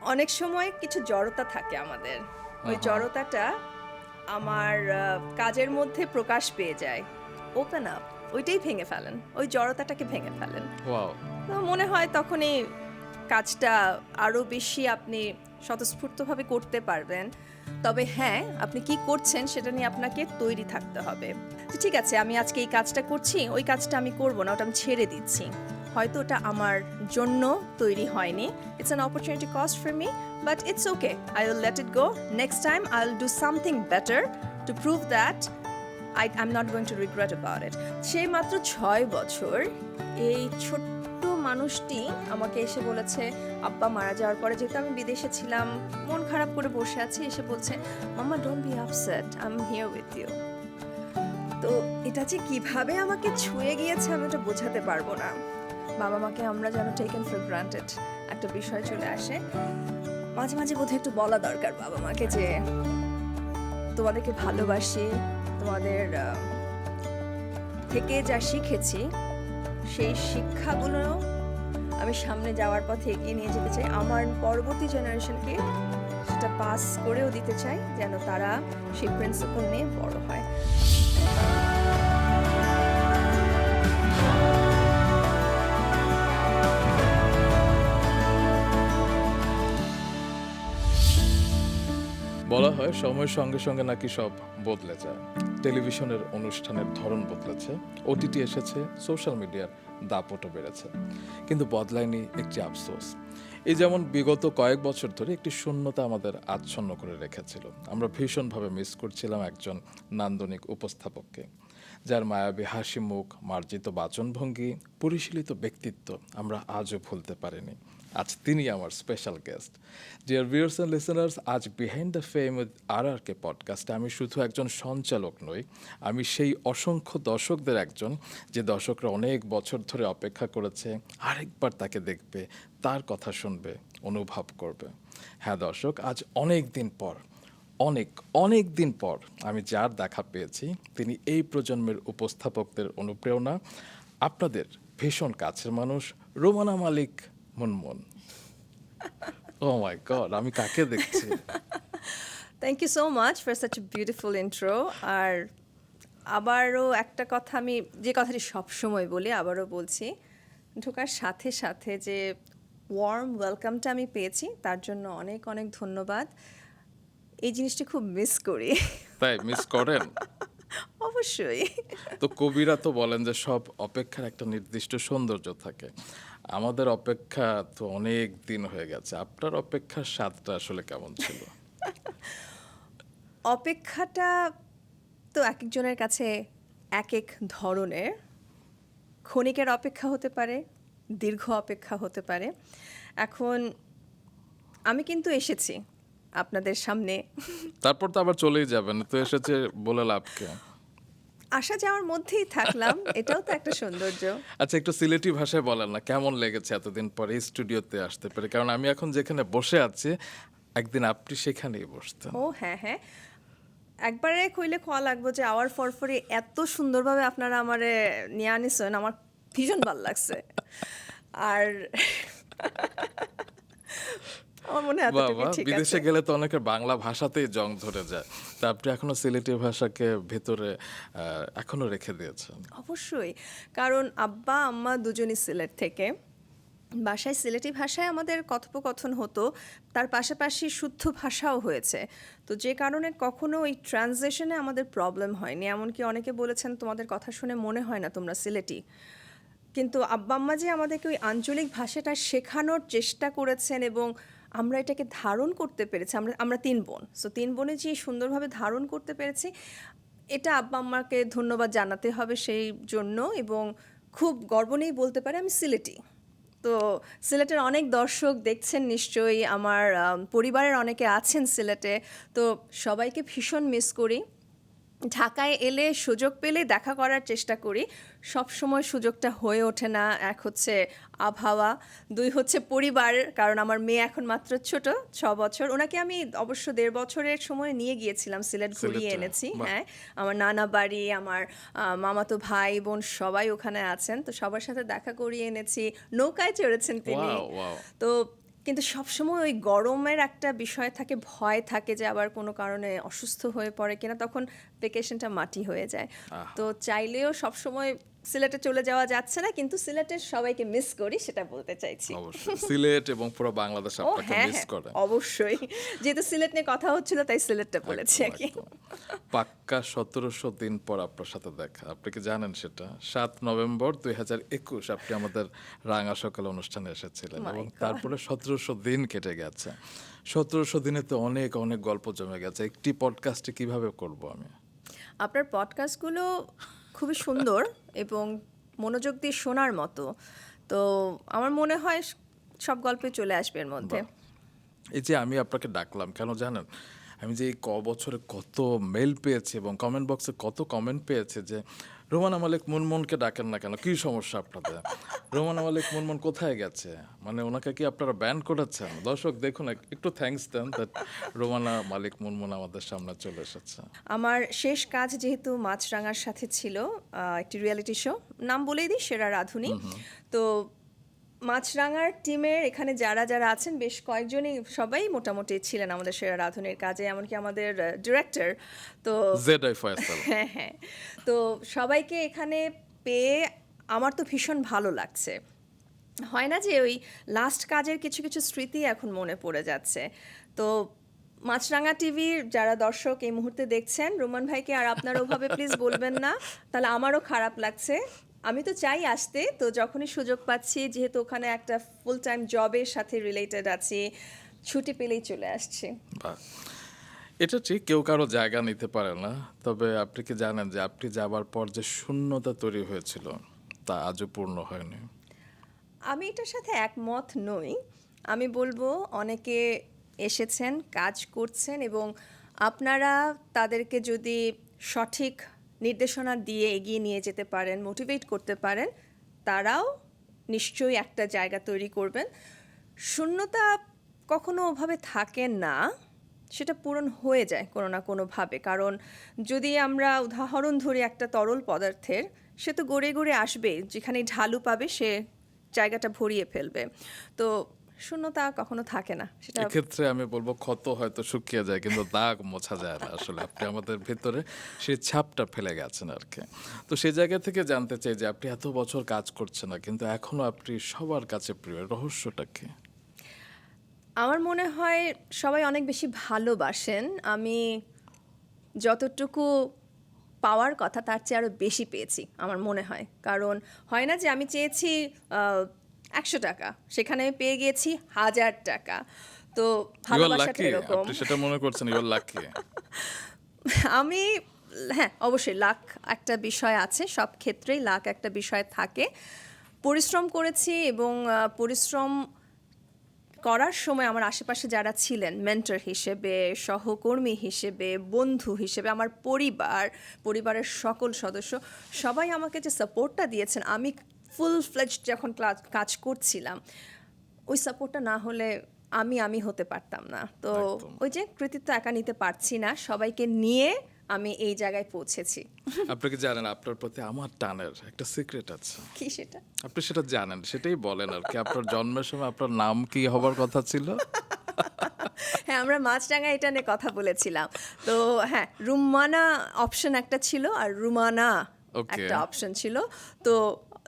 অনেক সময় কিছু জড়তা থাকে আমাদের। ওই জড়তাটা আমার কাজের মধ্যে প্রকাশ পেয়ে যায়। ওপেন আপ, ওইটাই ভেঙে ফেলেন। ওই জড়তাটাকে ভেঙে ফেলেন। ওয়াও! তো মনে হয় তখনই কাজটা আরো বেশি আপনি স্বতঃস্ফূর্তভাবে করতে পারবেন। তবে হ্যাঁ, আপনি কি করছেন সেটা নিয়ে আপনাকে তৈরি থাকতে হবে। তো ঠিক আছে, আমি আজকে এই কাজটা করছি, ওই কাজটা আমি করব না, ওটা আমি ছেড়ে দিচ্ছি। হয়তো ওটা আমার জন্য তৈরি হয়নি। It's an opportunity cost for me, but it's okay. I will let it go. Next time I will do something better to prove that I'm not going to regret about it. সেই মাত্র 6 বছর এই ছোট্ট মানুষটি আমাকে এসে বলেছে, আব্বা মারা যাওয়ার পরে যেহেতু আমি বিদেশে ছিলাম, মন খারাপ করে বসে আছি, এসে বলছে, mamma don't be upset, I am here with you. তো এটা যে কিভাবে আমাকে ছুঁয়ে গিয়েছে আমি ওটা বোঝাতে পারবো না। বাবা মাকে আমরা যেন টেকেন ফর গ্রান্টেড একটা বিষয় চলে আসে। মাঝে মাঝে বোধহয় একটু বলা দরকার বাবা মাকে যে তোমাদেরকে ভালোবাসি, তোমাদের থেকে যা শিখেছি সেই শিক্ষাগুলো আমি সামনে যাওয়ার পথে এগিয়ে নিয়ে যেতে চাই। আমার পরবর্তী জেনারেশনকে সেটা পাস করেও দিতে চাই, যেন তারা সেই প্রিন্সিপাল নিয়ে বড় হয়। বলা হয় সময়ের সঙ্গে সঙ্গে নাকি সব বদলে যায়। টেলিভিশনের অনুষ্ঠানের ধরন বদলেছে, ওটিটি এসেছে, সোশ্যাল মিডিয়ার দাপটও বেড়েছে, কিন্তু বদলায়নি একটি আফসোস। এই যেমন বিগত কয়েক বছর ধরে একটি শূন্যতা আমাদের আচ্ছন্ন করে রেখেছিল। আমরা ভীষণভাবে মিস করছিলাম একজন নান্দনিক উপস্থাপককে, যার মায়াবী হাসি মুখ, মার্জিত বাচনভঙ্গি, পরিশীলিত ব্যক্তিত্ব আমরা আজও ভুলতে পারিনি। আজ তিনি আমার special guest. Dear viewers and listeners, আজ behind the fame with RRK পডকাস্টে আমি শুধু একজন সঞ্চালক নই, আমি সেই অসংখ্য দর্শকদের একজন, যে দর্শকরা অনেক বছর ধরে অপেক্ষা করেছে আরেকবার তাকে দেখবে, তার কথা শুনবে, অনুভব করবে। হ্যাঁ দর্শক, আজ অনেক দিন পর, অনেক অনেক দিন পর আমি যার দেখা পেয়েছি, তিনি এই প্রজন্মের উপস্থাপকদের অনুপ্রেরণা, আপনাদের ভীষণ কাছের মানুষ, Romana Malik Munmun. Oh my god, আমি কাকে দেখছি? Thank you so much for such a beautiful intro. আর আবারও একটা কথা আমি যে কথাটি সবসময় বলি, আবারও বলছি, ঢোকার সাথে সাথে যে ওয়ার্ম ওয়েলকামটা আমি পেয়েছি তার জন্য অনেক অনেক ধন্যবাদ। এই জিনিসটা খুব মিস করি। তাই মিস করেন? অবশ্যই। তো কবিরা তো বলেন যে সব অপেক্ষার একটা নির্দিষ্ট সৌন্দর্য থাকে। আমাদের অপেক্ষা তো অনেক দিন হয়ে গেছে, আপনার অপেক্ষার স্বাদটা আসলে কেমন ছিল? অপেক্ষাটা তো এক একজনের কাছে এক এক ধরনের। ক্ষণিকের অপেক্ষা হতে পারে, দীর্ঘ অপেক্ষা হতে পারে। এখন আমি কিন্তু এসেছি আপনাদের সামনে। তারপর তো আবার চলেই যাবেন, তো এসেছে বলে লাভকে। আসা যাওয়ার মধ্যেই থাকলাম, এটাও তো একটা সৌন্দর্য। আচ্ছা, একটু সিলেটি ভাষায় বলেন না, কেমন লেগেছে এতদিন পরে এই স্টুডিওতে আসতে পেরে? কারণ আমি এখন যেখানে বসে আছি, একদিন আপনি সেখানেই বসতেন। ও হ্যাঁ হ্যাঁ, একবারে কইলে খোয়া লাগবো যে আওয়ার ফরফরে এত সুন্দরভাবে আপনারা আমারে নিয়ে আনিছেন, আমার ভীষণ ভাল লাগছে। আর আমার মনে হয় এতটুকুই বাবা, ঠিক আছে। বিদেশে গেলে তো অনেকের বাংলা ভাষাতেই জং ধরে যায়, তা আপনি এখনো সিলেটি ভাষাকে ভেতরে এখনো রেখে দিয়েছেন। অবশ্যই, কারণ আব্বা আম্মা দুজনই সিলেট থেকে। বাসায় সিলেটি ভাষায় আমাদের কথোপকথন হতো, তার পাশাপাশি শুদ্ধ ভাষাও হয়েছে। তো যে কারণে কখনো ওই ট্রান্সলেশনে আমাদের প্রবলেম হয়নি। এমনকি অনেকে বলেছেন তোমাদের কথা শুনে মনে হয় না তোমরা সিলেটি। কিন্তু আব্বা আম্মা যে আমাদেরকে ওই আঞ্চলিক ভাষাটা শেখানোর চেষ্টা করেছেন এবং আমরা এটাকে ধারণ করতে পেরেছি। আমরা আমরা 3 বোন, সো 3 বোনে যে সুন্দরভাবে ধারণ করতে পেরেছি, এটা আব্বা আম্মাকে ধন্যবাদ জানাতে হবে সেই জন্য। এবং খুব গর্ব নিয়েই বলতে পারি আমি সিলেটি। তো সিলেটের অনেক দর্শক দেখছেন নিশ্চয়ই, আমার পরিবারের অনেকে আছেন সিলেটে। তো সবাইকে ভীষণ মিস করি। ঢাকায় এলে সুযোগ পেলে দেখা করার চেষ্টা করি, সব সময় সুযোগটা হয়ে ওঠে না। এক হচ্ছে আবহাওয়া, 2 হচ্ছে পরিবার, কারণ আমার মেয়ে এখন মাত্র ছোট, 6 বছর। ওনাকে আমি অবশ্য 1.5 বছরের সময় নিয়ে গিয়েছিলাম, সিলেট ঘুরিয়ে সিলেটে? এনেছি। বাহ। হ্যাঁ, আমার নানা বাড়ি, আমার মামাতো ভাই বোন সবাই ওখানে আছেন, তো সবার সাথে দেখা করিয়ে এনেছি। নৌকায় চড়েছেন তিনি। Wow wow. তো কিন্তু সবসময় ওই গরমের একটা বিষয় থাকে, ভয় থাকে যে আবার কোনো কারণে অসুস্থ হয়ে পড়ে কিনা, তখন ভেকেশনটা মাটি হয়ে যায়। তো চাইলেও সবসময় সিলেটে চলে যাওয়া যাচ্ছে না, কিন্তু সিলেটের সবাইকে মিস করি, সেটা বলতে চাইছি। অবশ্যই সিলেট এবং পুরো বাংলাদেশ ও আপনাকে হ্যাঁ মিস হ্যাঁ, করে। অবশ্যই। যেহেতু সিলেট নিয়ে কথা হচ্ছিল তাই সিলেটটা বলেছি আর কি। একদম। পাক্কা 1700 দিন পর আপনার সাথে দেখা, আপনি কি জানেন সেটা? 7 নভেম্বর 2021 আপনি আমাদের রাঙা সকাল অনুষ্ঠানে এসেছিলেন My এবং God. তারপরে 1700 দিন কেটে গেছে। 1700 দিনে তো অনেক অনেক গল্প জমে গেছে। একটি পডকাস্টে কিভাবে করব আমি? আপনার পডকাস্টগুলো খুবই সুন্দর এবং মনোযোগ দিয়ে শোনার মতো। তো আমার মনে হয় সব গল্পে চলে আসবে এর মধ্যে। এই যে আমি আপনাকে ডাকলাম কেন জানেন? আমি যে এই বছরে কত মেল পেয়েছি এবং কমেন্ট বক্সে কত কমেন্ট পেয়েছি যে রোমানা মালিক মুনমুনকে ডাকেন না কেন, কী সমস্যা আপনাদের? রোমানা মালিক মুনমুন কোথায় গেছে? মানে ওনাকে কি আপনারা ব্যান করেছেন? দর্শক দেখুন, একটু thanks then that Romana Malik Munmun আমাদের সামনে চলে এসেছে। আমার শেষ কাজ যেহেতু মাছরাঙার সাথে ছিল, একটি রিয়েলিটি শো, নাম বলেই দিই, সেরা রাঁধুনি। তো মাছরাঙার টিমের এখানে যারা যারা আছেন বেশ কয়েকজনই, সবাই মোটামুটি ছিলেন আমাদের সেরা রাঁধুনির কাজে, এমনকি আমাদের ডিরেক্টর। তো জেডাই ফয়সাল। হ্যাঁ হ্যাঁ, তো সবাইকে এখানে পেয়ে আমার তো ভীষণ ভালো লাগছে। হয় না যে ওই লাস্ট কাজের কিছু কিছু স্মৃতি এখন মনে পড়ে যাচ্ছে। তো মাছরাঙা টিভির যারা দর্শক এই মুহূর্তে দেখছেন, রোমান ভাইকে আর আপনারা ওভাবে প্লিজ বলবেন না, তাহলে আমারও খারাপ লাগছে। আমি তো চাই আসতে, তো যখনই সুযোগ পাচ্ছি, যেহেতু ওখানে একটা ফুল টাইম জবের সাথে রিলেটেড আছি, ছুটি পেলেই চলে আসছি। বাহ, এটা ঠিক, কেউ কারো জায়গা নিতে পারে না। তবে আপনি কি জানেন যে আপনি যাবার পর যে শূন্যতা তৈরি হয়েছিল তা আজও পূর্ণ হয়নি? আমি এটার সাথে একমত নই। আমি বলবো অনেকে এসেছেন, কাজ করছেন, এবং আপনারা তাদেরকে যদি সঠিক নির্দেশনা দিয়ে এগিয়ে নিয়ে যেতে পারেন, মোটিভেট করতে পারেন, তারাও নিশ্চয়ই একটা জায়গা তৈরি করবেন। শূন্যতা কখনো ওভাবে থাকে না, সেটা পূরণ হয়ে যায় কোনো না কোনোভাবে। কারণ যদি আমরা উদাহরণ ধরি একটা তরল পদার্থের, সে তো গড়ে গড়ে আসবে, যেখানে ঢালু পাবে সে জায়গাটা ভরিয়ে ফেলবে। তো শূন্যতা কখনো থাকে না, সেটা এক্ষেত্রে আমি বলবো ক্ষত হয়তো শুকিয়ে যায় কিন্তু দাগ মোছা যায় না। আসলে আপনি আমাদের ভেতরে সেই ছাপটা ফেলে গেছেন আর কি। তো সেই জায়গা থেকে জানতে চাই যে আপনি এত বছর কাজ করছেন না কিন্তু এখনো আপনি সবার কাছে প্রিয়, রহস্যটা কি? আমার মনে হয় সবাই অনেক বেশি ভালোবাসেন। আমি যতটুকু পাওয়ার কথা তার চেয়ে আরও বেশি পেয়েছি আমার মনে হয়। কারণ হয় না যে আমি চেয়েছি 100 টাকা, সেখানে আমি পেয়ে গিয়েছি 1000 টাকা। তো ইউ আর ভালোবাসাটা লাকি, এরকম। আপনি সেটা মনে করছেন ইউ আর লাকি? আমি, হ্যাঁ অবশ্যই লাক একটা বিষয় আছে, সব ক্ষেত্রেই লাক একটা বিষয় থাকে। পরিশ্রম করেছি এবং পরিশ্রম করার সময় আমার আশেপাশে যারা ছিলেন, মেন্টর হিসেবে, সহকর্মী হিসেবে, বন্ধু হিসেবে, আমার পরিবারের সকল সদস্য, সবাই আমাকে যে সাপোর্টটা দিয়েছেন, আমি ফুল ফ্লেজড যখন কাজ করছিলাম, ওই সাপোর্টটা না হলে আমি হতে পারতাম না। তো একদম। ওই যে কৃতিত্ব একা নিতে পারছি না, সবাইকে নিয়ে আমি এই জায়গায় পৌঁছেছি। আপনি কি জানেন আপনার প্রতি আমার টানের একটা সিক্রেট আছে? কি সেটা? আপনি সেটা জানেন, সেটাই বলেন আর কি। আপনার জন্মের সময় আপনার নাম কি হবার কথা ছিল? হ্যাঁ, আমরা মাছরাঙা এটা নিয়ে কথা বলেছিলাম। তো হ্যাঁ, রুমানা অপশন একটা ছিল আর রুমানা Okay. একটা অপশন ছিল। তো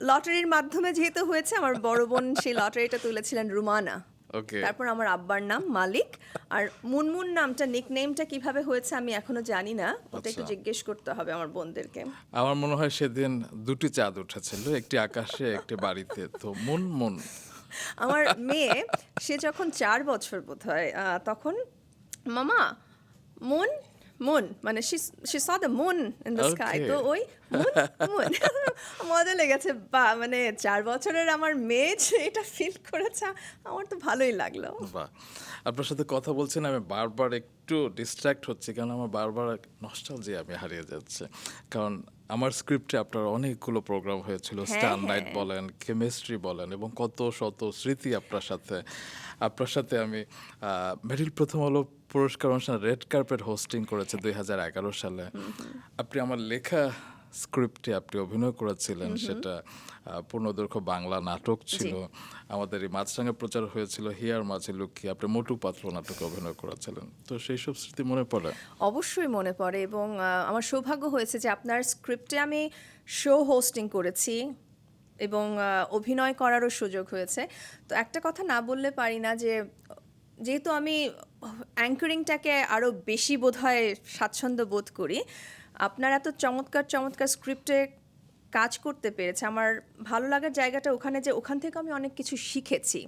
লটারির মাধ্যমে যেহেতু হয়েছে, আমার বড় বোন সেই লটারিটা তুলেছিলেন রুমানা। ওকে। তারপর আমার আব্বার নাম মালিক, আর মুনমুন নামটা, নিকনেমটা কিভাবে হয়েছে আমি এখনো জানি না, ওটা একটু আচ্ছা। জিজ্ঞেস করতে হবে আমার বোনদেরকে। আমার মনে হয় সেদিন দুটি চাঁদ উঠেছিল, একটি আকাশে একটি বাড়িতে। তো মন মন আমার মেয়ে, সে যখন 4 বছর বোধ হয়, তখন মামা মুন মুন, মানে she saw the moon in the sky, Okay. তো ওই মুন মুন মজা লেগেছে। বা মানে 4 বছরের আমার মেয়ে যে এটা ফিল করেছে, আমার তো ভালোই লাগলো। বাহ, আপনার সাথে কথা বলছেন আমি বারবার একটু ডিস্ট্র্যাক্ট হচ্ছি কারণ আমার বারবার নস্টালজিয়া আমি হারিয়ে যাচ্ছে। কারণ আমার স্ক্রিপ্টে আপনার অনেকগুলো প্রোগ্রাম হয়েছিল, হ্যাঁ, স্টার নাইট হ্যাঁ। বলেন, কেমিস্ট্রি বলেন, এবং কত শত স্মৃতি আপনার সাথে আমি মেরিল প্রথম আলো পুরস্কার অনুষ্ঠানে রেড কার্পেট হোস্টিং করেছে 2011 সালে। আপনি আমার লেখা স্ক্রিপ্টে আপনি অভিনয় করেছিলেন সেটা পূর্ণদৈর্ঘ্য বাংলা নাটক ছিল। আমাদের এই মাছরাঙা প্রচার হয়েছিল হিয়ার মাঝে লুকিয়ে, আপনি মোটু পাত্র নাটকে অভিনয় করেছিলেন। তো সেই সব স্মৃতি মনে পড়ে? অবশ্যই মনে পড়ে এবং আমার সৌভাগ্য হয়েছে যে আপনার স্ক্রিপ্টে আমি শো হোস্টিং করেছি এবং অভিনয় করারও সুযোগ হয়েছে। তো একটা কথা না বললে পারি না যে যেহেতু আমি অ্যাঙ্করিংটাকে আরও বেশি বোধহয় স্বাচ্ছন্দ্য বোধ করি, আপনার এত চমৎকার চমৎকার স্ক্রিপ্টে কাজ করতে পেরেছে আমার ভালো লাগার জায়গাটা ওখানে যে ওখান থেকে আমি অনেক কিছু শিখেছি।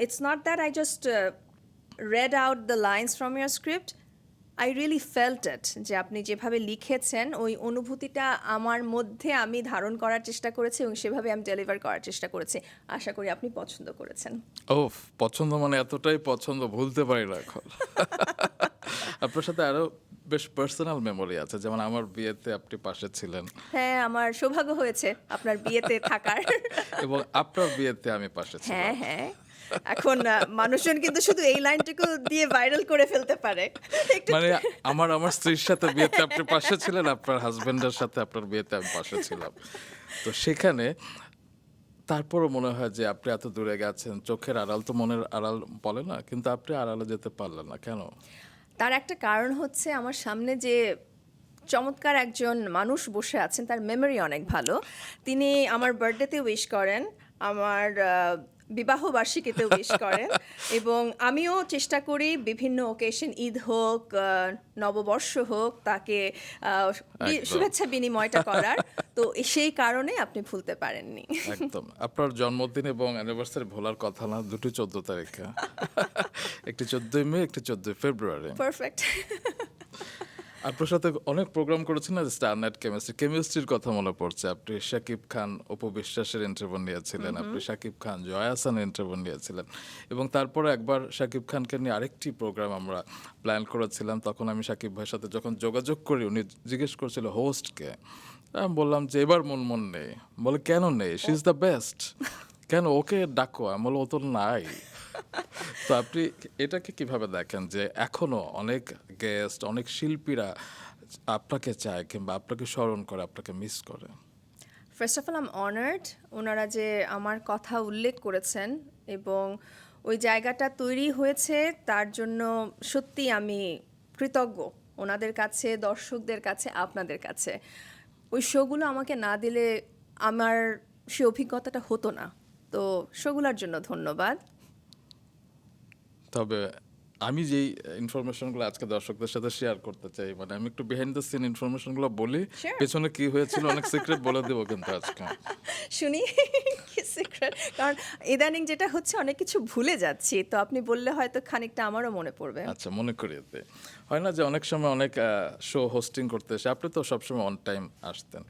It's not that I just read out the lines from your script. I really felt it যে আপনি যেভাবে লিখেছেন ওই অনুভূতিটা আমার মধ্যে আমি ধারণ করার চেষ্টা করেছি এবং সেভাবে আমি ডেলিভার করার চেষ্টা করেছি। আশা করি আপনি পছন্দ করেছেন। ওফ, পছন্দ মানে এতটাই পছন্দ, ভুলতে পারি না এখন। আপনার সাথে আরো বেশ পার্সোনাল মেমোরি আছে, যেমন আমার বিয়েতে আপনি পাশে ছিলেন হ্যাঁ, আমার সৌভাগ্য হয়েছে আপনার বিয়েতে থাকার। এবং আপনার বিয়েতে আমি পাশে ছিলাম। হ্যাঁ হ্যাঁ, এখন মানুষজন কিন্তু শুধু এই লাইনটুকু দিয়ে ভাইরাল করে ফেলতে পারে। একটু মানে আমার স্ত্রীর সাথে বিয়েতে আপনি পাশে ছিলেন, আপনার হাজবেন্ডের সাথে আপনার বিয়েতে আমি পাশে ছিলাম। তো সেখানে তারপরও মনে হয় যে আপনি এত দূরে গেছেন, চোখের আড়াল তো মনের আড়াল বলে না, কিন্তু আপনি আড়ালে যেতে পারলেন না কেন? তার একটা কারণ হচ্ছে আমার সামনে যে চমৎকার একজন মানুষ বসে আছেন, তার মেমোরি অনেক ভালো। তিনি আমার বার্থডেতে উইশ করেন, আমার বিবাহ বার্ষিকীতে উইশ করেন এবং আমিও চেষ্টা করি বিভিন্ন ওকেশন, ঈদ হোক, নববর্ষ হোক, তাকে একদম। শুভেচ্ছা বিনিময়টা করার। তো সেই কারণে আপনি ভুলতে পারেননি। একদম, আপনার জন্মদিন এবং অ্যানিভার্সারি ভোলার কথা না, দুটি 14 তারিখে। একটি 14 মে, একটি 14 ফেব্রুয়ারি। পারফেক্ট। আপনার সাথে অনেক প্রোগ্রাম করেছেন না, স্টার নাইট কেমিস্ট্রির কথা মনে পড়ছে। আপনি শাকিব খান, অপু বিশ্বাসের ইন্টারভিউ নিয়েছিলেন, আপনি শাকিব খান, জয়া হাসানের ইন্টারভিউ নিয়েছিলেন এবং তারপরে একবার শাকিব খানকে নিয়ে আরেকটি প্রোগ্রাম আমরা প্ল্যান করেছিলাম। তখন আমি শাকিব ভাইয়ের সাথে যখন যোগাযোগ করি, উনি জিজ্ঞেস করছিল হোস্টকে। আমি বললাম যে এবার মন নেই। বলে কেন নেই? She is the best. কেন, ওকে ডাকো। আমি বলো ও তো নাই। তো আপনি এটাকে কিভাবে দেখেন যে এখনো অনেক গেস্ট, অনেক শিল্পীরা আপনাকে চায় কিংবা আপনাকে স্মরণ করে, আপনাকে মিস করে? First of all I'm honoured ওনারা যে আমার কথা উল্লেখ করেছেন এবং ওই জায়গাটা তৈরি হয়েছে তার জন্য সত্যি আমি কৃতজ্ঞ ওনাদের কাছে, দর্শকদের কাছে, আপনাদের কাছে। ওই শোগুলো আমাকে না দিলে আমার সে অভিজ্ঞতাটা হতো না। তো শোগুলোর জন্য ধন্যবাদ। তবে আমি যেই ইনফরমেশনগুলো আজকে দর্শকদের সাথে শেয়ার করতে চাই, মানে আমি একটু বিহাইন্ড দ্য সিন ইনফরমেশনগুলো বলি। Sure. পেছনে কি হয়েছিল অনেক সিক্রেট বলে দেবো কিন্তু আজকে। শুনি কি সিক্রেট, কারণ ইদানিং যেটা হচ্ছে অনেক কিছু ভুলে যাচ্ছি, তো আপনি বললে হয়তো খানিকটা আমারও মনে পড়বে। আচ্ছা, মনে করিয়ে দে। হয় না যে অনেক সময় অনেক শো হোস্টিং করতে এসে আপনি তো সবসময় অন টাইম আসতেন,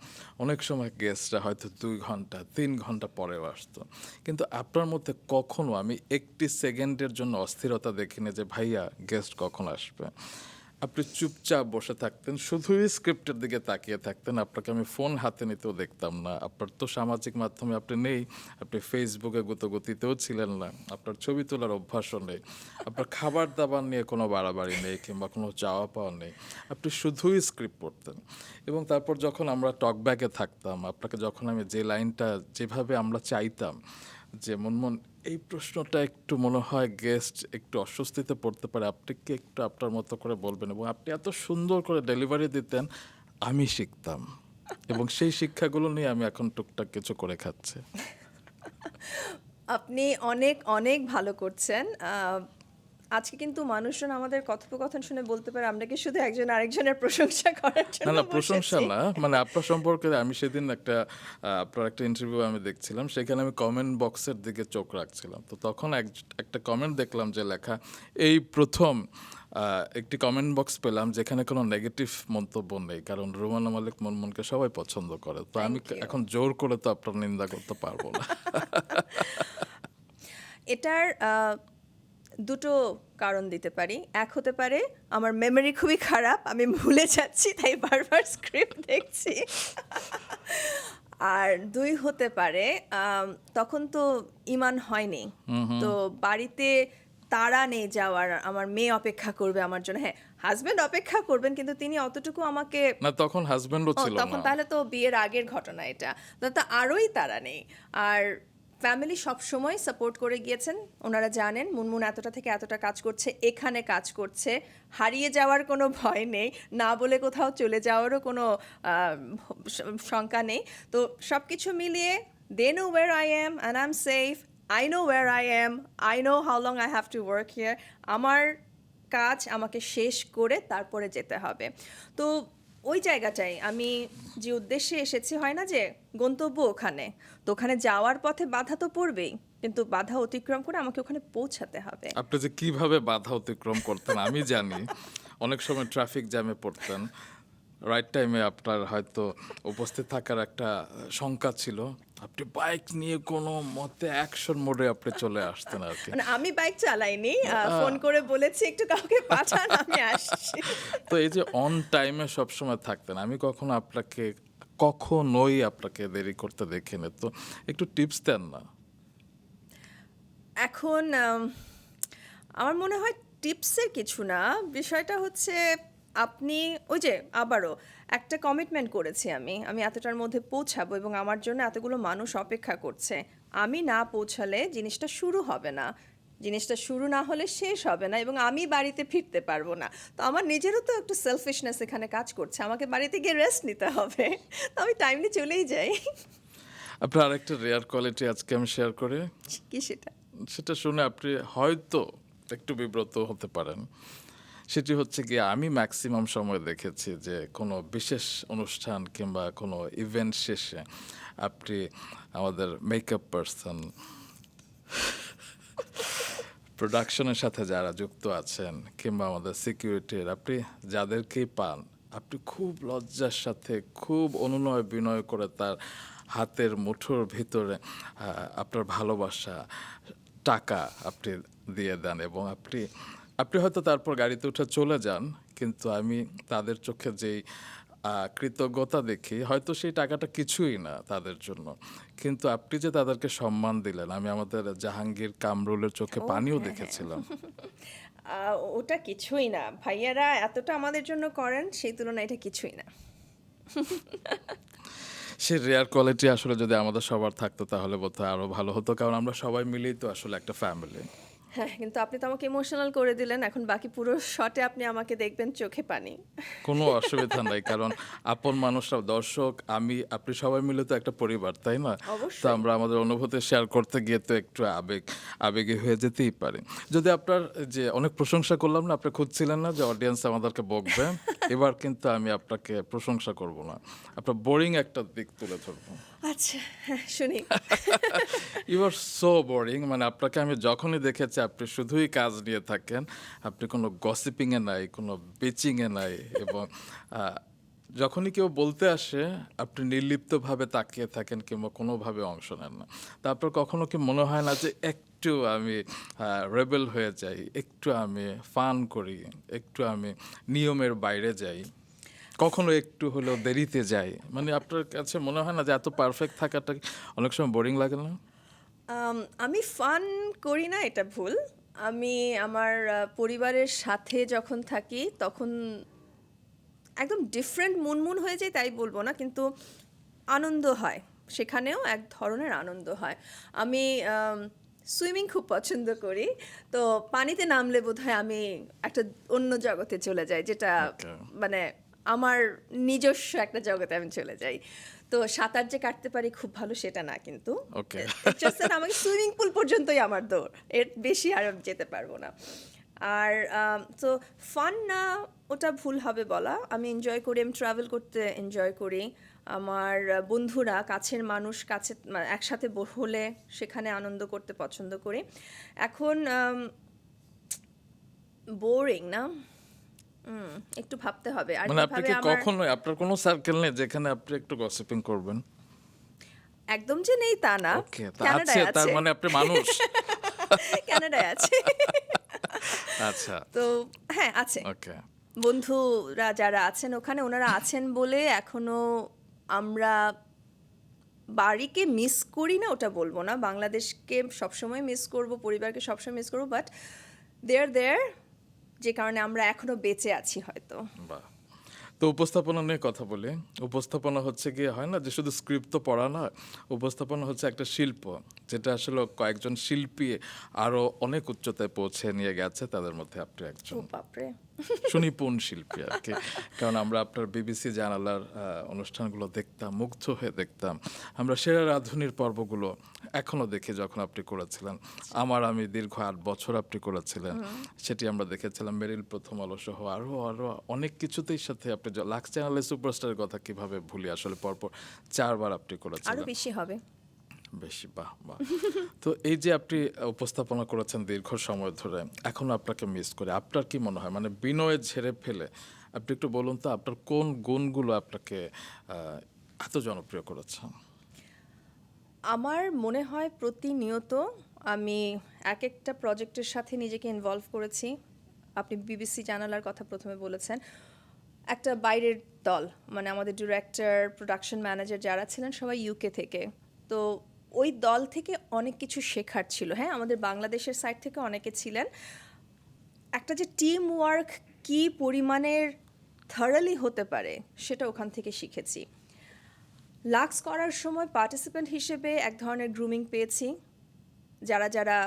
অনেক সময় গেস্টরা হয়তো 2 ঘন্টা 3 ঘন্টা পরেও আসতো, কিন্তু আপনার মধ্যে কখনো আমি একটি সেকেন্ডের জন্য অস্থিরতা দেখিনি যে ভাইয়া গেস্ট কখন আসবে। আপনি চুপচাপ বসে থাকতেন, শুধুই স্ক্রিপ্টের দিকে তাকিয়ে থাকতেন। আপনাকে আমি ফোন হাতে নিতেও দেখতাম না। আপনার তো সামাজিক মাধ্যমে আপনি নেই, আপনি ফেসবুকে গতিতেও ছিলেন না, আপনার ছবি তোলার অভ্যাসও নেই, আপনার খাবার দাবার নিয়ে কোনো বাড়াবাড়ি নেই কিংবা কোনো চাওয়া পাওয়া নেই। আপনি শুধুই স্ক্রিপ্ট পড়তেন এবং তারপর যখন আমরা টকব্যাকে থাকতাম, আপনাকে যখন আমি যে লাইনটা যেভাবে আমরা চাইতাম যে মুনমুন এই প্রশ্নটা একটু মনে হয় গেস্ট একটু অস্বস্তিতে পড়তে পারে, আপনি কি একটু আপনার মতো করে বলবেন, এবং আপনি এত সুন্দর করে ডেলিভারি দিতেন, আমি শিখতাম এবং সেই শিক্ষাগুলো নিয়ে আমি এখন টুকটাক কিছু করে খাচ্ছি। আপনি অনেক অনেক ভালো করছেন। আজকে কিন্তু মানুষজন আমাদের কথোপকথন শুনে বলতে পারে আমরা কি শুধু একজন আরেকজনের প্রশংসা করার না জন্য না, প্রশংসা বসেছি? না, মানে আপনার সম্পর্কে আমি সেদিন আপনার একটা ইন্টারভিউ আমি দেখছিলাম, সেখানে আমি কমেন্ট বক্সের দিকে চোখ রাখছিলাম। তো তখন একটা কমেন্ট দেখলাম যে লেখা, এই প্রথম একটি কমেন্ট বক্স পেলাম যেখানে কোনো নেগেটিভ মন্তব্য নেই, কারণ রুমানা মালিক মুনমুনকে সবাই পছন্দ করে। তো আমি Thank you. এখন জোর করে তো আপনার নিন্দা করতে পারবো না। এটার দুটো কারণ দিতে পারি। এক হতে পারে আমার মেমোরি খুবই খারাপ, আমি ভুলে যাচ্ছি তাই বারবার স্ক্রিপ্ট দেখছি। আর 2 হতে পারে তখন তো ইমান হয়নি, তো বাড়িতে তাড়া নেই যাওয়ার, আমার মেয়ে অপেক্ষা করবে আমার জন্য। হ্যাঁ, হাজব্যান্ড অপেক্ষা করবেন, কিন্তু তিনি অতটুকু আমাকে না তখন হাজবেন্ডও ও ছিল তখন না। তাহলে তো বিয়ের আগের ঘটনা এটা। তো আরোই তাড়া নেই। আর ফ্যামিলি সবসময় সাপোর্ট করে গিয়েছেন। ওনারা জানেন মুনমুন এতটা থেকে এতটা কাজ করছে, এখানে কাজ করছে, হারিয়ে যাওয়ার কোনো ভয় নেই, না বলে কোথাও চলে যাওয়ারও কোনো আহ, শঙ্কা নেই। তো সব কিছু মিলিয়ে they know where I am and I am safe, I know where I am, I know how long I have to work here. আমার কাজ আমাকে শেষ করে তারপরে যেতে হবে। তো ওই জায়গাটাই আমি যে উদ্দেশ্যে এসেছি, হয় না যে গন্তব্য ওখানে, তো ওখানে যাওয়ার পথে বাধা তো পড়বেই, কিন্তু বাধা অতিক্রম করে আমাকে ওখানে পৌঁছাতে হবে। আপনি যে কিভাবে বাধা অতিক্রম করতেন আমি জানি। অনেক সময় ট্রাফিক জ্যামে পড়তেন, রাইট টাইমে আপনার হয়তো উপস্থিত থাকার একটা শঙ্কা ছিল, আপনি বাইক নিয়ে কোনো মতে অ্যাকশন মোডে আপনি চলে আসতেন আর কি। মানে আমি বাইক চালাইনি, ফোন করে বলেছি একটু কাউকে পাঠান, আমি আসছি। তো এই যে অন টাইমে সবসময় থাকতেন, আমি কখনোই আপনাকে দেরি করতে দেখিনি, তো একটু টিপস দেন না। এখন আমার মনে হয় টিপসের কিছু না, বিষয়টা হচ্ছে আপনি ওই যে আবারও একটা কমিটমেন্ট করেছি, আমি এতটার মধ্যে পৌঁছাবো এবং আমার জন্য এতগুলো মানুষ অপেক্ষা করছে। আমি না পৌঁছালে জিনিসটা শুরু হবে না, জিনিসটা শুরু না হলে শেষ হবে না, এবং আমি বাড়িতে ফিরতে পারবো না। তো আমার নিজেরও তো একটু সেলফিশনেস এখানে কাজ করছে, আমাকে বাড়িতে গিয়ে রেস্ট নিতে হবে। তো আমি টাইমলি চলেই যাই। আপনার আরেকটা রেয়ার কোয়ালিটি আজকে আমি শেয়ার করি, কি সেটা? সেটা শুনে আপনি হয়তো একটু বিব্রত হতে পারেন। সেটি হচ্ছে কি, আমি ম্যাক্সিমাম সময় দেখেছি যে কোনো বিশেষ অনুষ্ঠান কিংবা কোনো ইভেন্ট শেষে আপনি আমাদের মেকআপ পার্সন, প্রোডাকশনের সাথে যারা যুক্ত আছেন কিংবা আমাদের সিকিউরিটির, আপনি যাদেরকেই পান, আপনি খুব লজ্জার সাথে খুব অনুনয় বিনয় করে তার হাতের মুঠোর ভিতরে আপনার ভালোবাসা, টাকা আপনি দিয়ে দেন, এবং আপনি আপনি হয়তো তারপর গাড়িতে উঠে চলে যান, কিন্তু আমি তাদের চোখে যেই কৃতজ্ঞতা দেখি, হয়তো সেই টাকাটা কিছুই না তাদের জন্য, কিন্তু আপনি যে তাদেরকে সম্মান দিলেন, আমি আমাদের জাহাঙ্গীর কামরুলের চোখে ও পানিও হ্যাঁ, হ্যাঁ। দেখেছিলাম। ওটা কিছুই না, ভাইয়ারা এতটা আমাদের জন্য করেন, সেই তুলনায় এটা কিছুই না। সে রেয়ার কোয়ালিটি আসলে যদি আমাদের সবার থাকতো তাহলে বোধহয় আরো ভালো হতো, কারণ আমরা সবাই মিলেই তো আসলে একটা ফ্যামিলি। হ্যাঁ, কিন্তু আপনি তো আমাকে ইমোশনাল করে দিলেন, এখন বাকি পুরো শটে আপনি আমাকে দেখবেন চোখে পানি। কোনো অসুবিধা নাই, কারণ আপন মানুষরা, দর্শক, আমি, আপনি সবাই মিলে তো একটা পরিবার, তাই না? তো অবশ্যই। আমরা আমাদের অনুভূতি শেয়ার করতে গিয়ে তো একটু আবেগী হয়ে যেতেই পারে। যদি আপনার যে অনেক প্রশংসা করলাম না, আপনি খুঁজছিলেন না যে অডিয়েন্স আমাদেরকে বকবে, এবার কিন্তু আমি আপনাকে প্রশংসা করব না, আপনার বোরিং একটা দিক তুলে ধরবো। আচ্ছা, হ্যাঁ, শুনি। ইউ আর সো বোরিং, মানে আপনাকে আমি যখনই দেখেছি আপনি শুধুই কাজ নিয়ে থাকেন, আপনি কোনো গসিপিংয়ে নাই, কোনো বেচিংয়ে নাই, এবং যখনই কেউ বলতে আসে আপনি নির্লিপ্তভাবে তাকিয়ে থাকেন কিংবা কোনোভাবে অংশ নেন না। তারপর কখনো কি মনে হয় না যে একটু আমি রেবেল হয়ে যাই, একটু আমি ফান করি, একটু আমি নিয়মের বাইরে যাই, কখনো একটু হলেও দেরিতে যাই? মানে আপনার কাছে মনে হয় না যে এত পারফেক্ট থাকাটা অনেক সময় বোরিং লাগে না? আমি ফান করি না, এটা ভুল। আমি আমার পরিবারের সাথে যখন থাকি তখন একদম ডিফারেন্ট মুনমুন হয়ে যায় তাই বলবো না, কিন্তু আনন্দ হয়, সেখানেও এক ধরনের আনন্দ হয়। আমি সুইমিং খুব পছন্দ করি, তো পানিতে নামলে বোধহয় আমি একটা অন্য জগতে চলে যাই, যেটা Okay. মানে আমার নিজস্ব একটা জগতে আমি চলে যাই। তো সাঁতার যে কাটতে পারি খুব ভালো সেটা না, কিন্তু Okay. আমাকে সুইমিং পুল পর্যন্তই আমার দৌড়, এর বেশি আর আমি যেতে পারবো না। আর তো ফান না, ওটা ভুল হবে বলা। আমি এনজয় করি, আমি ট্রাভেল করতে এনজয় করি। আমার বন্ধুরা, কাছের মানুষ কাছে একসাথে হলে সেখানে আনন্দ করতে পছন্দ করি। এখন বোরিং না, একটু ভাবতে হবে আর মানে আপনি কিভাবে কি আমার কখনোই, আপনার কোনো সার্কেল নেই যেখানে আপনি একটু গসিপিং করবেন? একদম যে নেই তা না, ওকে, তা আছে, কানাডায় তার আছে। মানে আপনি মানুষ। কানাডায় আছে। আচ্ছা, তো হ্যাঁ, আছে। ওকে। বন্ধুরা যারা আছেন ওখানে, ওনারা আছেন বলে এখনো আমরা বাড়িকে মিস করি না, ওটা বলবো না। বাংলাদেশকে সবসময় মিস করব, পরিবারকে সবসময় মিস করব, বাট দেয়ার যে কারণে আমরা এখনো বেঁচে আছি হয়তো। বাহ। তো উপস্থাপনা নিয়ে কথা বলি। উপস্থাপনা হচ্ছে গিয়ে হয় না যে শুধু স্ক্রিপ্ট তো পড়া না, উপস্থাপনা হচ্ছে একটা শিল্প, যেটা আসলে কয়েকজন শিল্পী আরো অনেক উচ্চতায় পৌঁছে নিয়ে গেছে, তাদের মধ্যে আপনি ও একজন বাপরে। সুনিপুণ শিল্পী আর কি। কারণ আমরা আপনার বিবিসি জানালার অনুষ্ঠানগুলো দেখতাম, মুগ্ধ হয়ে দেখতাম। আমরা সেরা রাঁধুনির পর্বগুলো এখনো দেখি, যখন আপনি করেছিলেন আমি দীর্ঘ 8 বছর আপনি করেছিলেন, সেটি আমরা দেখেছিলাম। মেরিল, প্রথম আলো সহ আরো আরো অনেক কিছুতেই সাথে আপনি লাক্স চ্যানেলে সুপারস্টারের কথা কিভাবে ভুলি, আসলে পরপর 4 বার আপনি আরো করেছিলেন। বেশি হবে। বেশি, বাহ বাহ। তো এই যে আপনি উপস্থাপনা করেছেন দীর্ঘ সময় ধরে, এখনো আপনাকে মিস করে, আপনার কি মনে হয় মানে বিনয়ে ঝেড়ে ফেলে আপনি একটু বলুন তো আপনার কোন গুণগুলো আপনাকে এত জনপ্রিয় করেছে? আমার মনে হয় প্রতিনিয়ত আমি এক একটা প্রজেক্টের সাথে নিজেকে ইনভলভ করেছি। আপনি বিবিসি জানালার কথা প্রথমে বলেছেন। একটা বাইরের দল, মানে আমাদের ডিরেক্টর, প্রোডাকশন ম্যানেজার যারা ছিলেন সবাই ইউকে থেকে। তো ওই দল থেকে অনেক কিছু শেখার ছিল। হ্যাঁ, আমাদের বাংলাদেশের সাইড থেকে অনেকে ছিলেন। একটা যে টিম ওয়ার্ক কী পরিমাণের থারালি হতে পারে সেটা ওখান থেকে শিখেছি। লাক্স করার সময় পার্টিসিপেন্ট হিসেবে এক ধরনের গ্রুমিং পেয়েছি। যারা যারা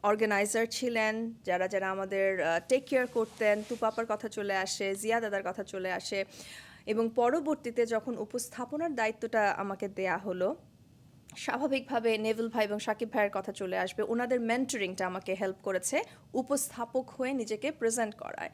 অর্গানাইজার ছিলেন, যারা যারা আমাদের টেক কেয়ার করতেন, তুপাপার কথা চলে আসে, জিয়া দাদার কথা চলে আসে, এবং পরবর্তীতে যখন উপস্থাপনার দায়িত্বটা আমাকে দেয়া হলো, স্বাভাবিকভাবে নেভিল ভাই এবং সাকিব ভাইয়ের কথা চলে আসবে। ওনাদের মেন্টরিংটা আমাকে হেল্প করেছে উপস্থাপক হয়ে নিজেকে প্রেজেন্ট করায়।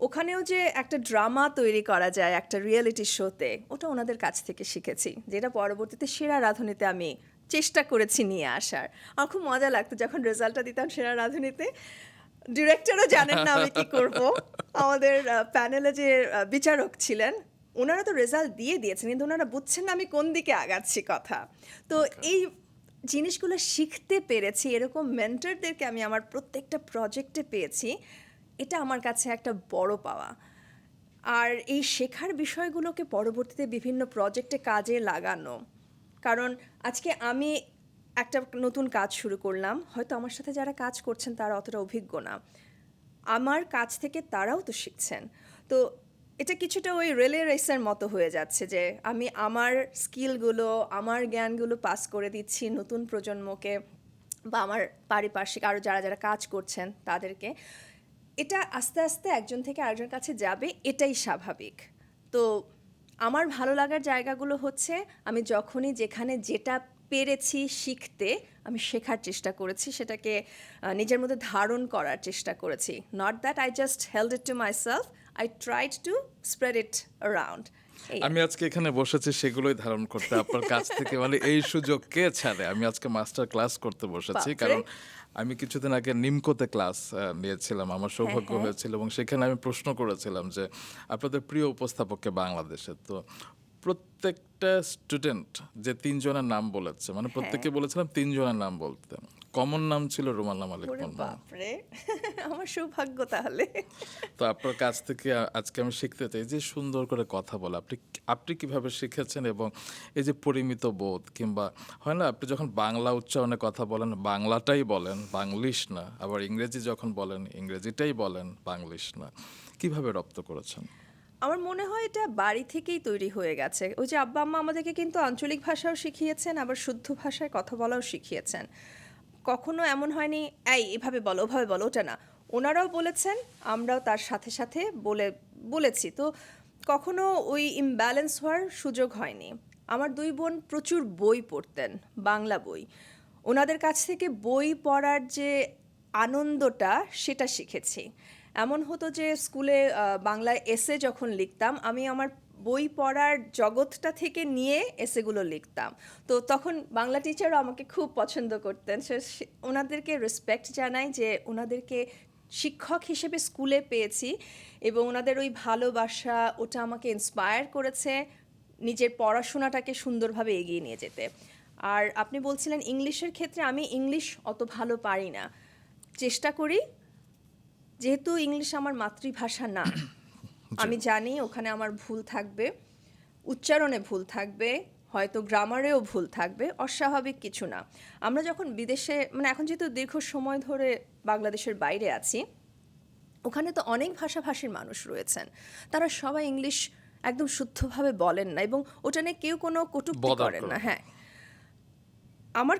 ওখানেও যে একটা ড্রামা তৈরি করা যায় একটা রিয়েলিটি শোতে, ওটা ওনাদের কাছ থেকে শিখেছি, যেটা পরবর্তীতে সেরা রাঁধুনিতে আমি চেষ্টা করেছি নিয়ে আসার। আমার খুব মজা লাগতো যখন রেজাল্টটা দিতাম সেরা রাঁধুনিতে। ডিরেক্টরও জানেন না আমি কি করব। আমাদের প্যানেলে যে বিচারক ছিলেন, ওনারা তো রেজাল্ট দিয়ে দিয়েছেন, কিন্তু ওনারা বুঝছেন না আমি কোন দিকে আগাচ্ছি কথা। তো এই জিনিসগুলো শিখতে পেরেছি, এরকম মেন্টরদেরকে আমি আমার প্রত্যেকটা প্রজেক্টে পেয়েছি। এটা আমার কাছে একটা বড় পাওয়া। আর এই শেখার বিষয়গুলোকে পরবর্তীতে বিভিন্ন প্রজেক্টে কাজে লাগানো। কারণ আজকে আমি একটা নতুন কাজ শুরু করলাম, হয়তো আমার সাথে যারা কাজ করছেন তারা অতটা অভিজ্ঞ না, আমার কাছ থেকে তারাও তো শিখছেন। তো এটা কিছুটা ওই রেলে রেসের মতো হয়ে যাচ্ছে যে আমি আমার স্কিলগুলো, আমার জ্ঞানগুলো পাস করে দিচ্ছি নতুন প্রজন্মকে বা আমার পারিপার্শ্বিক আরও যারা যারা কাজ করছেন তাদেরকে। এটা আস্তে আস্তে একজন থেকে আরেকজনের কাছে যাবে, এটাই স্বাভাবিক। তো আমার ভালো লাগার জায়গাগুলো হচ্ছে আমি যখনই যেখানে যেটা পেরেছি শিখতে, আমি শেখার চেষ্টা করেছি, সেটাকে নিজের মধ্যে ধারণ করার চেষ্টা করেছি। Not that I just held it to my self, I tried to spread it around. আমি আজকে এখানে বসেছি সেগুলোই ধারণ করতে আপনার কাছ থেকে, মানে এই সুযোগ কে ছাড়ে। আমি আজকে মাস্টার ক্লাস করতে বসেছি, বাপরে। কারণ আমি কিছুদিন আগে নিমকোতে ক্লাস নিয়েছিলাম, আমার সৌভাগ্য হ্যাঁ। হয়েছিল, এবং সেখানে আমি প্রশ্ন করেছিলাম যে আপনাদের প্রিয় উপস্থাপককে বাংলাদেশে। তো প্রত্যেকটা স্টুডেন্ট যে 3 জনের নাম বলেছে, মানে প্রত্যেকে বলেছিলাম 3 জনের নাম বলতে, কমন নাম ছিল রুমানা মালিক ওরে মুন্না। বাপরে, আমার সৌভাগ্য তাহলে। তো আপনার কাছ থেকে আজকে আমি শিখতে চাই যে সুন্দর করে কথা বলা, আপনি আপনি কিভাবে শিখেছেন, এবং এই যে পরিমিত বোধ, কিংবা হয় না আপনি যখন বাংলা উচ্চারণে কথা বলেন বাংলাটাই বলেন, বাংলিশ না, আবার ইংরেজি যখন বলেন ইংরেজিটাই বলেন, বাংলিশ না, কিভাবে রপ্ত করেছেন? আমার মনে হয় এটা বাড়ি থেকেই তৈরি হয়ে গেছে। ওই যে আব্বা আম্মা আমাদেরকে কিন্তু আঞ্চলিক ভাষাও শিখিয়েছেন, আবার শুদ্ধ ভাষায় কথা বলাও শিখিয়েছেন। কখনো এমন হয়নি এই এভাবে বলো ওভাবে বলো, ওটা না। ওনারাও বলেছেন, আমরাও তার সাথে সাথে বলেছি। তো কখনো ওই ইমব্যালেন্স হওয়ার সুযোগ হয়নি। আমার 2 বোন প্রচুর বই পড়তেন, বাংলা বই। ওনাদের কাছ থেকে বই পড়ার যে আনন্দটা সেটা শিখেছি। এমন হতো যে স্কুলে বাংলায় এসে যখন লিখতাম, আমি আমার বই পড়ার জগৎটা থেকে নিয়ে এসেগুলো লিখতাম। তো তখন বাংলা টিচারও আমাকে খুব পছন্দ করতেন। ওনাদেরকে রেসপেক্ট জানাই যে ওনাদেরকে শিক্ষক হিসেবে স্কুলে পেয়েছি, এবং ওনাদের ওই ভালোবাসা ওটা আমাকে ইন্সপায়ার করেছে নিজের পড়াশোনাটাকে সুন্দরভাবে এগিয়ে নিয়ে যেতে। আর আপনি বলছিলেন ইংলিশের ক্ষেত্রে, আমি ইংলিশ অত ভালো পারি না, চেষ্টা করি। যেহেতু ইংলিশ আমার মাতৃভাষা না, আমি জানি ওখানে আমার ভুল থাকবে, উচ্চারণে ভুল থাকবে, হয়তো গ্রামারেও ভুল থাকবে, অস্বাভাবিক কিছু না। আমরা যখন বিদেশে মানে এখন যেহেতু দীর্ঘ সময় ধরে বাংলাদেশের বাইরে আছি, ওখানে তো অনেক ভাষাভাষীর মানুষ রয়েছেন, তারা সবাই ইংলিশ একদম শুদ্ধভাবে বলেন না এবং ওটা নিয়ে কেউ কোনো কটূক্তি বদার করেন করেন না। না। হ্যাঁ, আমার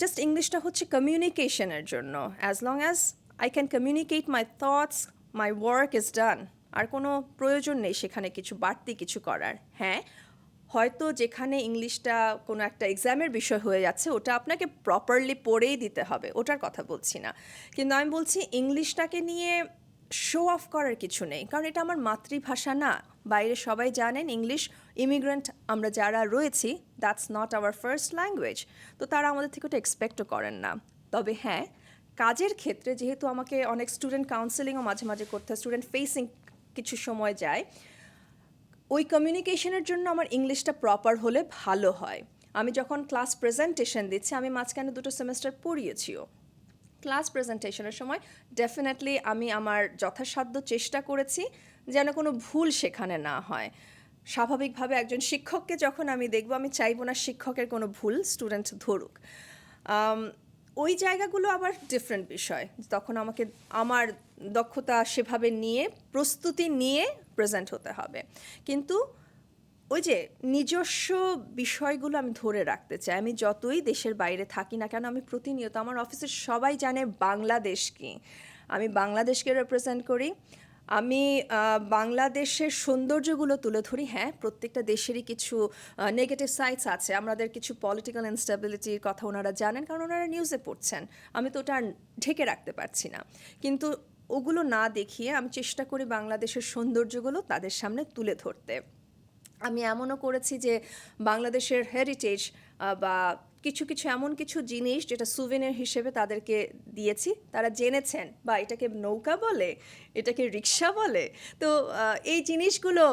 জাস্ট ইংলিশটা হচ্ছে কমিউনিকেশনের জন্য। As long as I can communicate my thoughts, my work is done. আর কোনো প্রয়োজন নেই সেখানে কিছু বাড়তি কিছু করার। হ্যাঁ, হয়তো যেখানে ইংলিশটা কোনো একটা এক্সামের বিষয় হয়ে যাচ্ছে, ওটা আপনাকে প্রপারলি পড়েই দিতে হবে, ওটার কথা বলছি না। কিন্তু আমি বলছি ইংলিশটাকে নিয়ে শো অফ করার কিছু নেই, কারণ এটা আমার মাতৃভাষা না। বাইরে সবাই জানেন ইংলিশ, ইমিগ্রেন্ট আমরা যারা রয়েছি, that's not our first language. তো তারা আমাদের থেকে ওটা এক্সপেক্টও করেন না। তবে হ্যাঁ, কাজের ক্ষেত্রে যেহেতু আমাকে অনেক স্টুডেন্ট কাউন্সেলিংও মাঝে মাঝে করতে হয়, স্টুডেন্ট ফেসিং কিছু সময় যায়, ওই কমিউনিকেশনের জন্য আমার ইংলিশটা প্রপার হলে ভালো হয়। আমি যখন ক্লাস প্রেজেন্টেশন দিচ্ছি, আমি মাঝখানে 2টো সেমেস্টার পড়িয়েছিও। ক্লাস প্রেজেন্টেশনের সময় ডেফিনেটলি আমি আমার যথাসাধ্য চেষ্টা করেছি যেন কোনো ভুল সেখানে না হয়। স্বাভাবিকভাবে একজন শিক্ষককে যখন আমি দেখব, আমি চাইবো না শিক্ষকের কোনো ভুল স্টুডেন্ট ধরুক। আম, ওই জায়গাগুলো আবার ডিফারেন্ট বিষয়, তখন আমাকে আমার দক্ষতা সেভাবে নিয়ে প্রস্তুতি নিয়ে প্রেজেন্ট হতে হবে। কিন্তু ওই যে নিজস্ব বিষয়গুলো আমি ধরে রাখতে চাই। আমি যতই দেশের বাইরে থাকি না কেন, আমি প্রতিনিয়ত, আমার অফিসের সবাই জানে বাংলাদেশ কি, আমি বাংলাদেশকে রিপ্রেজেন্ট করি। আমি বাংলাদেশের সৌন্দর্যগুলো তুলে ধরি। হ্যাঁ, প্রত্যেকটা দেশেরই কিছু নেগেটিভ সাইডস আছে, আমাদের কিছু পলিটিক্যাল ইনস্টেবিলিটির কথা ওনারা জানেন, কারণ ওনারা নিউজে পড়ছেন। আমি তো ওটা আর ঢেকে রাখতে পারছি না। কিন্তু ওগুলো না দেখিয়ে আমি চেষ্টা করি বাংলাদেশের সৌন্দর্যগুলো তাদের সামনে তুলে ধরতে। আমি এমনও করেছি যে বাংলাদেশের হেরিটেজ বা কিছু কিছু এমন কিছু জিনিস যেটা সুভেনির হিসেবে তাদেরকে দিয়েছি, তারা জেনেছেন বা এটাকে নৌকা বলে, এটাকে রিক্সা বলে। তো এই জিনিসগুলো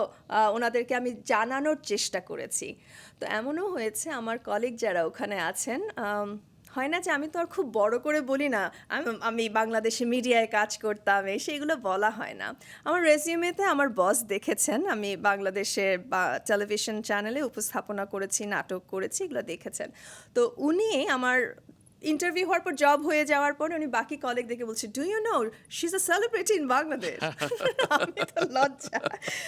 ওনাদেরকে আমি জানানোর চেষ্টা করেছি। তো এমনও হয়েছে আমার কলিগ যারা ওখানে আছেন, হয় না যে আমি তো আর খুব বড় করে বলি না আমি বাংলাদেশে মিডিয়ায় কাজ করতাম, সেইগুলো বলা হয় না। আমার রেজিউমেতে আমার বস দেখেছেন আমি বাংলাদেশের বা টেলিভিশন চ্যানেলে উপস্থাপনা করেছি, নাটক করেছি, এগুলো দেখেছেন। তো উনি আমার ইন্টারভিউ হওয়ার পর, জব হয়ে যাওয়ার পর, উনি বাকি কলিগ দেখে বলছে, do you know she is a celebrity in Bangladesh. আমি তো লজ্জা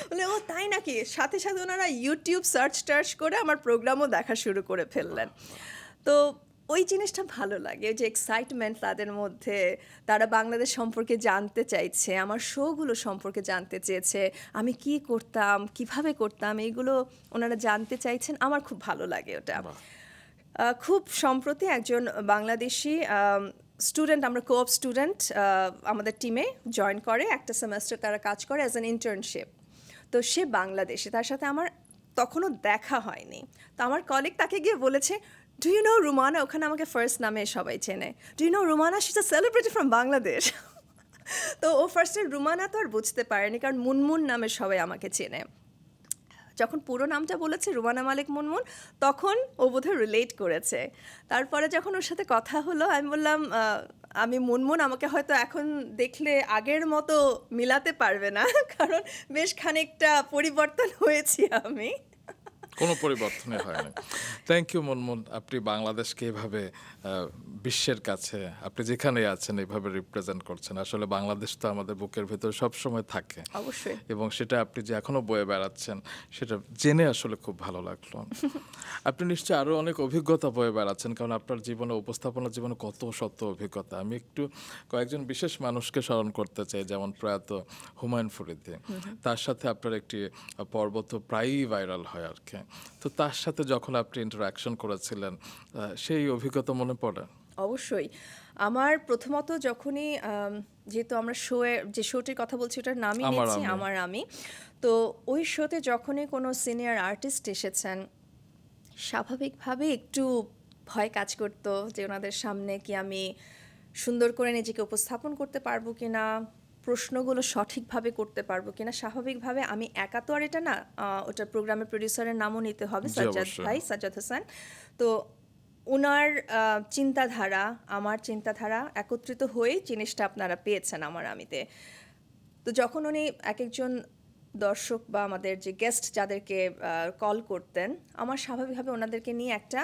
বলে, ও তাই নাকি? সাথে সাথে ওনারা ইউটিউব সার্চ টার্চ করে আমার প্রোগ্রামও দেখা শুরু করে ফেললেন। তো ওই জিনিসটা ভালো লাগে, ওই যে এক্সাইটমেন্ট তাদের মধ্যে, তারা বাংলাদেশ সম্পর্কে জানতে চাইছে, আমার শোগুলো সম্পর্কে জানতে চেয়েছে, আমি কি করতাম, কিভাবে করতাম, এইগুলো ওনারা জানতে চাইছেন। আমার খুব ভালো লাগে ওটা। খুব সম্প্রতি একজন বাংলাদেশি স্টুডেন্ট, আমরা কোঅপ স্টুডেন্ট, আমাদের টিমে জয়েন করে, একটা সেমেস্টার তারা কাজ করে অ্যাজ অ্যান ইন্টার্নশিপ। তো সে বাংলাদেশি, তার সাথে আমার তখনও দেখা হয়নি। তো আমার কলিগ তাকে গিয়ে বলেছে, ডু ইউ নো রুমানা? ওখানে আমাকে ফার্স্ট নামে সবাই চেনে। Do you know Rumana? She is a celebrity from Bangladesh. তো ও ফার্স্টে রুমানা তো আর বুঝতে পারেনি, কারণ মুনমুন নামে সবাই আমাকে চেনে। যখন পুরো নামটা বলেছে রুমানা মালিক মুনমুন, তখন ও বোধহয় রিলেট করেছে। তারপরে যখন ওর সাথে কথা হলো, আমি বললাম আমি মুনমুন, আমাকে হয়তো এখন দেখলে আগের মতো মিলাতে পারবে না, কারণ বেশ খানিকটা পরিবর্তন হয়েছি আমি। কোনো পরিবর্তনই হয়নি। থ্যাংক ইউ মুনমুন, আপনি বাংলাদেশকে এভাবে বিশ্বের কাছে, আপনি যেখানে আছেন এভাবে রিপ্রেজেন্ট করছেন। আসলে বাংলাদেশ তো আমাদের বুকের ভেতর সবসময় থাকে, অবশ্যই। এবং সেটা আপনি যে এখনো বয়ে বেড়াচ্ছেন, সেটা জেনে আসলে খুব ভালো লাগলো। আপনি নিশ্চয়ই আরও অনেক অভিজ্ঞতা বয়ে বেড়াচ্ছেন, কারণ আপনার জীবনে, উপস্থাপনার জীবনে কত শত অভিজ্ঞতা। আমি একটু কয়েকজন বিশেষ মানুষকে স্মরণ করতে চাই, যেমন প্রয়াত হুমায়ুন ফরিদী। তার সাথে আপনার একটি পর্ব তো প্রায়ই ভাইরাল হয় আর কি। তো তার সাথে যখন আপনি ইন্টারাকশন করেছিলেন, সেই অভিজ্ঞতা মনে পড়ে? অবশ্যই। আমার প্রথমত যখনই যেহেতু আমরা যে শোটির কথা বলছি ওটার নামই আমার নিয়েছি আমি। আমার আমি, তো ওই শোতে যখনই কোনো সিনিয়র আর্টিস্ট এসেছেন, স্বাভাবিকভাবে একটু ভয় কাজ করতো যে ওনাদের সামনে কি আমি সুন্দর করে নিজেকে উপস্থাপন করতে পারবো কিনা, প্রশ্নগুলো সঠিকভাবে করতে পারবো কিনা। স্বাভাবিকভাবে আমি একা তো আর এটা না, ওটা প্রোগ্রামের প্রডিউসারের নামও নিতে হবে, জি, সাজ্জাদ অবশ্যই। ভাই, সাজ্জাদ হোসেন। তো ওনার চিন্তাধারা, আমার চিন্তাধারা একত্রিত হয়েই জিনিসটা আপনারা পেয়েছেন আমার আমিতে। তো যখন উনি এক একজন দর্শক বা আমাদের যে গেস্ট যাদেরকে কল করতেন, আমার স্বাভাবিকভাবে ওনাদেরকে নিয়ে একটা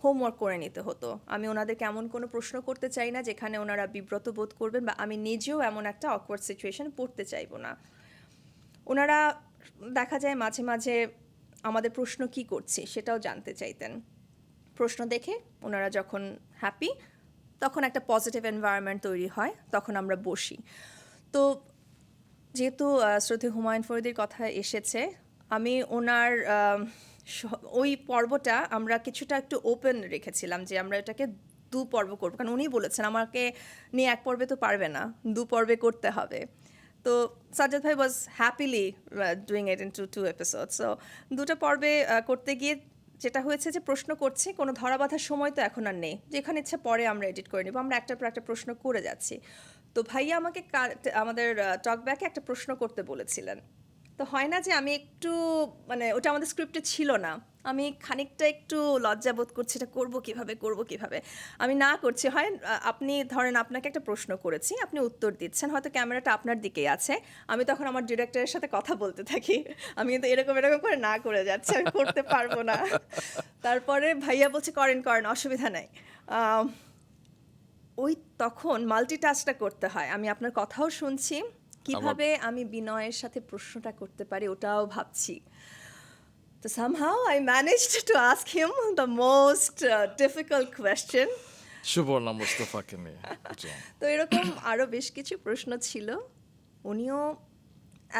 হোমওয়ার্ক করে নিতে হতো। আমি ওনাদেরকে এমন কোনো প্রশ্ন করতে চাই না যেখানে ওনারা বিব্রত বোধ করবেন, বা আমি নিজেও এমন একটা অকওয়ার্ড সিচুয়েশন পড়তে চাইবো না। ওনারা দেখা যায় মাঝে মাঝে আমাদের প্রশ্ন কি করছি সেটাও জানতে চাইতেন। প্রশ্ন দেখে ওনারা যখন হ্যাপি, তখন একটা পজিটিভ এনভায়রনমেন্ট তৈরি হয়, তখন আমরা বসি। তো যেহেতু শ্রদ্ধেয় হুমায়ুন ফরিদির কথা এসেছে, আমি ওনার ওই পর্বটা আমরা কিছুটা একটু ওপেন রেখেছিলাম যে আমরা এটাকে দু পর্ব করবো, কারণ উনি বলেছেন আমাকে নিয়ে এক পর্বে তো পারবে না, দু পর্বে করতে হবে। তো সাজ্জাদ ভাই was happily doing it in two episode. So দুটো পর্বে করতে গিয়ে যেটা হয়েছে যে প্রশ্ন করছি, কোনো ধরা বাঁধার সময় তো এখন আর নেই, যেখানে ইচ্ছা পরে আমরা এডিট করে নিব, আমরা একটার পর একটা প্রশ্ন করে যাচ্ছি। তো ভাইয়া আমাকে আমাদের টকব্যাকে একটা প্রশ্ন করতে বলেছিলেন। তো হয় না যে আমি একটু মানে ওটা আমাদের স্ক্রিপ্টে ছিল না, আমি খানিকটা একটু লজ্জাবোধ করছি, এটা করব কিভাবে আমি না করছি। হয় আপনি ধরেন আপনাকে একটা প্রশ্ন করেছি, আপনি উত্তর দিচ্ছেন, হয়তো ক্যামেরাটা আপনার দিকেই আছে, আমি তখন আমার ডিরেক্টরের সাথে কথা বলতে থাকি, আমি কিন্তু এরকম করে না করে যাচ্ছি, আমি করতে পারবো না। তারপরে ভাইয়া বলছে করেন অসুবিধা নাই। ওই তখন মাল্টিটাস্কটা করতে হয়, আমি আপনার কথাও শুনছি, কিভাবে আমি বিনয়ের সাথে প্রশ্নটা করতে পারি ওটাও ভাবছি। তো somehow I managed to ask him the most difficult question. Suborna মুস্তফাকে নিয়ে। জি। তো এরকম আরও বেশ কিছু প্রশ্ন ছিল। উনিও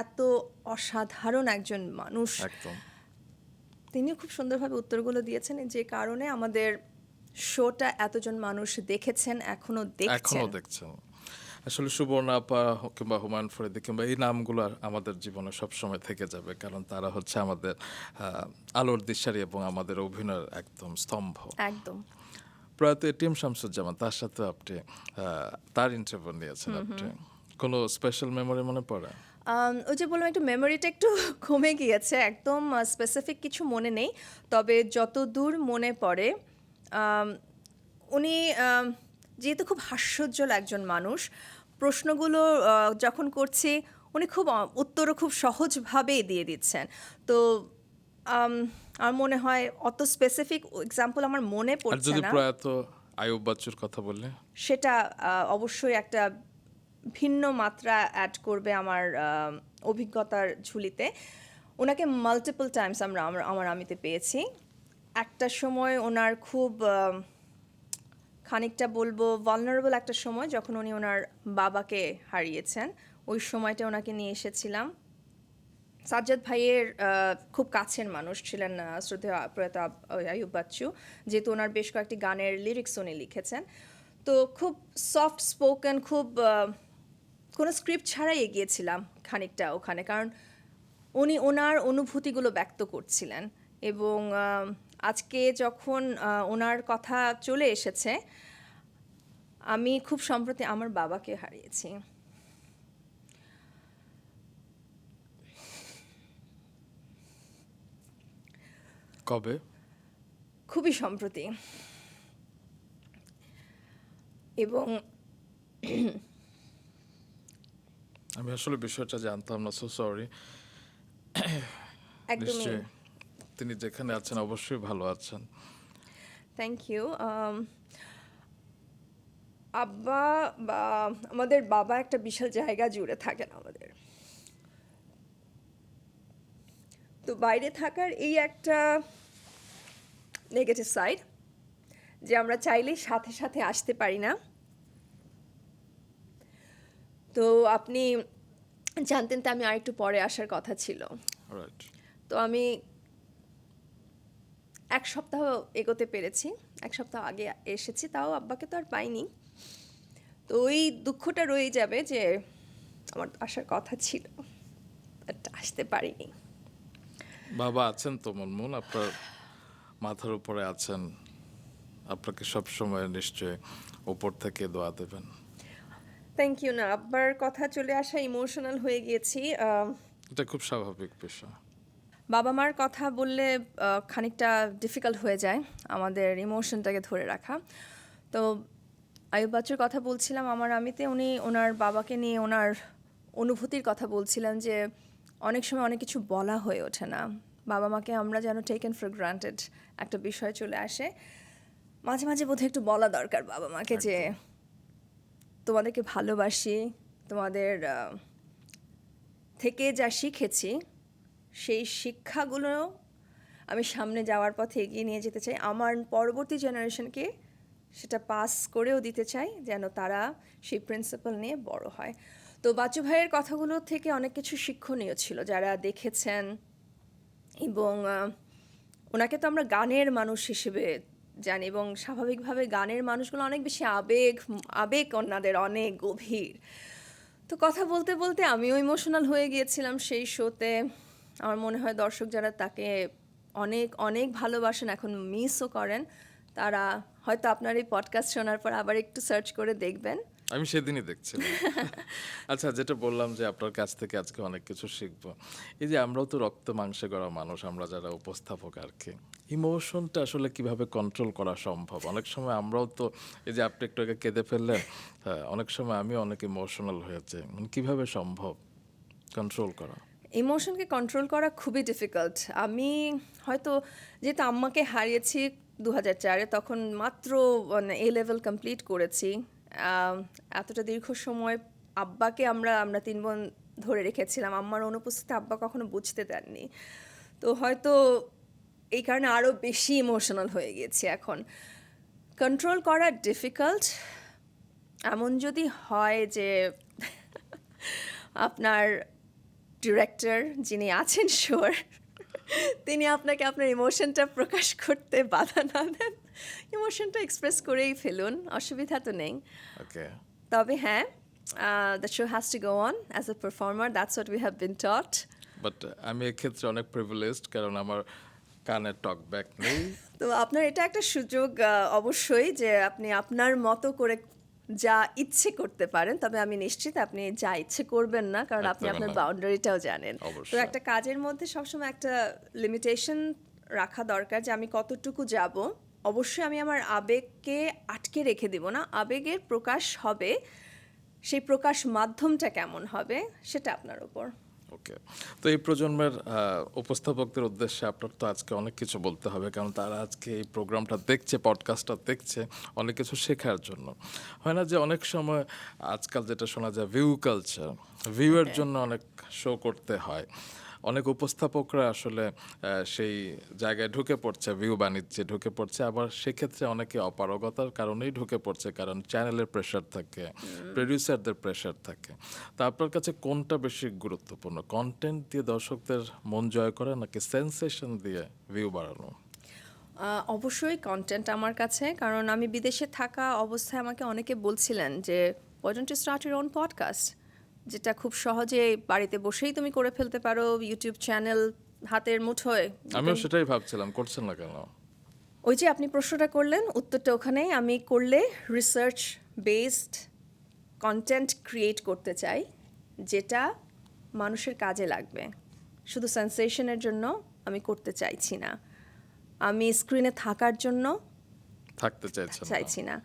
এত অসাধারণ একজন মানুষ, একদম। তিনিও খুব সুন্দরভাবে উত্তরগুলো দিয়েছেন, যে কারণে আমাদের শোটা এতজন মানুষ দেখেছেন, এখনো দেখছেন। আসলে সুবর্ণা আপা কিংবা হুমায়ুন ফরিদি কিংবা এই নামগুলো আমাদের জীবনে সবসময় থেকে যাবে, কারণ তারা হচ্ছে আমাদের আলোর দিশারি এবং আমাদের অভিনয়ের একদম স্তম্ভ। একদম। প্রয়াত এটিএম শামসুজ্জামান, তার সাথে আপনি তার ইন্টারভিউ নিয়েছেন, আপনি কোনো স্পেশাল মেমোরি মনে পড়ে? ওই যে বললাম একটু মেমোরিটা একটু কমে গিয়েছে, একদম স্পেসিফিক কিছু মনে নেই, তবে যতদূর মনে পড়ে উনি যেহেতু খুব হাস্যোজ্জ্বল একজন মানুষ, প্রশ্নগুলো যখন করছি উনি খুব উত্তরও খুব সহজভাবেই দিয়ে দিচ্ছেন। তো আমার মনে হয় অত স্পেসিফিক এক্সাম্পল আমার মনে আর পড়ছে যদি না। প্রয়াত আয়ুব বাচ্চুর কথা বললে, সেটা অবশ্যই একটা ভিন্ন মাত্রা অ্যাড করবে আমার অভিজ্ঞতার ঝুলিতে। ওনাকে মাল্টিপল টাইমস আমার আমিতে পেয়েছি। একটা সময় ওনার খুব খানিকটা বলবো ভালনারেবল একটা সময়, যখন উনি ওনার বাবাকে হারিয়েছেন, ওই সময়টা ওনাকে নিয়ে এসেছিলাম। সাজ্জাদ ভাইয়ের খুব কাছের মানুষ ছিলেন শ্রদ্ধেয় প্রয়াত আয়ুব বাচ্চু, যেহেতু ওনার বেশ কয়েকটি গানের লিরিক্স উনি লিখেছেন। তো খুব সফট স্পোকেন, খুব কোনো স্ক্রিপ্ট ছাড়াই এগিয়েছিলাম খানিকটা ওখানে, কারণ উনি ওনার অনুভূতিগুলো ব্যক্ত করছিলেন। এবং আজকে যখন ওনার কথা চলে এসেছে, আমি খুব সম্প্রতি আমার বাবাকে হারিয়েছি। কবে? খুবই সম্প্রতি। এবং আমি আসলে বিষয়টা জানতাম না, সো সরি। একদমই। নিশ্চয়ই তিনি যেখানে আছেন অবশ্যই ভালো আছেন। Thank you. আব্বা বা আমাদের বাবা একটা বিশাল জায়গা জুড়ে থাকেন আমাদের। তো বাইরে থাকার এই একটা নেগেটিভ সাইড, যে আমরা চাইলেই সাথে সাথে আসতে পারি না। তো আপনি জানতেন তো আমি আরেকটু পরে আসার কথা ছিল। রাইট। তো আমি এক সপ্তাহ এগোতে পেরেছি, এক সপ্তাহ আগে এসেছি, তাও আব্বাকে তো আর পাইনি। তো ওই দুঃখটা রয়ে যাবে যে আমার আসার কথা ছিল, বাট আসতে পারিনি। বাবা আছেন তো মুনমুন, আপনার মাথার উপরে আছেন, আপনাকে সব সময় নিশ্চয়ই উপর থেকে দোয়া দেবেন। Thank you. না, আব্বার কথা চলে আসা ইমোশনাল হয়ে গিয়েছি। এটা খুব স্বাভাবিক বিষয়। বাবা মার কথা বললে খানিকটা ডিফিকাল্ট হয়ে যায় আমাদের ইমোশনটাকে ধরে রাখা। তো আয়ুব বাচ্চুর কথা বলছিলাম আমার আমিতে, উনি ওনার বাবাকে নিয়ে ওনার অনুভূতির কথা বলছিলেন, যে অনেক সময় অনেক কিছু বলা হয়ে ওঠে না। বাবা মাকে আমরা যেন টেকেন ফর গ্রান্টেড একটা বিষয় চলে আসে। মাঝে মাঝে বোধহয় একটু বলা দরকার বাবা মাকে যে তোমাদেরকে ভালোবাসি, তোমাদের থেকে যা শিখেছি সেই শিক্ষাগুলো আমি সামনে যাওয়ার পথে এগিয়ে নিয়ে যেতে চাই, আমার পরবর্তী জেনারেশনকে সেটা পাস করেও দিতে চাই যেন তারা সেই প্রিন্সিপাল নিয়ে বড় হয়। তো বাচ্চু ভাইয়ের কথাগুলো থেকে অনেক কিছু শিক্ষণীয় ছিল যারা দেখেছেন, এবং ওনাকে তো আমরা গানের মানুষ হিসেবে জানি, এবং স্বাভাবিকভাবে গানের মানুষগুলো অনেক বেশি আবেগ ওনাদের অনেক গভীর। তো কথা বলতে বলতে আমিও ইমোশনাল হয়ে গিয়েছিলাম সেই শোতে। আমার মনে হয় দর্শক যারা তাকে অনেক অনেক ভালোবাসেন, এখন মিসও করেন, তারা হয়তো আপনার এই পডকাস্ট শোনার পর আবার একটু সার্চ করে দেখবেন। আমি সেদিনই দেখছিলাম। আচ্ছা, যেটা বললাম যে আপনার কাছ থেকে আজকে অনেক কিছু শিখবো, এই যে আমরাও তো রক্ত মাংসে গড়া মানুষ, আমরা যারা উপস্থাপক আর কি, ইমোশনটা আসলে কিভাবে কন্ট্রোল করা সম্ভব? অনেক সময় আমরাও তো, এই যে আপনি একটু আগে কেঁদে ফেললেন, হ্যাঁ, অনেক সময় আমি অনেক ইমোশনাল হয়েছে, মানে কিভাবে সম্ভব কন্ট্রোল করা? ইমোশনকে কন্ট্রোল করা খুবই ডিফিকাল্ট। আমি হয়তো যেহেতু আম্মাকে হারিয়েছি 2004-এ, তখন মাত্র এ লেভেল কমপ্লিট করেছি। এতটা দীর্ঘ সময় আব্বাকে আমরা 3 বোন ধরে রেখেছিলাম। আম্মার অনুপস্থিতি আব্বা কখনো বুঝতে দেননি। তো হয়তো এই কারণে আরও বেশি ইমোশনাল হয়ে গেছি এখন। কন্ট্রোল করা ডিফিকাল্ট এমন যদি হয় যে আপনার ডিরেক্টর যিনি আছেন শোর, তিনি আপনাকে আপনার ইমোশনটা প্রকাশ করতে বাধা না দেন, ইমোশনটা এক্সপ্রেস করেই ফেলুন, অসুবিধা তো নেই। ওকে, তবে হ্যাঁ, the show has to go on as a performer, that's what we have been taught. But আমি এক্ষেত্রে অনেক প্রিভিলেজড, কারণ আমার কানে টক ব্যাক নেই। তো আপনার এটা একটা সুযোগ অবশ্যই যে আপনি আপনার মতো করে যা ইচ্ছে করতে পারেন, তবে আমি নিশ্চিত আপনি যা ইচ্ছে করবেন না, কারণ আপনি একদমই আপনার না। বাউন্ডারিটাও জানেন। তো অবশ্যই। একটা কাজের মধ্যে সবসময় একটা লিমিটেশন রাখা দরকার যে আমি কতটুকু যাব। অবশ্যই আমি আমার আবেগকে আটকে রেখে দিব না, আবেগের প্রকাশ হবে, সেই প্রকাশ মাধ্যমটা কেমন হবে সেটা আপনার উপর। ওকে, তো এই প্রজন্মের উপস্থাপকদের উদ্দেশ্যে আপনার তো আজকে অনেক কিছু বলতে হবে, কারণ তারা আজকে এই প্রোগ্রামটা দেখছে, পডকাস্টটা দেখছে অনেক কিছু শেখার জন্য। হয় না যে অনেক সময় আজকাল যেটা শোনা যায় ভিউ কালচার, ভিউয়ের জন্য অনেক শো করতে হয়, অনেক উপস্থাপকরা আসলে সেই জায়গায় ঢুকে পড়ছে, ভিউ বাণিজ্যে ঢুকে পড়ছে, আবার সেক্ষেত্রে অনেকে অপারগতার কারণেই ঢুকে পড়ছে, কারণ চ্যানেলের প্রেশার থাকে, প্রডিউসারদের প্রেশার থাকে। তা আপনার কাছে কোনটা বেশি গুরুত্বপূর্ণ, কন্টেন্ট দিয়ে দর্শকদের মন জয় করা নাকি সেন্সেশন দিয়ে ভিউ বাড়ানো? অবশ্যই কন্টেন্ট আমার কাছে, কারণ আমি বিদেশে থাকা অবস্থায় আমাকে অনেকে বলছিলেন যে why don't you start your own podcast, যেটা খুব সহজে বাড়িতে বসেই তুমি করে ফেলতে পারো, ইউটিউব চ্যানেল হাতের মুঠোয়। আমিও সেটাই ভাবছিলাম, করছেন না কেন? ওই যে আপনি প্রশ্নটা করলেন, উত্তরটা ওখানেই। আমি করলে রিসার্চ বেসড কন্টেন্ট ক্রিয়েট করতে চাই যেটা মানুষের কাজে লাগবে, শুধু সেন্সেশনের জন্য আমি করতে চাইছি না, আমি স্ক্রিনে থাকার জন্য থাকতে চাইছেন না? চাইছি না।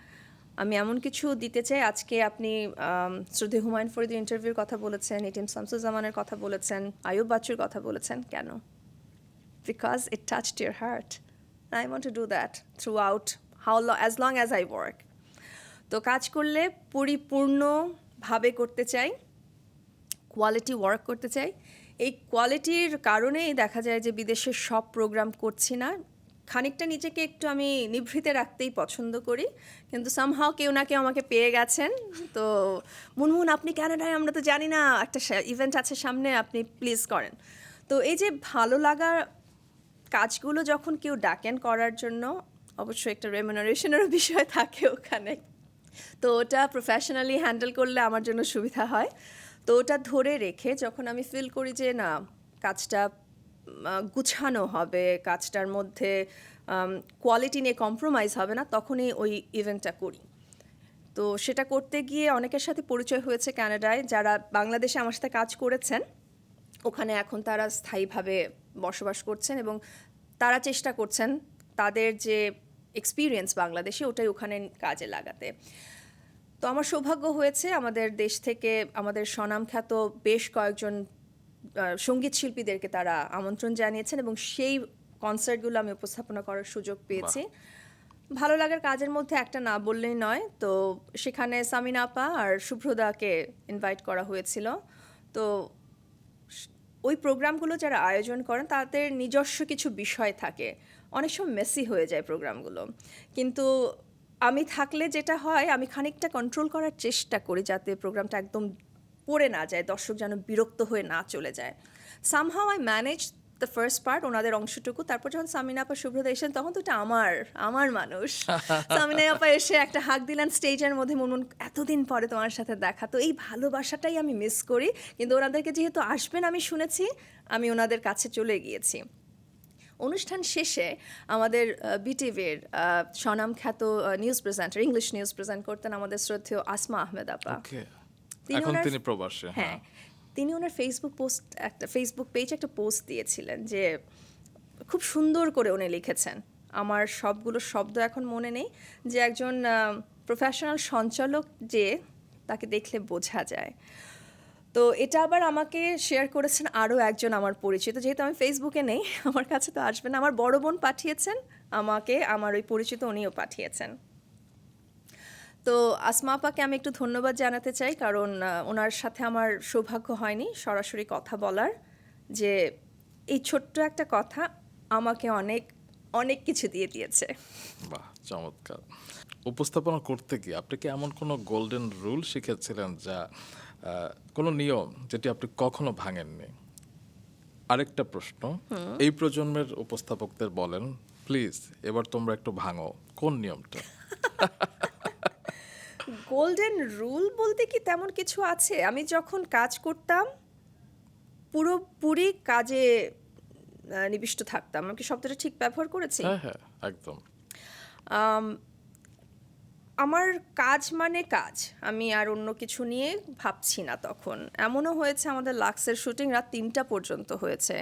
আমি এমন কিছু দিতে চাই। আজকে আপনি শ্রদ্ধেয় হুমায়ুন ফরিদের ইন্টারভিউর কথা বলেছেন, এটিএম শামসুজ্জামানের কথা বলেছেন, আয়ুব বাচ্চুর কথা বলেছেন, কেন? Because it touched your heart, I want to do that through out as long as I work. তো কাজ করলে পরিপূর্ণভাবে করতে চাই, কোয়ালিটি ওয়ার্ক করতে চাই। এই কোয়ালিটির কারণেই দেখা যায় যে বিদেশের সব প্রোগ্রাম করছি না, খানিকটা নিজেকে একটু আমি নিভৃতে রাখতেই পছন্দ করি, কিন্তু সামহাও কেউ না কেউ আমাকে পেয়ে গেছেন। তো মুনমুন আপনি ক্যানাডায়, আমরা তো জানি না, একটা ইভেন্ট আছে সামনে, আপনি প্লিজ করেন। তো এই যে ভালো লাগার কাজগুলো যখন কেউ ডাকেন করার জন্য, অবশ্যই একটা রেমুনারেশনেরও বিষয় থাকে ওখানে, তো ওটা প্রফেশনালি হ্যান্ডেল করলে আমার জন্য সুবিধা হয়। তো ওটা ধরে রেখে যখন আমি ফিল করি যে না, কাজটা গুছানো হবে, কাজটার মধ্যে কোয়ালিটি নিয়ে কম্প্রোমাইজ হবে না, তখনই ওই ইভেন্টটা করি। তো সেটা করতে গিয়ে অনেকের সাথে পরিচয় হয়েছে কানাডায়, যারা বাংলাদেশে আমার সাথে কাজ করেছেন, ওখানে এখন তারা স্থায়ীভাবে বসবাস করছেন এবং তারা চেষ্টা করছেন তাদের যে এক্সপিরিয়েন্স বাংলাদেশে ওটাই ওখানে কাজে লাগাতে। তো আমার সৌভাগ্য হয়েছে আমাদের দেশ থেকে আমাদের স্বনামখ্যাত বেশ কয়েকজন সঙ্গীত শিল্পীদেরকে তারা আমন্ত্রণ জানিয়েছেন এবং সেই কনসার্টগুলো আমি উপস্থাপনা করার সুযোগ পেয়েছি। ভালো লাগার কাজের মধ্যে একটা না বললেই নয়, তো সেখানে সামিনা আপা আর শুভ্রদাকে ইনভাইট করা হয়েছিল। তো ওই প্রোগ্রামগুলো যারা আয়োজন করেন তাদের নিজস্ব কিছু বিষয় থাকে, অনেক সময় মেসি হয়ে যায় প্রোগ্রামগুলো, কিন্তু আমি থাকলে যেটা হয় আমি খানিকটা কন্ট্রোল করার চেষ্টা করি যাতে প্রোগ্রামটা একদম পড়ে না যায়, দর্শক যেন বিরক্ত হয়ে না চলে যায়। Somehow I manage the first part, ওনাদের অংশটুকু। তারপর যখন সামিনা আপা শুভ্রতা এসেছেন তখন তো এটা আমার মানুষ। সামিনা আপা এসে একটা হাক দিলেন স্টেজের মধ্যে, মুনমুন এতদিন পরে তোমার সাথে দেখা, তো এই ভালোবাসাটাই আমি মিস করি। কিন্তু ওনাদেরকে যেহেতু আসবেন আমি শুনেছি, আমি ওনাদের কাছে চলে গিয়েছি। অনুষ্ঠান শেষে আমাদের বিটিভির স্বনামখ্যাত news presenter, English news present করতেন আমাদের শ্রদ্ধেয় আসমা আহমেদ আপা। এখন তিনি প্রবাসে। হ্যাঁ, তিনি ওনার ফেসবুক পেজে একটা পোস্ট দিয়েছিলেন যে খুব সুন্দর করে উনি লিখেছেন, আমার সবগুলো শব্দ এখন মনে নেই, যে একজন প্রফেশনাল সঞ্চালক যে তাকে দেখলে বোঝা যায়। তো এটা আবার আমাকে শেয়ার করেছেন আরও একজন আমার পরিচিত, যেহেতু আমি ফেসবুকে নেই আমার কাছে তো আসবে না, আমার বড় বোন পাঠিয়েছেন আমাকে, আমার ওই পরিচিত উনিও পাঠিয়েছেন। তো আসমা আপাকে আমি একটু ধন্যবাদ জানাতে চাই, কারণ ওনার সাথে আমার সৌভাগ্য হয়নি সরাসরি কথা বলার, যে এই ছোট্ট একটা কথা আমাকে অনেক অনেক কিছু দিয়ে দিয়েছে। বাহ, চমৎকার। উপস্থাপনা করতে গিয়ে আপনি কি এমন কোনো গোল্ডেন রুল শিখেছিলেন, যা কোনো নিয়ম যেটি আপনি কখনো ভাঙেননি? আরেকটা প্রশ্ন, এই প্রজন্মের উপস্থাপকদের বলেন প্লিজ এবার তোমরা একটু ভাঙো, কোন নিয়মটা? গোল্ডেন রুল বলতে কি তেমন কিছু আছে? আমি যখন কাজ করতাম পুরোপুরি কাজে নিবিষ্ট থাকতাম। আমি কি শব্দটা ঠিক ব্যবহার করেছি? হ্যাঁ হ্যাঁ, একদম। আমার কাজ মানে কাজ, আমি আর অন্য কিছু নিয়ে ভাবছি না তখন। এমনও হয়েছে আমাদের লাক্সের শুটিং রাত 3টা পর্যন্ত হয়েছে,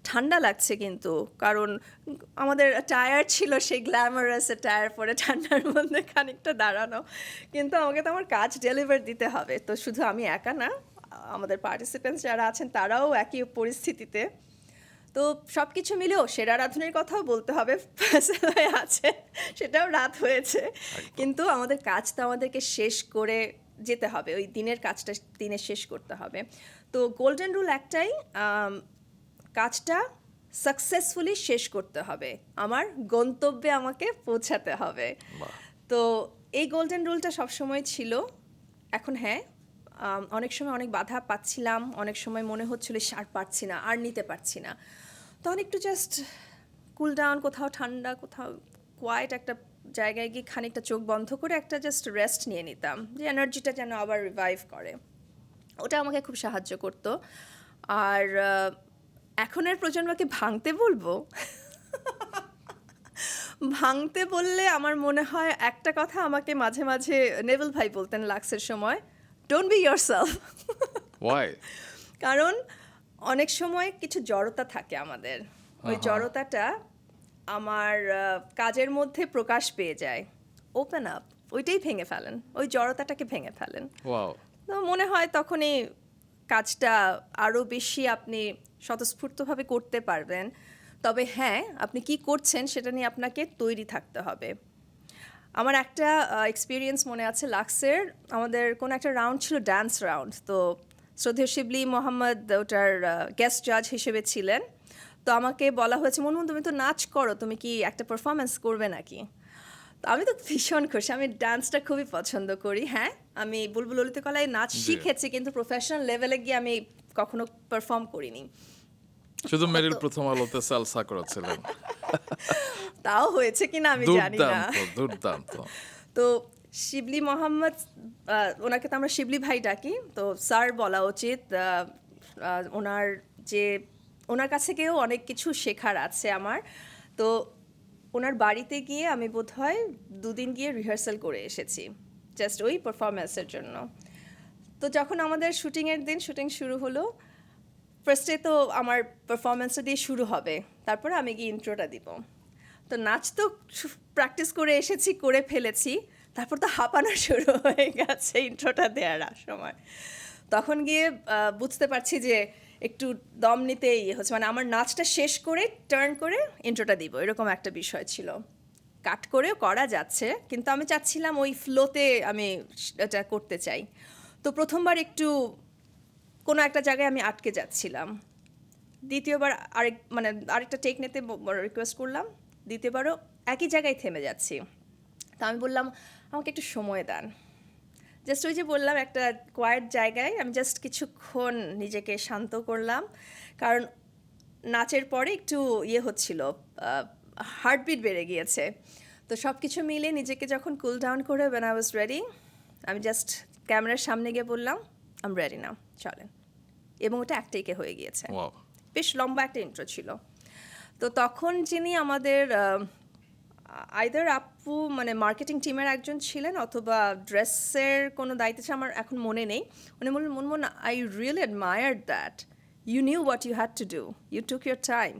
ঠান্ডা লাগছে কিন্তু, কারণ আমাদের টায়ার ছিল সেই গ্ল্যামারাস টায়ার পরে ঠান্ডার মধ্যে খানিকটা দাঁড়ানো, কিন্তু আমাকে তো আমার কাজ ডেলিভার দিতে হবে। তো শুধু আমি একা না, আমাদের পার্টিসিপেন্টস যারা আছেন তারাও একই পরিস্থিতিতে। তো সব কিছু মিলেও সেরা রাঁধুনির কথাও বলতে হবে, ফয়সালায় আছে, সেটাও রাত হয়েছে, কিন্তু আমাদের কাজ তো আমাদেরকে শেষ করে যেতে হবে, ওই দিনের কাজটা দিনে শেষ করতে হবে। তো গোল্ডেন রুল একটাই, কাজটা সাকসেসফুলি শেষ করতে হবে, আমার গন্তব্যে আমাকে পৌঁছাতে হবে। তো এই গোল্ডেন রুলটা সবসময় ছিল। এখন হ্যাঁ, অনেক সময় অনেক বাধা পাচ্ছিলাম, অনেক সময় মনে হচ্ছিল আর পারছি না, আর নিতে পারছি না, তখন একটু জাস্ট কুল ডাউন, কোথাও ঠান্ডা, কোথাও কোয়াইট একটা জায়গায় গিয়ে খানিকটা চোখ বন্ধ করে একটা জাস্ট রেস্ট নিয়ে নিতাম, যে এনার্জিটা যেন আবার রিভাইভ করে। ওটা আমাকে খুব সাহায্য করতো। আর এখনের প্রজন্মকে ভাঙতে বলবো, ভাঙতে বললে আমার মনে হয় একটা কথা আমাকে মাঝে মাঝে নেভিল ভাই বলতেন লাক্সের সময়, ডোন্ট বি ইয়োরসেলফ। ওয়াই? কারণ অনেক সময় কিছু জড়তা থাকে আমাদের, ওই জড়তাটা আমার কাজের মধ্যে প্রকাশ পেয়ে যায়। ওপেন আপ, ওইটাই ভেঙে ফেলেন, ওই জড়তাটাকে ভেঙে ফেলেন। ওয়াও। তো মনে হয় তখনই কাজটা আরও বেশি আপনি স্বতঃস্ফূর্তভাবে করতে পারবেন। তবে হ্যাঁ, আপনি কি করছেন সেটা নিয়ে আপনাকে তৈরি থাকতে হবে। আমার একটা এক্সপিরিয়েন্স মনে আছে লাক্সের, আমাদের কোনো একটা রাউন্ড ছিল ডান্স রাউন্ড, তো শ্রদ্ধেয় শিবলি মোহাম্মদ ওটার গেস্ট জাজ হিসেবে ছিলেন। তো আমাকে বলা হয়েছে, মুনমুন তুমি তো নাচ করো, তুমি কি একটা পারফরমেন্স করবে নাকি? তো আমি তো ভীষণ খুশি, আমি ডান্সটা খুবই পছন্দ করি। হ্যাঁ, আমি বুলবুল ললিত কলায় নাচ শিখেছি, কিন্তু প্রফেশনাল লেভেলে গিয়ে আমি কখনো পারফর্ম করিনি। শুধু মেরিল প্রথম আলোতে সালসা করেছিলেন। তাও হয়েছে কিনা আমি জানি না। দুর্দান্ত। তো শিবলি মোহাম্মদ, ওনাকে তো আমরা শিবলি ভাই ডাকি, তো স্যার বলা উচিত। ওনার কাছে গিয়েও অনেক কিছু শেখার আছে আমার। তো ওনার বাড়িতে গিয়ে আমি বোধহয় 2 দিন গিয়ে রিহার্সাল করে এসেছি, জাস্ট ওই পারফরমেন্সের জন্য। তো যখন আমাদের শুটিংয়ের দিন শুটিং শুরু হলো, ফার্স্টে তো আমার পারফরমেন্সটা দিয়ে শুরু হবে, তারপরে আমি গিয়ে ইন্ট্রোটা দিব। তো নাচ তো প্র্যাকটিস করে এসেছি, করে ফেলেছি, তারপর তো হাঁপানো শুরু হয়ে গেছে ইন্ট্রোটা দেওয়ার সময়। তখন গিয়ে বুঝতে পারছি যে একটু দম নিতে ইয়ে হচ্ছে, মানে আমার নাচটা শেষ করে টার্ন করে ইন্ট্রোটা দিব, এরকম একটা বিষয় ছিল। কাট করেও করা যাচ্ছে, কিন্তু আমি চাচ্ছিলাম ওই ফ্লোতে আমি এটা করতে চাই। তো প্রথমবার একটু কোনো একটা জায়গায় আমি আটকে যাচ্ছিলাম, দ্বিতীয়বার আরেকটা টেক নিতে রিকোয়েস্ট করলাম, দ্বিতীয়বারও একই জায়গায় থেমে যাচ্ছি। তা আমি বললাম আমাকে একটু সময় দেন, জাস্ট ওই যে বললাম একটা কোয়াইট জায়গায় আমি জাস্ট কিছুক্ষণ নিজেকে শান্ত করলাম, কারণ নাচের পরে একটু ইয়ে হচ্ছিল, হার্টবিট বেড়ে গিয়েছে। তো সব কিছু মিলে নিজেকে যখন কুল ডাউন করে when I was ready, আমি জাস্ট ক্যামেরার সামনে গিয়ে বললাম আই এম রেডি নাও, চলেন। এবং ওটা এক টেকে হয়ে গিয়েছে, ওয়াও, বেশ লম্বা একটা ইন্ট্রো ছিল। তো তখন যিনি আমাদের আইদার আপু মানে মার্কেটিং টিমের একজন ছিলেন অথবা ড্রেসের কোনো দায়িত্ব ছিল, আমার এখন মনে নেই, উনি বললেন Munmun I really admired that you knew what you had to do, you took your time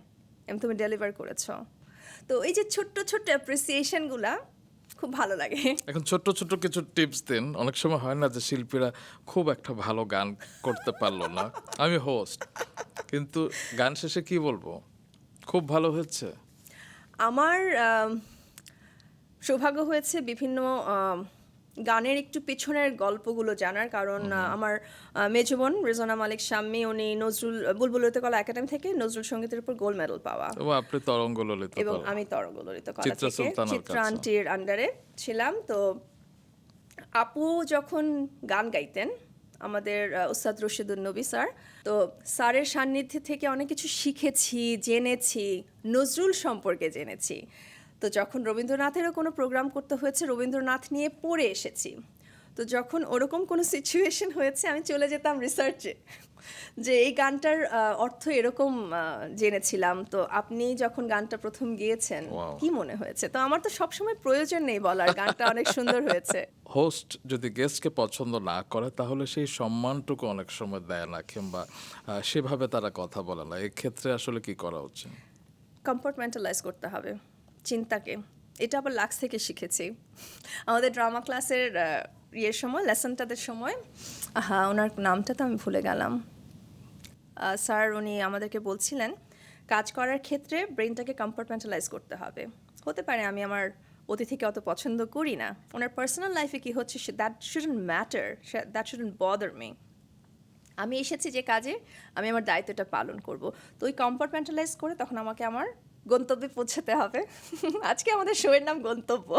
এবং তুমি ডেলিভার করেছো। তো এই যে ছোট্ট ছোট্ট অ্যাপ্রিসিয়েশনগুলা খুব ভালো লাগে। এখন ছোট্ট ছোট্ট কিছু টিপস দিন। অনেক সময় হয় না যে শিল্পীরা খুব একটা ভালো গান করতে পারলো না, আমি হোস্ট, কিন্তু গান শেষে কি বলবো, খুব ভালো হয়েছে। আমার সৌভাগ্য হয়েছে বিভিন্ন গানের একটু পেছনের গল্পগুলো জানার, কারণ আমার মেজো বোন রেজনা মালিক শাম্মী, উনি নজরুল বুলবুল ললিত কলা একাডেমি থেকে নজরুল সঙ্গীতের উপর গোল্ড মেডেল পাওয়া, তবু আপনি তরঙ্গ ললিত এবং কলা। আমি তরঙ্গ ললিত কলা চিত্রা থেকে সুলতানার চিত্রা কাছে। আন্টির আন্ডারে ছিলাম। তো আপু যখন গান গাইতেন, আমাদের উস্তাদ রশিদুন নবী স্যার, তো স্যারের সান্নিধ্যে থেকে অনেক কিছু শিখেছি, জেনেছি, নজরুল সম্পর্কে জেনেছি। তো যখন রবীন্দ্রনাথেরও কোনো প্রোগ্রাম করতে হয়েছে, রবীন্দ্রনাথ নিয়ে পড়ে এসেছি। তো যখন ওরকম কোনো সিচুয়েশন হয়েছে, আমি চলে যেতাম রিসার্চে যে এই গানটার অর্থ এরকম জেনেছিলাম। তো আপনি যখন গানটা প্রথম গেয়েছেন Wow. কি মনে হয়েছে? তো আমার তো সবসময় প্রয়োজন নেই বলার গানটা অনেক সুন্দর হয়েছে। হোস্ট যদি গেস্টকে পছন্দ না করে তাহলে সেই সম্মানটুকু অনেক সময় দেয় না, কিংবা সেভাবে তারা কথা বলে না, এক্ষেত্রে আসলে কি করা উচিত? কম্পার্টমেন্টালাইজ করতে হবে চিন্তাকে। এটা আবার লাক্স থেকে শিখেছি আমাদের ড্রামা ক্লাসের ইয়ের সময়, লেসনটাদের সময়। ওনার নামটা তো আমি ভুলে গেলাম। স্যার উনি আমাদেরকে বলছিলেন কাজ করার ক্ষেত্রে ব্রেনটাকে কম্পার্টমেন্টালাইজ করতে হবে। হতে পারে আমি আমার অতিথিকে অত পছন্দ করি না, ওনার পার্সোনাল লাইফে কী হচ্ছে that shouldn't matter, that shouldn't bother me. আমি এসেছি যে কাজে, আমি আমার দায়িত্বটা পালন করব। তো ওই কম্পার্টমেন্টালাইজ করে তখন আমাকে আমার গন্তব্যে পৌঁছাতে হবে। আজকে আমাদের শোয়ের নাম গন্তব্য।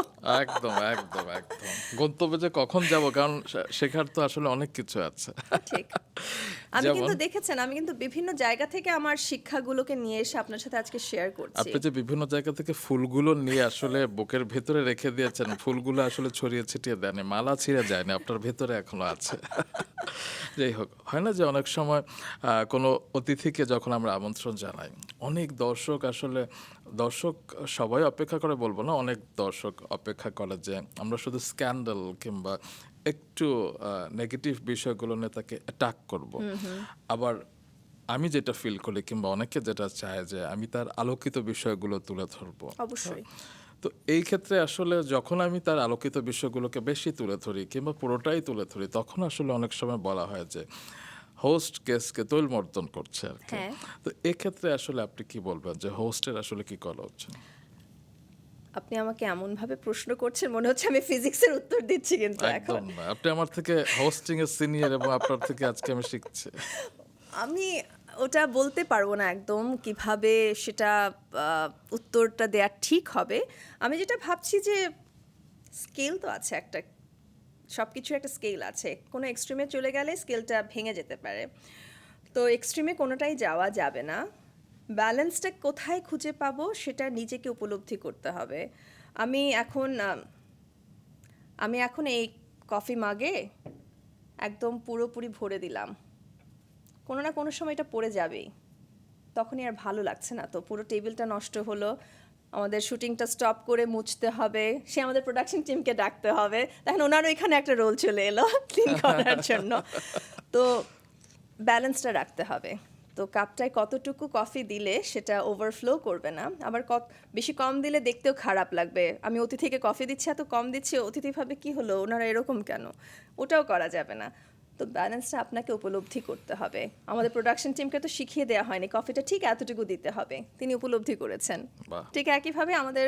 একদম একদম একদম, গন্তব্যে যে কখন যাব, কারণ শেখার তো আসলে অনেক কিছু আছে। ঠিক। আমি যেমন? কিন্তু দেখেছেন আমি কিন্তু বিভিন্ন জায়গা থেকে আমার শিক্ষাগুলোকে নিয়ে এসে আপনার সাথে আজকে শেয়ার করছি। আপনি যে বিভিন্ন জায়গা থেকে ফুলগুলো নিয়ে আসলে বুকের ভেতরে রেখে দিয়েছেন, ফুলগুলো আসলে ছড়িয়ে ছিটিয়ে দেয়নি, মালা ছিঁড়ে যায়নি, আপনার ভেতরে এখনো আছে। যাই হোক, হয় না যে অনেক সময় কোনো অতিথিকে যখন আমরা আমন্ত্রণ জানাই, অনেক দর্শক আসলে, দর্শক সবাই অপেক্ষা করে বলবো না, অনেক দর্শক অপেক্ষা করে যে আমরা শুধু স্ক্যান্ডাল কিংবা একটু নেগেটিভ বিষয়গুলো নিয়ে তাকে অ্যাটাক করব। আবার আমি যেটা ফিল করি কিংবা অনেকে যেটা চায় যে আমি তার আলোকিত বিষয়গুলো তুলে ধরবো। অবশ্যই। তো এই ক্ষেত্রে আসলে যখন আমি তার আলোকিত বিষয়গুলোকে বেশি তুলে ধরি কিংবা পুরোটাই তুলে ধরি, তখন আসলে অনেক সময় বলা হয় যে হোস্ট গেস্টকে তৈলমর্দন করছে আর কি। হ্যাঁ। তো এক্ষেত্রে আসলে আপনি কি বলবেন যে হোস্টের আসলে কি করা উচিত? আপনি আমাকে এমনভাবে প্রশ্ন করছেন মনে হচ্ছে আমি ফিজিক্সের উত্তর দিচ্ছি, কিন্তু এখন একদম না, আপনি আমার থেকে হোস্টিং এর সিনিয়র এবং আপনার থেকে আজকে আমি শিখছি। আমি ওটা বলতে পারবো না একদম কিভাবে সেটা উত্তরটা দেওয়া ঠিক হবে। আমি যেটা ভাবছি যে স্কেল তো আছে একটা, সব কিছুর একটা স্কেল আছে, কোনো এক্সট্রিমে চলে গেলে স্কেলটা ভেঙে যেতে পারে। তো এক্সট্রিমে কোনোটাই যাওয়া যাবে না। ব্যালেন্সটা কোথায় খুঁজে পাবো সেটা নিজেকে উপলব্ধি করতে হবে। আমি এখন এই কফি মাগে একদম পুরোপুরি ভরে দিলাম, কোনো না কোনো সময় এটা পড়ে যাবেই, তখনই আর ভালো লাগছে না, তো পুরো টেবিলটা নষ্ট হলো, আমাদের শুটিংটা স্টপ করে মুছতে হবে, সে আমাদের প্রোডাকশন টিমকে ডাকতে হবে, দেখেন ওনারও এখানে একটা রোল চলে এলো ক্লিন করার জন্য। তো ব্যালেন্সটা রাখতে হবে। তো কাপটায় কতটুকু কফি দিলে সেটা ওভারফ্লো করবে না, আবার বেশি কম দিলে দেখতেও খারাপ লাগবে, আমি অতিথিকে কফি দিচ্ছি এত কম দিচ্ছি, অতিথি ভাবে কি হলো ওনারা এরকম কেন, ওটাও করা যাবে না। তো ব্যালেন্সটা আপনাকে উপলব্ধি করতে হবে। আমাদের প্রোডাকশন টিমকে তো শিখিয়ে দেওয়া হয়নি কফিটা ঠিক এতটুকু দিতে হবে, তিনি উপলব্ধি করেছেন। বাহ। ঠিক একইভাবে আমাদের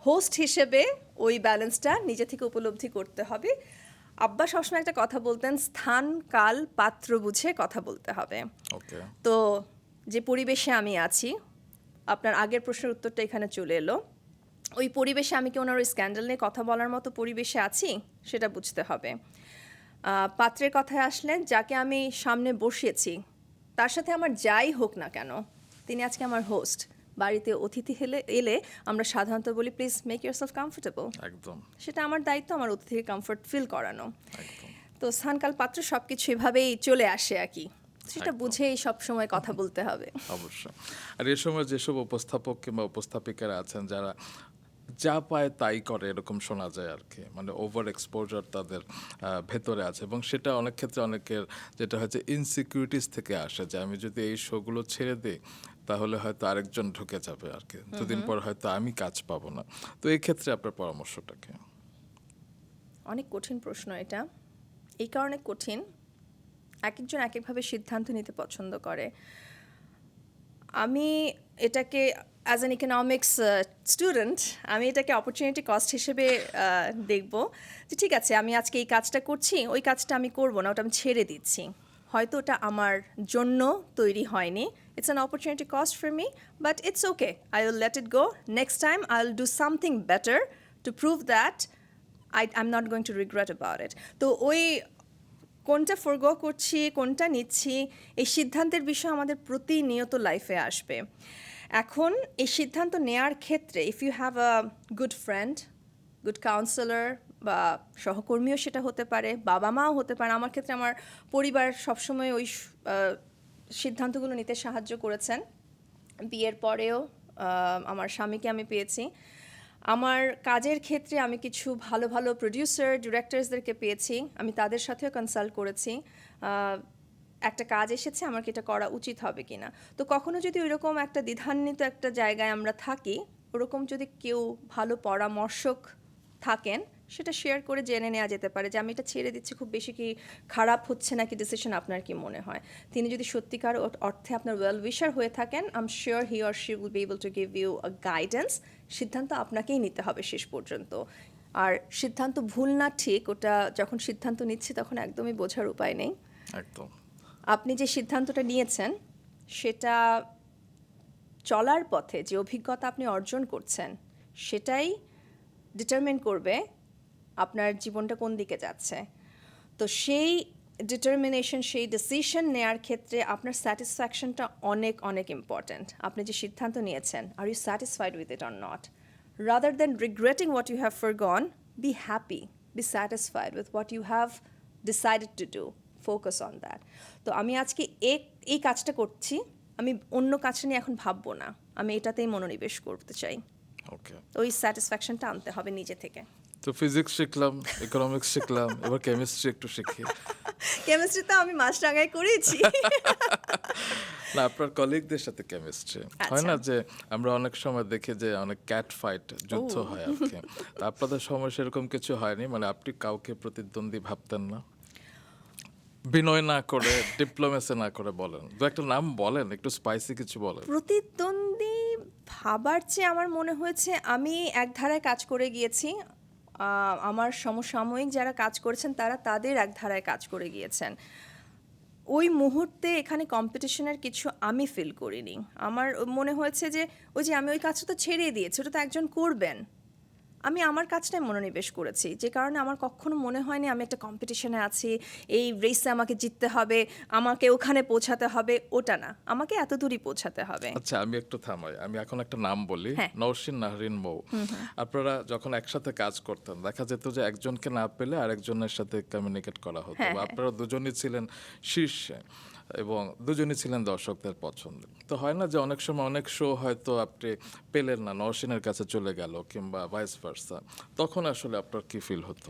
হোস্ট হিসেবে ওই ব্যালেন্সটা নিজে থেকে উপলব্ধি করতে হবে। আব্বা সবসময় একটা কথা বলতেন, স্থান কাল পাত্র বুঝে কথা বলতে হবে। ওকে। তো যে পরিবেশে আমি আছি, আপনার আগের প্রশ্নের উত্তরটা এখানে চলে এলো, ওই পরিবেশে আমি কি ওনার ওই স্ক্যান্ডাল নিয়ে কথা বলার মতো পরিবেশে আছি সেটা বুঝতে হবে। পাত্রের কথায় আসলে, যাকে আমি সামনে বসিয়েছি তার সাথে আমার যাই হোক না কেন, তিনি আজকে আমার হোস্ট। বাড়িতে অতিথি এলে আমরা সাধারণত বলি প্লিজ মেক ইউরসেলফ কমফোর্টেবল। একদম। সেটা আমার দায়িত্ব, আমার অতিথিকে কমফোর্ট ফিল করানো। একদম। তো স্থানকাল পাত্র সব কিছু এভাবেই চলে আসে আর কি, সেটা একদম। বুঝেই সব সময় কথা বলতে হবে। অবশ্যই। আর এ সময় যেসব উপস্থাপক কিংবা উপস্থাপিকারা আছেন যারা যা পায় তাই করে, এরকম শোনা যায় আর কি, মানে ওভার এক্সপোজার তাদের ভেতরে আছে, এবং সেটা অনেক ক্ষেত্রে অনেকের যেটা হচ্ছে ইনসিকিউরিটিস থেকে আসে, যে আমি যদি এই শোগুলো ছেড়ে দিই তাহলে হয়তো আরেকজন ঢুকে যাবে আর কি, দুদিন পর হয়তো আমি কাজ পাবো না। তো এই ক্ষেত্রে আপনার পরামর্শটা কি? অনেক কঠিন প্রশ্ন এটা, এই কারণে কঠিন, এক একজন এক একভাবে সিদ্ধান্ত নিতে পছন্দ করে। আমি এটাকে অ্যাজ অ্যান ইকোনমিক্স স্টুডেন্ট আমি এটাকে অপরচুনিটি কস্ট হিসেবে দেখব, যে ঠিক আছে আমি আজকে এই কাজটা করছি, ওই কাজটা আমি করব না, ওটা আমি ছেড়ে দিচ্ছি, হয়তো ওটা আমার জন্য তৈরি হয়নি, it's an opportunity cost for me, but it's okay, I will let it go, next time I will do something better to prove that I am not going to regret about it. তো ওই কোনটা ফরগো করছি, কোনটা নিচ্ছি, এই সিদ্ধান্তের বিষয় আমাদের প্রতিনিয়ত লাইফে আসবে। এখন এই সিদ্ধান্ত নেওয়ার ক্ষেত্রে if you have a good friend, good counsellor বা সহকর্মীও সেটা হতে পারে, বাবা মাও হতে পারে, আমার ক্ষেত্রে আমার পরিবার সবসময় ওই সিদ্ধান্তগুলো নিতে সাহায্য করেছেন। বিয়ের পরেও আমার স্বামীকে আমি পেয়েছি। আমার কাজের ক্ষেত্রে আমি কিছু ভালো ভালো প্রডিউসার ডিরেক্টরসদেরকে পেয়েছি, আমি তাদের সাথেও কনসাল্ট করেছি, একটা কাজ এসেছে আমার কি এটা করা উচিত হবে কি না। তো কখনো যদি ওইরকম একটা দ্বিধান্বিত একটা জায়গায় আমরা থাকি, ওরকম যদি কেউ ভালো পরামর্শক থাকেন সেটা শেয়ার করে জেনে নেওয়া যেতে পারে যে আমি এটা ছেড়ে দিচ্ছি, খুব বেশি কি খারাপ হচ্ছে নাকি ডিসিশন, আপনার কি মনে হয়। তিনি যদি সত্যিকার অর্থে আপনার ওয়েল উইশার হয়ে থাকেন, I am sure he or she will be able to give you a guidance. সিদ্ধান্ত আপনাকেই নিতে হবে শেষ পর্যন্ত। আর সিদ্ধান্ত ভুল না ঠিক, ওটা যখন সিদ্ধান্ত নিচ্ছি তখন একদমই বোঝার উপায় নেই। একদম। আপনি যে সিদ্ধান্তটা নিয়েছেন সেটা চলার পথে যে অভিজ্ঞতা আপনি অর্জন করছেন সেটাই ডিটারমিন করবে আপনার জীবনটা কোন দিকে যাচ্ছে। তো সেই ডিটারমিনেশন, সেই ডিসিশন নেওয়ার ক্ষেত্রে আপনার স্যাটিসফ্যাকশনটা অনেক অনেক ইম্পর্ট্যান্ট। আপনি যে সিদ্ধান্ত নিয়েছেন, are you satisfied with it or not, rather than regretting what you have forgone, be happy, be satisfied with what you have decided to do, focus on that. তো আমি আজকে এই কাজটা করছি, আমি অন্য কাজটা নিয়ে এখন ভাববো না, আমি এটাতেই মনোনিবেশ করতে চাই। ওকে। ওই স্যাটিসফ্যাকশনটা আনতে হবে নিজে থেকে। তো ফিজিক্স শিখলাম, ইকোনমিক্স শিখলাম, এবার কেমিস্ট্রি একটু শিখি। কেমিস্ট্রি তো আমি মাস্টারগায় করেছি। না, আপনার কলিগদের সাথে কেমিস্ট্রি হয় না, যে আমরা অনেক সময় দেখি যে অনেক ক্যাট ফাইট, যুদ্ধ হয় আর কি, তা আপনাদের সময় সেরকম কিছু হয়নি? মানে আপনি কাউকে প্রতিদ্বন্দ্বী ভাবতেন না? বিনয় না করে, ডিপ্লোমেসি না করে বলেন, দু একটা নাম বলেন, একটু স্পাইসি কিছু বলেন। প্রতিদ্বন্দ্বী ভাবার চেয়ে আমার মনে হয়েছে আমি এক ধারায় কাজ করে গিয়েছি, আমার সমসাময়িক যারা কাজ করেছেন তারা তাদের এক ধারায় কাজ করে গিয়েছেন। ওই মুহূর্তে এখানে কম্পিটিশনের কিছু আমি ফিল করিনি। আমার মনে হয়েছে যে ওই যে আমি ওই কাজটা তো ছেড়ে দিয়েছি, ওটা তো একজন করবেন, আমি আমার কাজটাই মনোনিবেশ করেছি, যে কারণে আমার কখনো মনে হয়নি আমি একটা কম্পিটিশনে আছি, এই রেসে আমাকে জিততে হবে, আমাকে ওখানে পৌঁছাতে হবে, ওটা না, আমাকে এত দূরই পৌঁছাতে হবে। আচ্ছা, আমি একটু থামাই, আমি এখন একটা নাম বলি, হ্যাঁ। নওশিন নাহরিন মৌ। আপনারা যখন একসাথে কাজ করতেন দেখা যেত যে একজনকে না পেলে আরেকজনের সাথে কমিউনিকেট করা হতো, হ্যাঁ, বা হ্যাঁ। আপনারা দুজনই ছিলেন শীর্ষে এবং দুজনই ছিলেন দর্শকদের পছন্দ। তো হয় না যে অনেক সময় অনেক শো হয়তো আপনি পেলেন না, নওশিনের কাছে চলে গেল কিংবা ভাইস ভার্সা, তখন আসলে আপনার কি ফিল হতো?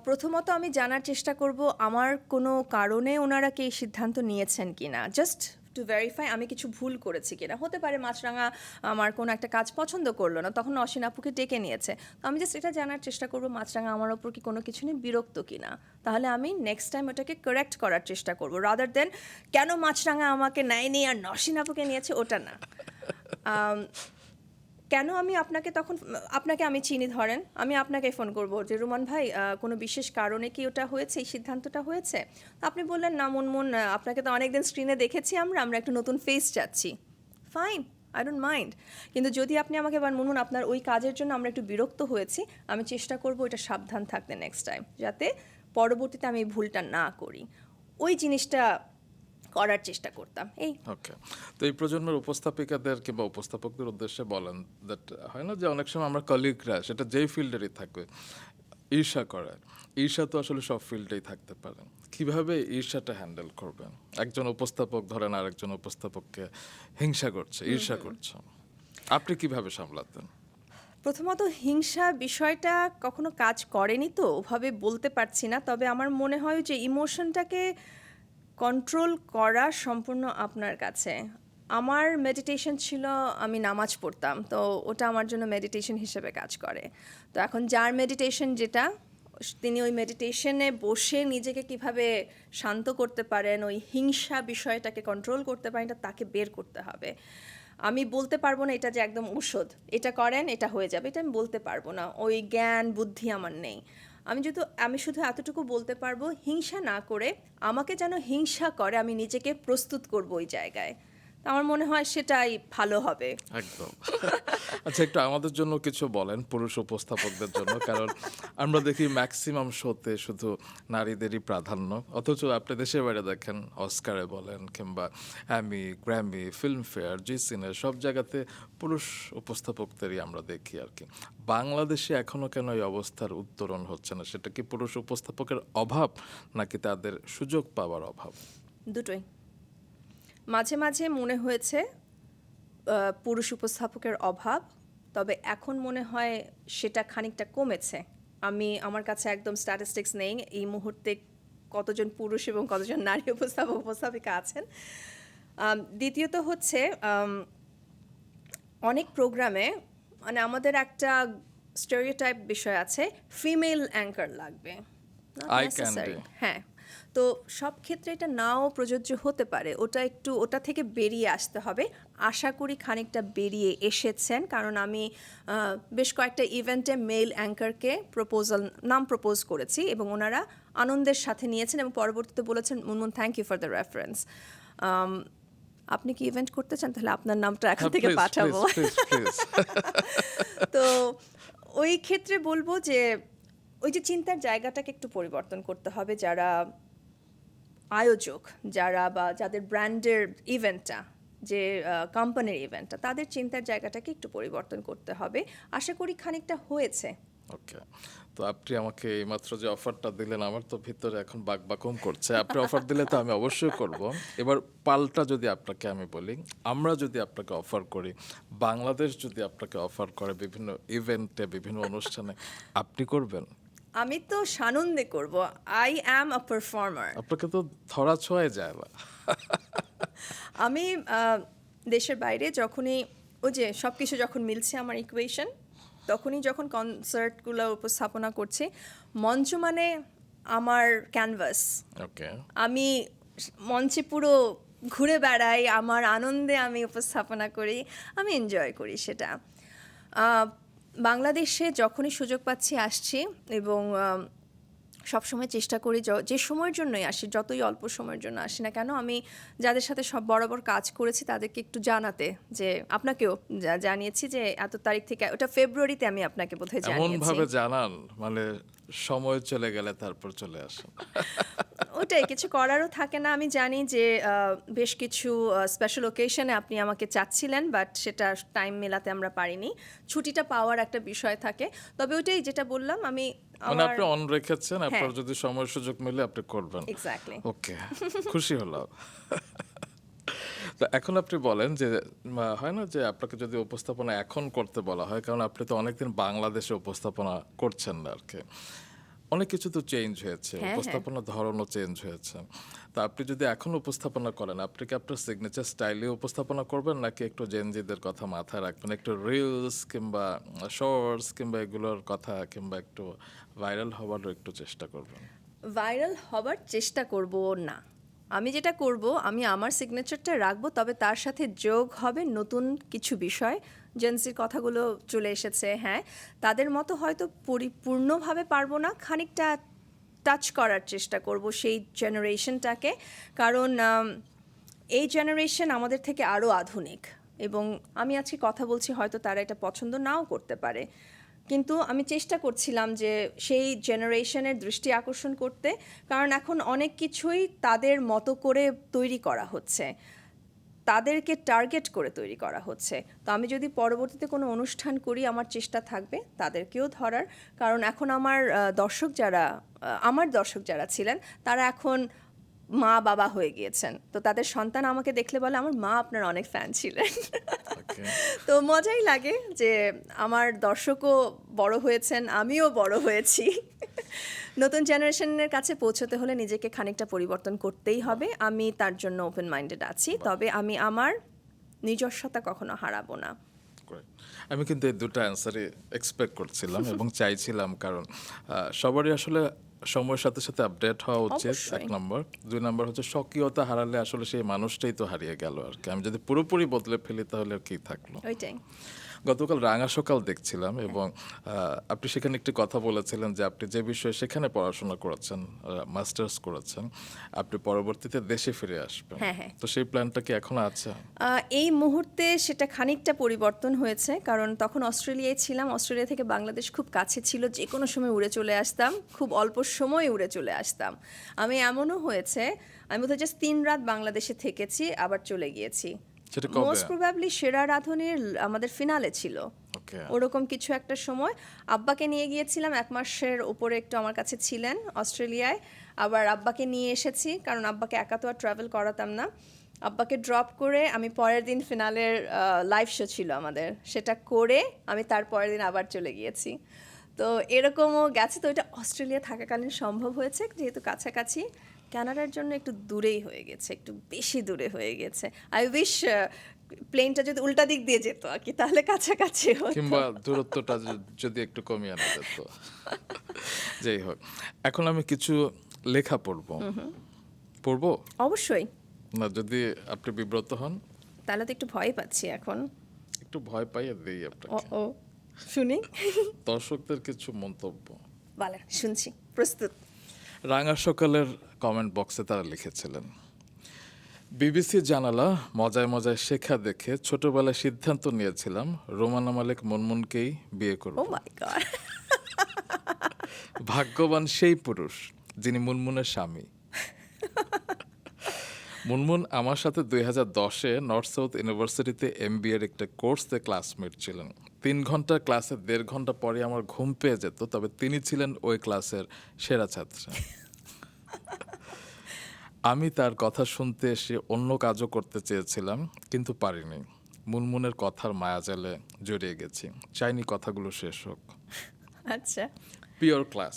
প্রথমত আমি জানার চেষ্টা করব আমার কোনো কারণে ওনারা কি এই সিদ্ধান্ত নিয়েছেন কি না, জাস্ট টু ভেরিফাই আমি কিছু ভুল করেছি কিনা। হতে পারে মাছরাঙা আমার কোনো একটা কাজ পছন্দ করলো না, তখন অসীন আপুকে ডেকে নিয়েছে। তো আমি জাস্ট এটা জানার চেষ্টা করবো মাছরাঙা আমার ওপর কি কোনো কিছু নিয়ে বিরক্ত কিনা, তাহলে আমি নেক্সট টাইম ওটাকে কারেক্ট করার চেষ্টা করবো, রাদার দেন কেন মাছরাঙা আমাকে নেয়নি আর অসীন আপুকে নিয়েছে ওটা না। কেন আমি আপনাকে তখন আপনাকে আমি চিনি ধরেন, আমি আপনাকে ফোন করব যে রুমান ভাই কোনো বিশেষ কারণে কি ওটা হয়েছে, এই সিদ্ধান্তটা হয়েছে। আপনি বললেন না মুনমুন আপনাকে তো অনেকদিন স্ক্রিনে দেখেছি আমরা একটা নতুন ফেস চাচ্ছি, ফাইন, আই ডোন্ট মাইন্ড। কিন্তু যদি আপনি আমাকে বলেন মুনমুন আপনার ওই কাজের জন্য আমরা একটু বিরক্ত হয়েছি, আমি চেষ্টা করব এটা সাবধান থাকতে নেক্সট টাইম, যাতে পরবর্তীতে আমি এই ভুলটা না করি, ওই জিনিসটা করার চেষ্টা করতাম। এই ওকে, তো এই প্রজন্মের উপস্থাপিকাদের কিংবা উপস্থাপকদের উদ্দেশ্যে বলেন দ্যাট হয় না যে অনেক সময় আমরা কলিগরা সেটা যেই ফিল্ডেরই থাকবে ঈর্ষা করে। ঈর্ষা তো আসলে সব ফিল্ডেই থাকতে পারে। কিভাবে ঈর্ষাটা হ্যান্ডেল করবেন? একজন উপস্থাপক ধরেন আরেকজন উপস্থাপককে হিংসা করছে, ঈর্ষা করছে, আপনি কিভাবে সামলাতেন? প্রথমত হিংসা বিষয়টা কখনো কাজ করেনি, তো ওভাবে বলতে পারছি না। তবে আমার মনে হয় যে ইমোশনটাকে কন্ট্রোল করা সম্পূর্ণ আপনার কাছে। আমার মেডিটেশন ছিল আমি নামাজ পড়তাম, তো ওটা আমার জন্য মেডিটেশন হিসেবে কাজ করে। তো এখন যার মেডিটেশন যেটা, তিনি ওই মেডিটেশনে বসে নিজেকে কিভাবে শান্ত করতে পারেন, ওই হিংসা বিষয়টাকে কন্ট্রোল করতে পারেন, এটা তাকে বের করতে হবে। আমি বলতে পারবো না এটা যে একদম ঔষধ, এটা করেন এটা হয়ে যাবে, এটা আমি বলতে পারবো না, ওই জ্ঞান বুদ্ধি আমার নেই। আমি শুধু এতটুকু বলতে পারবো হিংসা না করে আমাকে যেন হিংসা করে আমি নিজেকে প্রস্তুত করব ওই জায়গায়। আমার মনে হয় সেটাই ভালো হবে। একদম। আচ্ছা, একটু আমাদের জন্য কিছু বলেন পুরুষ উপস্থাপকদের জন্য, কারণ আমরা দেখি ম্যাক্সিমাম শোতে শুধু নারীদেরই প্রাধান্য, অথচ আপনি দেশের বাইরে দেখেন অস্কারে বলেন কিংবা অ্যামি, গ্র্যামি, ফিল্মফেয়ার, জি সিনে, সব জায়গাতে পুরুষ উপস্থাপকদেরই আমরা দেখি আর কি। বাংলাদেশে এখনো কেন এই অবস্থার উত্তরণ হচ্ছে না? সেটা কি পুরুষ উপস্থাপকের অভাব নাকি তাদের সুযোগ পাওয়ার অভাব? দুটোই। মাঝে মাঝে মনে হয়েছে পুরুষ উপস্থাপকের অভাব, তবে এখন মনে হয় সেটা খানিকটা কমেছে। আমার কাছে একদম স্ট্যাটিস্টিক্স নেই এই মুহূর্তে কতজন পুরুষ এবং কতজন নারী উপস্থাপক উপস্থাপিকা আছেন। দ্বিতীয়ত হচ্ছে অনেক প্রোগ্রামে মানে আমাদের একটা স্টেরিওটাইপ বিষয় আছে, ফিমেল অ্যাঙ্কার লাগবে, Not Eye necessary. candy. হ্যাঁ, তো সব ক্ষেত্রে এটা নাও প্রযোজ্য হতে পারে, ওটা থেকে বেরিয়ে আসতে হবে। আশা করি খানিকটা বেরিয়ে এসেছেন, কারণ আমি বেশ কয়েকটা ইভেন্টে মেল অ্যাঙ্কারকে নাম প্রপোজ করেছি এবং ওনারা আনন্দের সাথে নিয়েছেন এবং পরবর্তীতে বলেছেন Munmun thank you for the reference. আপনি কি ইভেন্ট করতে চান, তাহলে আপনার নামটা এখন থেকে Please, পাঠাবো। please, please. তো ওই ক্ষেত্রে বলবো যে ওই যে চিন্তার জায়গাটাকে একটু পরিবর্তন করতে হবে, যারা আয়োজক, বা যাদের ব্র্যান্ডের ইভেন্টটা, যে কোম্পানির ইভেন্টটা, তাদের চিন্তার জায়গাটাকে একটু পরিবর্তন করতে হবে। আশা করি খানিকটা হয়েছে। ওকে, তো আপনি আমাকে এইমাত্র যে অফারটা দিলেন আমার তো ভিতরে এখন বাকবাকম করছে। আপনি অফার দিলে তো আমি অবশ্যই করব। এবার পাল্টা যদি আপনাকে আমি বলি, আমরা যদি আপনাকে অফার করি, বাংলাদেশ যদি আপনাকে অফার করে বিভিন্ন ইভেন্টে, বিভিন্ন অনুষ্ঠানে, আপনি করবেন? আমি তো সানন্দে করব, আই অ্যাম আ পারফর্মার। আপনাকে তো ধরা ছোঁয়াই যায় না। আমি দেশের বাইরে যখনই ওই যে সব কিছু যখন মিলছে আমার ইকুয়েশন, তখনই যখন কনসার্টগুলো উপস্থাপনা করছি, মঞ্চ মানে আমার ক্যানভাস। ওকে, আমি মঞ্চে পুরো ঘুরে বেড়াই, আমার আনন্দে আমি উপস্থাপনা করি, আমি এনজয় করি সেটা। বাংলাদেশে যখনই সুযোগ পাচ্ছি আসছি এবং সবসময় চেষ্টা করি যে সময়ের জন্যই আসি, যতই অল্প সময়ের জন্য আসি না কেন, আমি যাদের সাথে সব বরাবর কাজ করেছি তাদেরকে একটু জানাতে, যে আপনাকেও জানিয়েছি যে এত তারিখ থেকে, ওটা ফেব্রুয়ারিতে আমি আপনাকে বোধহয় এমন জানিয়েছি। ভাবে জানান মানে সময় চলে গেলে তারপর চলে আসেন। ওটাই, কিছু করারও থাকে না। আমি জানি যে বেশ কিছু স্পেশাল ওকেশনে আপনি আমাকে চাচ্ছিলেন, বাট সেটা টাইম মেলাতে আমরা পারিনি। ছুটিটা পাওয়ার একটা বিষয় থাকে। তবে ওইটাই যেটা বললাম, আমি মানে আপনি অন রেখেছেন, আপনার হ্যাঁ। যদি সময় সুযোগ মিলে আপনি করবেন। এক্স্যাক্টলি। ওকে, খুশি হলাম। তো এখন আপনি বলেন যে হয় না যে আপনাকে যদি উপস্থাপনা এখন করতে বলা হয়, কারণ আপনি তো অনেকদিন বাংলাদেশে উপস্থাপনা করছেন না আর কি, অনেক কিছু তো চেঞ্জ হয়েছে, হ্যাঁ। উপস্থাপনার ধরনও চেঞ্জ হয়েছে। তো আপনি যদি এখন উপস্থাপনা করেন, আপনি কি আপনার সিগনেচার স্টাইলে উপস্থাপনা করবেন, নাকি একটু জেনজিদের কথা মাথায় রাখবেন, একটু রিলস কিংবা শর্টস কিংবা এগুলোর কথা, কিংবা একটু ভাইরাল হওয়ারও একটু চেষ্টা করবেন? ভাইরাল হবার চেষ্টা করব না। আমি যেটা করব, আমি আমার সিগনেচারটা রাখবো, তবে তার সাথে যোগ হবে নতুন কিছু বিষয়। জেনসির কথাগুলো চলে এসেছে, হ্যাঁ, তাদের মতো হয়তো পরিপূর্ণভাবে পারবো না, খানিকটা টাচ করার চেষ্টা করব সেই জেনারেশনটাকে। কারণ এই জেনারেশন আমাদের থেকে আরও আধুনিক, এবং আমি আজকে কথা বলছি, হয়তো তারা এটা পছন্দ নাও করতে পারে, কিন্তু আমি চেষ্টা করছিলাম যে সেই জেনারেশনের দৃষ্টি আকর্ষণ করতে। কারণ এখন অনেক কিছুই তাদের মতো করে তৈরি করা হচ্ছে, তাদেরকে টার্গেট করে তৈরি করা হচ্ছে। তো আমি যদি পরবর্তীতে কোনো অনুষ্ঠান করি, আমার চেষ্টা থাকবে তাদেরকেও ধরার। কারণ এখন আমার দর্শক যারা ছিলেন, তারা এখন মা বাবা হয়ে গিয়েছেন। তো তাদের সন্তান আমাকে দেখলে বলে, আমার মা আপনার অনেক ফ্যান ছিলেন। Okay. তো মজাই লাগে যে আমার দর্শকও বড় হয়েছেন, আমিও বড় হয়েছি। নতুন জেনারেশনের কাছে পৌঁছতে হলে নিজেকে খানিকটা পরিবর্তন করতেই হবে। আমি তার জন্য ওপেন মাইন্ডেড আছি, তবে আমি আমার নিজস্বতা কখনো হারাবো না। Great. আমি কিন্তু এই দুটো অ্যান্সারই এক্সপেক্ট করছিলাম এবং চাইছিলাম, কারণ সবারই আসলে সময়ের সাথে সাথে আপডেট হওয়া উচিত, অবশ্যই। 1 নম্বর। 2 নম্বর হচ্ছে স্বকীয়তা হারালে আসলে সেই মানুষটাই তো হারিয়ে গেল আর কি। আমি যদি পুরোপুরি বদলে ফেলি তাহলে আর কি থাকলো। ওইটাই। গতকাল রাঙা সকাল দেখছিলাম, এবং আপনি সেখানে একটি কথা বলেছিলেন যে আপনি যে বিষয়ে সেখানে পড়াশোনা করেছেন, মাস্টার্স করেছেন, আপনি পরবর্তীতে দেশে ফিরে আসবেন। হ্যাঁ। তো সেই প্ল্যানটা কি এখনো আছে? এই মুহূর্তে সেটা খানিকটা পরিবর্তন হয়েছে, কারণ তখন অস্ট্রেলিয়ায় ছিলাম। অস্ট্রেলিয়া থেকে বাংলাদেশ খুব কাছে ছিল, যে কোনো সময় উড়ে চলে আসতাম, খুব অল্প সময় উড়ে চলে আসতাম। আমি এমনও হয়েছে, আমি বোধহয় জাস্ট 3 রাত বাংলাদেশে থেকেছি, আবার চলে গিয়েছি। সেটা কবে? মোস্ট প্রবাবলি সেরা রাঁধুনির আমাদের ফিনালে ছিল, ওকে। ওরকম কিছু একটা সময়। আব্বাকে নিয়ে গিয়েছিলাম, 1 মাসের উপরে একটু আমার কাছে ছিলেন অস্ট্রেলিয়ায়। আবার আব্বাকে নিয়ে এসেছি, কারণ আব্বাকে একা তো আর ট্রাভেল করাতাম না। আব্বাকে ড্রপ করে আমি পরের দিন ফিনালের লাইভ শো ছিল আমাদের, সেটা করে আমি তার পরের দিন আবার চলে গিয়েছি। তো এরকমও গেছে। তো এটা অস্ট্রেলিয়া থাকাকালীন সম্ভব হয়েছে, যেহেতু কাছাকাছি। কানাডার জন্য একটু দূরেই হয়ে গেছে, একটু বেশি দূরে হয়ে গেছে। আই উইশ প্লেনটা যদি উল্টা দিক দিয়ে যেত আর কি, তাহলে কাছাকাছি হতো। কিংবা দূরত্বটা যদি একটু কমিয়ে আনা যেত। যাই হোক, এখন আমি কিছু লেখা পড়বো। অবশ্যই। না, যদি আপনি বিব্রত হন, তাহলে তো একটু ভয় পাচ্ছি এখন। একটু ভয় পাইয়ে দেই ও আপনাকে। ও শুনি। দর্শকদের কিছু মন্তব্য। বলেন, শুনছি, প্রস্তুত। রাঙা সকালের কমেন্ট বক্সে তারা লিখেছিলেন, বিবিসি জানালা মজায় মজায় শেখা দেখে ছোটবেলায় সিদ্ধান্ত নিয়েছিলাম রোমানা মালিক মুনমুনকেই বিয়ে করব। ও মাই গড। ভাগ্যবান সেই পুরুষ যিনি মুনমুনের স্বামী। মুনমুন আমার সাথে 2010-এ নর্থ সাউথ ইউনিভার্সিটিতে MBA এর একটা কোর্সে ক্লাসমেট ছিলেন। 3 ঘন্টার ক্লাসে 1.5 ঘন্টা পরে আমার ঘুম পেয়ে যেত, তবে তিনি ছিলেন ওই ক্লাসের সেরা ছাত্রী। আমি তার কথা শুনতে এসে অন্য কাজও করতে চেয়েছিলাম, কিন্তু পারিনি। মুনমুনের কথার মায়াজালে জড়িয়ে গেছি, চাইনি কথাগুলো শেষ হোক। আচ্ছা। Pure class.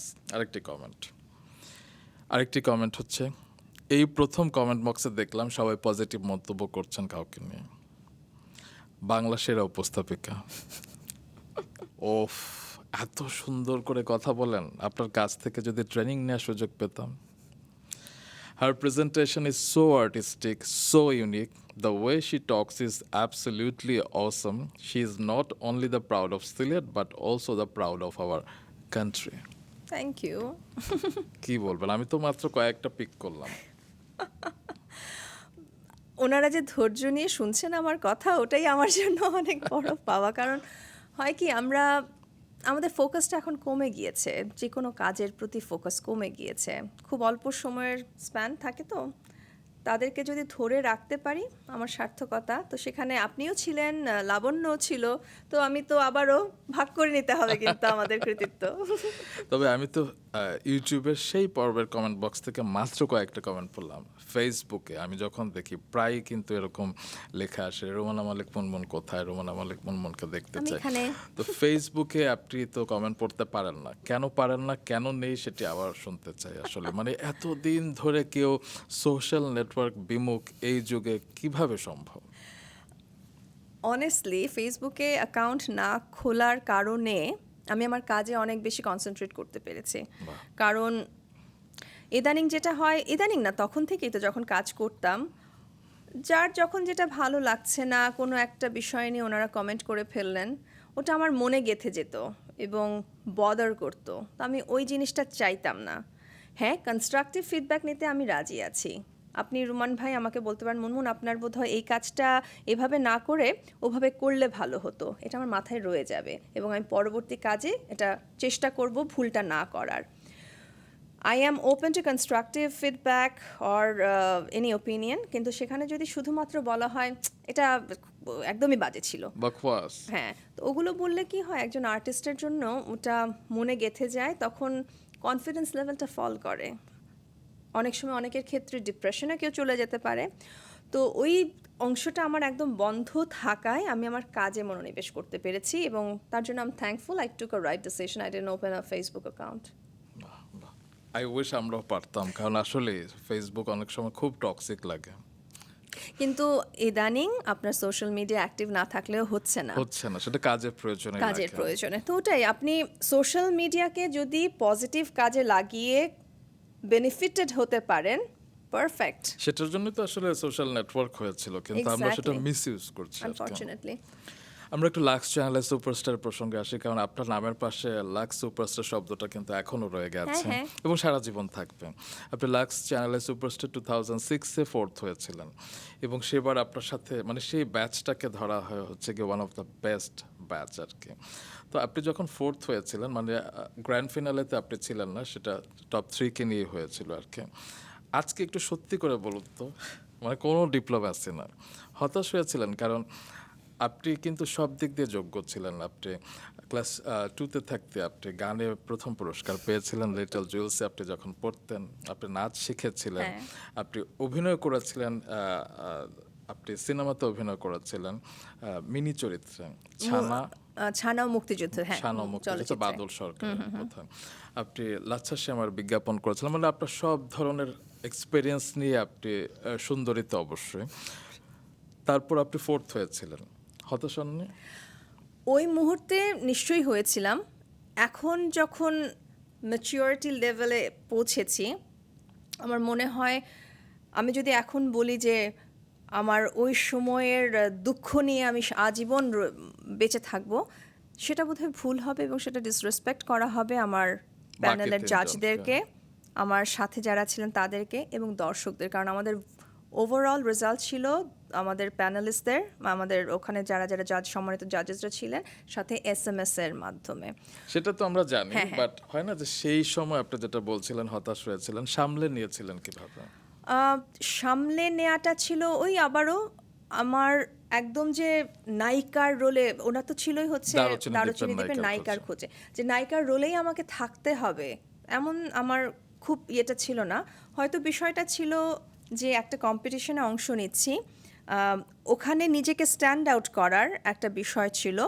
আরেকটি কমেন্ট হচ্ছে, এই প্রথম কমেন্ট বক্সে দেখলাম সবাই পজিটিভ মন্তব্য করছেন কাউকে নিয়ে। বাংলা সেরা উপস্থাপিকা। ওফ, এত সুন্দর করে কথা বলেন, আপনার কাছ থেকে যদি ট্রেনিং নেওয়ার সুযোগ পেতাম। Her presentation is so artistic, so unique. The way she talks is absolutely awesome. She is not only the proud of Sylhet, but also the proud of our country. Thank you. কি বলবেন, আমি তো মাত্র কয়েকটা pick করলাম। ওনারা যে ধৈর্য নিয়ে শুনছেন আমার কথা, ওটাই আমার জন্য অনেক বড় পাওয়া। কারণ হয় কি, আমাদের ফোকাসটা এখন কমে গিয়েছে, যে কোনো কাজের প্রতি ফোকাস কমে গিয়েছে। খুব অল্প সময়ের স্প্যান থাকে, তো তাদেরকে যদি ধরে রাখতে পারি আমার সার্থকতা। তো সেখানে আপনিও ছিলেন, লাবণ্যও ছিল। তো আমি তো আবারও ভাগ করে নিতে হবে কিন্তু আমাদের কৃতিত্ব। তবে আমি তো ইউটিউবের সেই পর্বের কমেন্ট বক্স থেকে মাত্র কয়েকটা কমেন্ট পড়লাম। ফেসবুকে আমি যখন দেখি প্রায়ই কিন্তু এরকম লেখা আসে, রোমানা মালিক মুনমুন কোথায়, রোমানা মালিক মুনমুনকে দেখতে আমি চাই। এখানে। তো ফেসবুকে আপনি তো কমেন্ট পড়তে পারেন না, কেন পারেন না, কেন নেই, সেটি আবার শুনতে চাই আসলে। মানে এতদিন ধরে কেউ সোশ্যাল নেটওয়ার্ক বিমুখ এই যুগে কিভাবে সম্ভব? অনেস্টলি ফেসবুকে অ্যাকাউন্ট না খোলার কারণে আমি আমার কাজে অনেক বেশি কনসেন্ট্রেট করতে পেরেছি। বাহ। কারণ ইদানিং যেটা হয়, ইদানিং না তখন থেকেই তো যখন কাজ করতাম, যার যখন যেটা ভালো লাগছে না কোনো একটা বিষয় নিয়ে ওনারা কমেন্ট করে ফেললেন, ওটা আমার মনে গেঁথে যেত এবং বদার করতো। তো আমি ওই জিনিসটা চাইতাম না। হ্যাঁ, কনস্ট্রাকটিভ ফিডব্যাক নিতে আমি রাজি আছি। আপনি রুমান ভাই আমাকে বলতে পারেন, মুনমুন আপনার বোধহয় এই কাজটা এভাবে না করে ওভাবে করলে ভালো হতো, এটা আমার মাথায় রয়ে যাবে এবং আমি পরবর্তী কাজে এটা চেষ্টা করব ভুলটা না করার। I am open to constructive feedback or any opinion, কিন্তু সেখানে যদি শুধুমাত্র বলা হয় এটা একদমই বাজে ছিল, বকওয়াস। হ্যাঁ, তো ওগুলো বললে কি হয় একজন আর্টিস্টের জন্য ওটা মনে গেঁথে যায়, তখন কনফিডেন্স লেভেলটা ফল করে। অনেক সময় অনেকের ক্ষেত্রে ডিপ্রেশনে কেউ চলে যেতে পারে। তো ওই অংশটা আমার একদম বন্ধ থাকায় আমি আমার কাজে মনোনিবেশ করতে পেরেছি এবং তার জন্য I am thankful I took a right decision, I didn't open a Facebook account. I wish আমরাও পারতাম, কারণ আসলে ফেসবুক অনেক সময় খুব টক্সিক লাগে। কিন্তু ইদানিং আপনার সোশ্যাল মিডিয়া অ্যাক্টিভ না থাকলেও হচ্ছে না, সেটা কাজের প্রয়োজনে কাজের লাগে। প্রয়োজনে। তো ওটাই, আপনি সোশ্যাল মিডিয়াকে যদি পজিটিভ কাজে লাগিয়ে বেনিফিটেড হতে পারেন, পারফেক্ট। সেটার জন্য তো আসলে সোশ্যাল নেটওয়ার্ক হয়েছিল, কিন্তু আমরা সেটা Exactly. মিস ইউজ করছি আজকে। আনফরচুনেটলি। আমরা একটু লাক্স চ্যানেলের সুপারস্টার প্রসঙ্গে আসি, কারণ আপনার নামের পাশে লাক্স সুপারস্টার শব্দটা কিন্তু এখনো রয়ে গেছে হ্যাঁ। এবং সারা জীবন থাকবে। আপনি লাক্স চ্যানেলের সুপারস্টার 2006-এ ফোর্থ হয়েছিলেন এবং সেবার আপনার সাথে মানে সেই ব্যাচটাকে ধরা হয় হচ্ছে কি one of the best batch আর কি। তো আপনি যখন ফোর্থ হয়েছিলেন, মানে গ্র্যান্ড ফিনালেতে আপনি ছিলেন না, সেটা টপ 3-কে নিয়ে হয়েছিল আর কি। আজকে একটু সত্যি করে বলুন তো, মানে কোনো ডিপ্লোম্যাসি না, হতাশ হয়েছিলেন? কারণ আপনি কিন্তু সব দিক দিয়ে যোগ্য ছিলেন। আপনি ক্লাস 2-তে থাকতে আপনি গানে প্রথম পুরস্কার পেয়েছিলেন লিটল জুয়েলসে, আপনি যখন পড়তেন। আপনি নাচ শিখেছিলেন, হ্যাঁ। আপনি অভিনয় করেছিলেন, আপনি সিনেমাতে অভিনয় করেছিলেন মিনি চরিত্রে, ছানাও মুক্তিযুদ্ধ, হ্যাঁ, ছানা মুক্তিযুদ্ধ, চলচ্চিত্রে। বাদল সরকারের কথা। আপনি লাচ্ছা শ্যামার বিজ্ঞাপন করেছিলেন, মানে আপনার সব ধরনের এক্সপিরিয়েন্স নিয়ে আপনি সুন্দরীতে অবশ্যই। তারপর আপনি ফোর্থ হয়েছিলেন, হতাশ হননি? ওই মুহূর্তে নিশ্চয়ই হয়েছিলাম। এখন যখন ম্যাচিউরিটি লেভেলে পৌঁছেছি, আমার মনে হয় আমি যদি এখন বলি যে আমার ওই সময়ের দুঃখ নিয়ে আমি আজীবন বেঁচে থাকবো, সেটা বোধহয় ভুল হবে এবং সেটা ডিসরেসপেক্ট করা হবে আমার প্যানেলের তিনজনকে। জাজদেরকে, আমার সাথে যারা ছিলেন তাদেরকে এবং দর্শকদের। কারণ আমাদের ওভারঅল রেজাল্ট ছিল আমাদের প্যানেলিস্টদের, আমাদের ওখানে যারা যারা জাজ সম্মানিত জাজেসরা ছিলেন, সাথে SMS এর মাধ্যমে। সেটা তো আমরা জানি, হ্যাঁ, হ্যাঁ। বাট হয় না যে সেই সময় আপনি যেটা বলছিলেন হতাশ হয়েছিলেন, সামলে নিয়েছিলেন কিভাবে? সামলে নেওয়াটা ছিল ওই আবারও আমার একদম যে নায়িকার রোলে, ওনা তো ছিলই হচ্ছে দারুচিনি দারুচিনি দ্বীপের দ্বীপের নায়িকার নায়িকার খোঁজে, যে নায়িকার রোলেই আমাকে থাকতে হবে এমন আমার খুব ইয়েটা ছিল না। হয়তো বিষয়টা ছিল যে একটা কম্পিটিশনে অংশ নিচ্ছি, ওখানে নিজেকে স্ট্যান্ড আউট করার একটা বিষয় ছিল,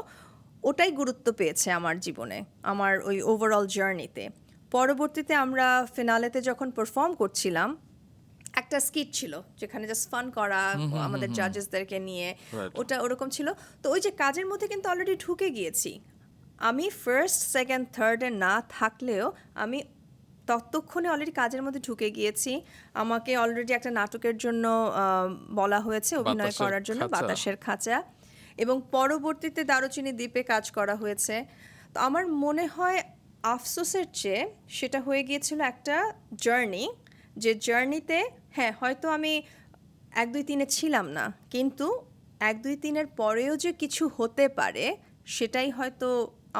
ওটাই গুরুত্ব পেয়েছে আমার জীবনে, আমার ওই ওভারঅল জার্নিতে। পরবর্তীতে আমরা ফিনালেতে যখন পারফর্ম করছিলাম, একটা স্কিট ছিল যেখানে জাস্ট ফান করা আমাদের জাজেসদেরকে নিয়ে, Right. ওটা ওরকম ছিল। তো ওই যে কাজের মধ্যে কিন্তু অলরেডি ঢুকে গিয়েছি আমি, ফার্স্ট সেকেন্ড থার্ডে না থাকলেও আমি ততক্ষণে অলরেডি কাজের মধ্যে ঢুকে গিয়েছি। আমাকে অলরেডি একটা নাটকের জন্য বলা হয়েছে অভিনয় বাতাসের করার জন্য, খাঁচা। বাতাসের খাঁচা, এবং পরবর্তীতে দারুচিনি দ্বীপে কাজ করা হয়েছে। তো আমার মনে হয় আফসোসের চেয়ে সেটা হয়ে গিয়েছিল একটা জার্নি, যে জার্নিতে হ্যাঁ হয়তো আমি 1 2 3-এ ছিলাম না, কিন্তু 1 2 3-এর পরেও যে কিছু হতে পারে সেটাই হয়তো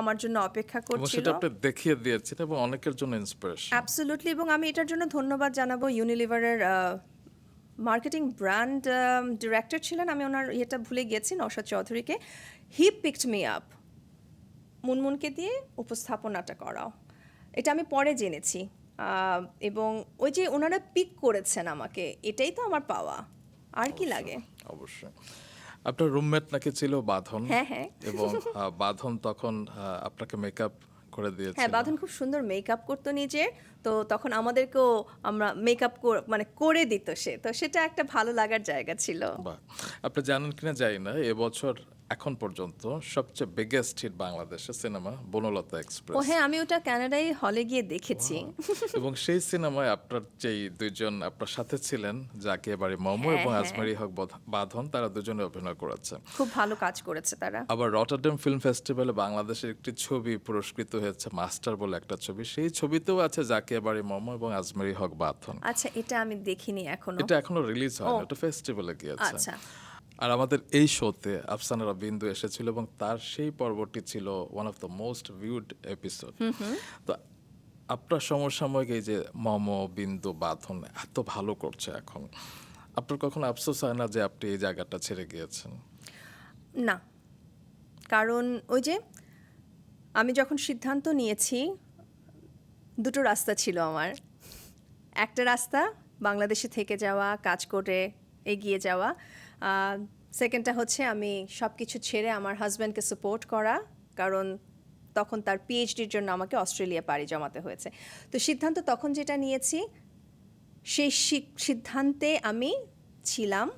আমার জন্য অপেক্ষা এবং করছিল। সেটা আপনি দেখিয়ে দিয়েছেন এবং অনেকের জন্য ইন্সপিরেশন। অ্যাবসলিউটলি, এবং আমি এটার জন্য ধন্যবাদ জানাবো ইউনিলিভারের মার্কেটিং ব্র্যান্ড ডিরেক্টর ছিলেন, আমি ওনার ইয়েটা ভুলে গিয়েছি, নওশাদ চৌধুরীকে। হি পিকড মি আপ মুনমুনকে দিয়ে উপস্থাপনাটা করাও। এটা আমি পরে জেনেছি। এবং ওই যে ওনারা পিক করেছেন আমাকে, এটাই তো আমার পাওয়া, আর কি লাগে। অবশ্যই। আপনার রুমমেট নাকি ছিল বাঁধন, হ্যাঁ হ্যাঁ এবং বাঁধন তখন আপনাকে মেকআপ করে দিয়েছিল। হ্যাঁ, বাঁধন খুব সুন্দর মেকআপ করতো নিজের, তো তখন আমাদেরকেও আমরা মেকআপ মানে করে দিত সে, তো সেটা একটা ভালো লাগার জায়গা ছিল। বাহ, আপনি জানেন কিনা জানি না, এবছর এখন পর্যন্ত সবচেয়ে বিগেস্ট হিট বাংলাদেশের সিনেমা বনলতা ও এক্সপ্রেস। হ্যাঁ, আমি ওটা কানাডায় হলে গিয়ে দেখেছি। এবং সেই সিনেমায় আপনার যেই দুইজন আপনার সাথে ছিলেন, যাকে এবারে মমো হ্যাঁ, এবং হ্যাঁ। আজমেরি হক বাঁধন, তারা দুজনে অভিনয় করেছে। খুব ভালো কাজ করেছে তারা। আবার রটারডাম ফিল্ম ফেস্টিভ্যালে বাংলাদেশের একটি ছবি পুরস্কৃত হয়েছে, মাস্টার বলে একটা ছবি, সেই ছবিতেও আছে যাকে এবারে মমো এবং আজমেরি হক বাঁধন। আচ্ছা, এটা আমি দেখিনি এখনো। এটা এখনো রিলিজ হয়নি, ও। ওটা ফেস্টিভ্যালে গিয়েছে। আচ্ছা। আর আমাদের এই শোতে আফসানারা বিন্দু এসেছিল এবং তার সেই পর্বটি ছিল one of the most viewed episode. তো আপনার সমসাময়িক এই যে মমো বিন্দু বাঁধন এত ভালো করছে এখন, আপনার কখনো আফসোস হয় না যে আপনি এই জায়গাটা ছেড়ে গিয়েছেন? না, কারণ ওই যে আমি যখন সিদ্ধান্ত নিয়েছি, দুটো রাস্তা ছিল আমার। একটা রাস্তা বাংলাদেশে থেকে যাওয়া, কাজ করে এগিয়ে যাওয়া। সেকেন্ডটা হচ্ছে আমি সব কিছু ছেড়ে আমার হাজব্যান্ডকে সাপোর্ট করা, কারণ তখন তার পিএইচডির জন্য আমাকে অস্ট্রেলিয়া পাড়ি জমাতে হয়েছে। তো সিদ্ধান্ত তখন যেটা নিয়েছি, সেই সিদ্ধান্তে আমি ছিলাম।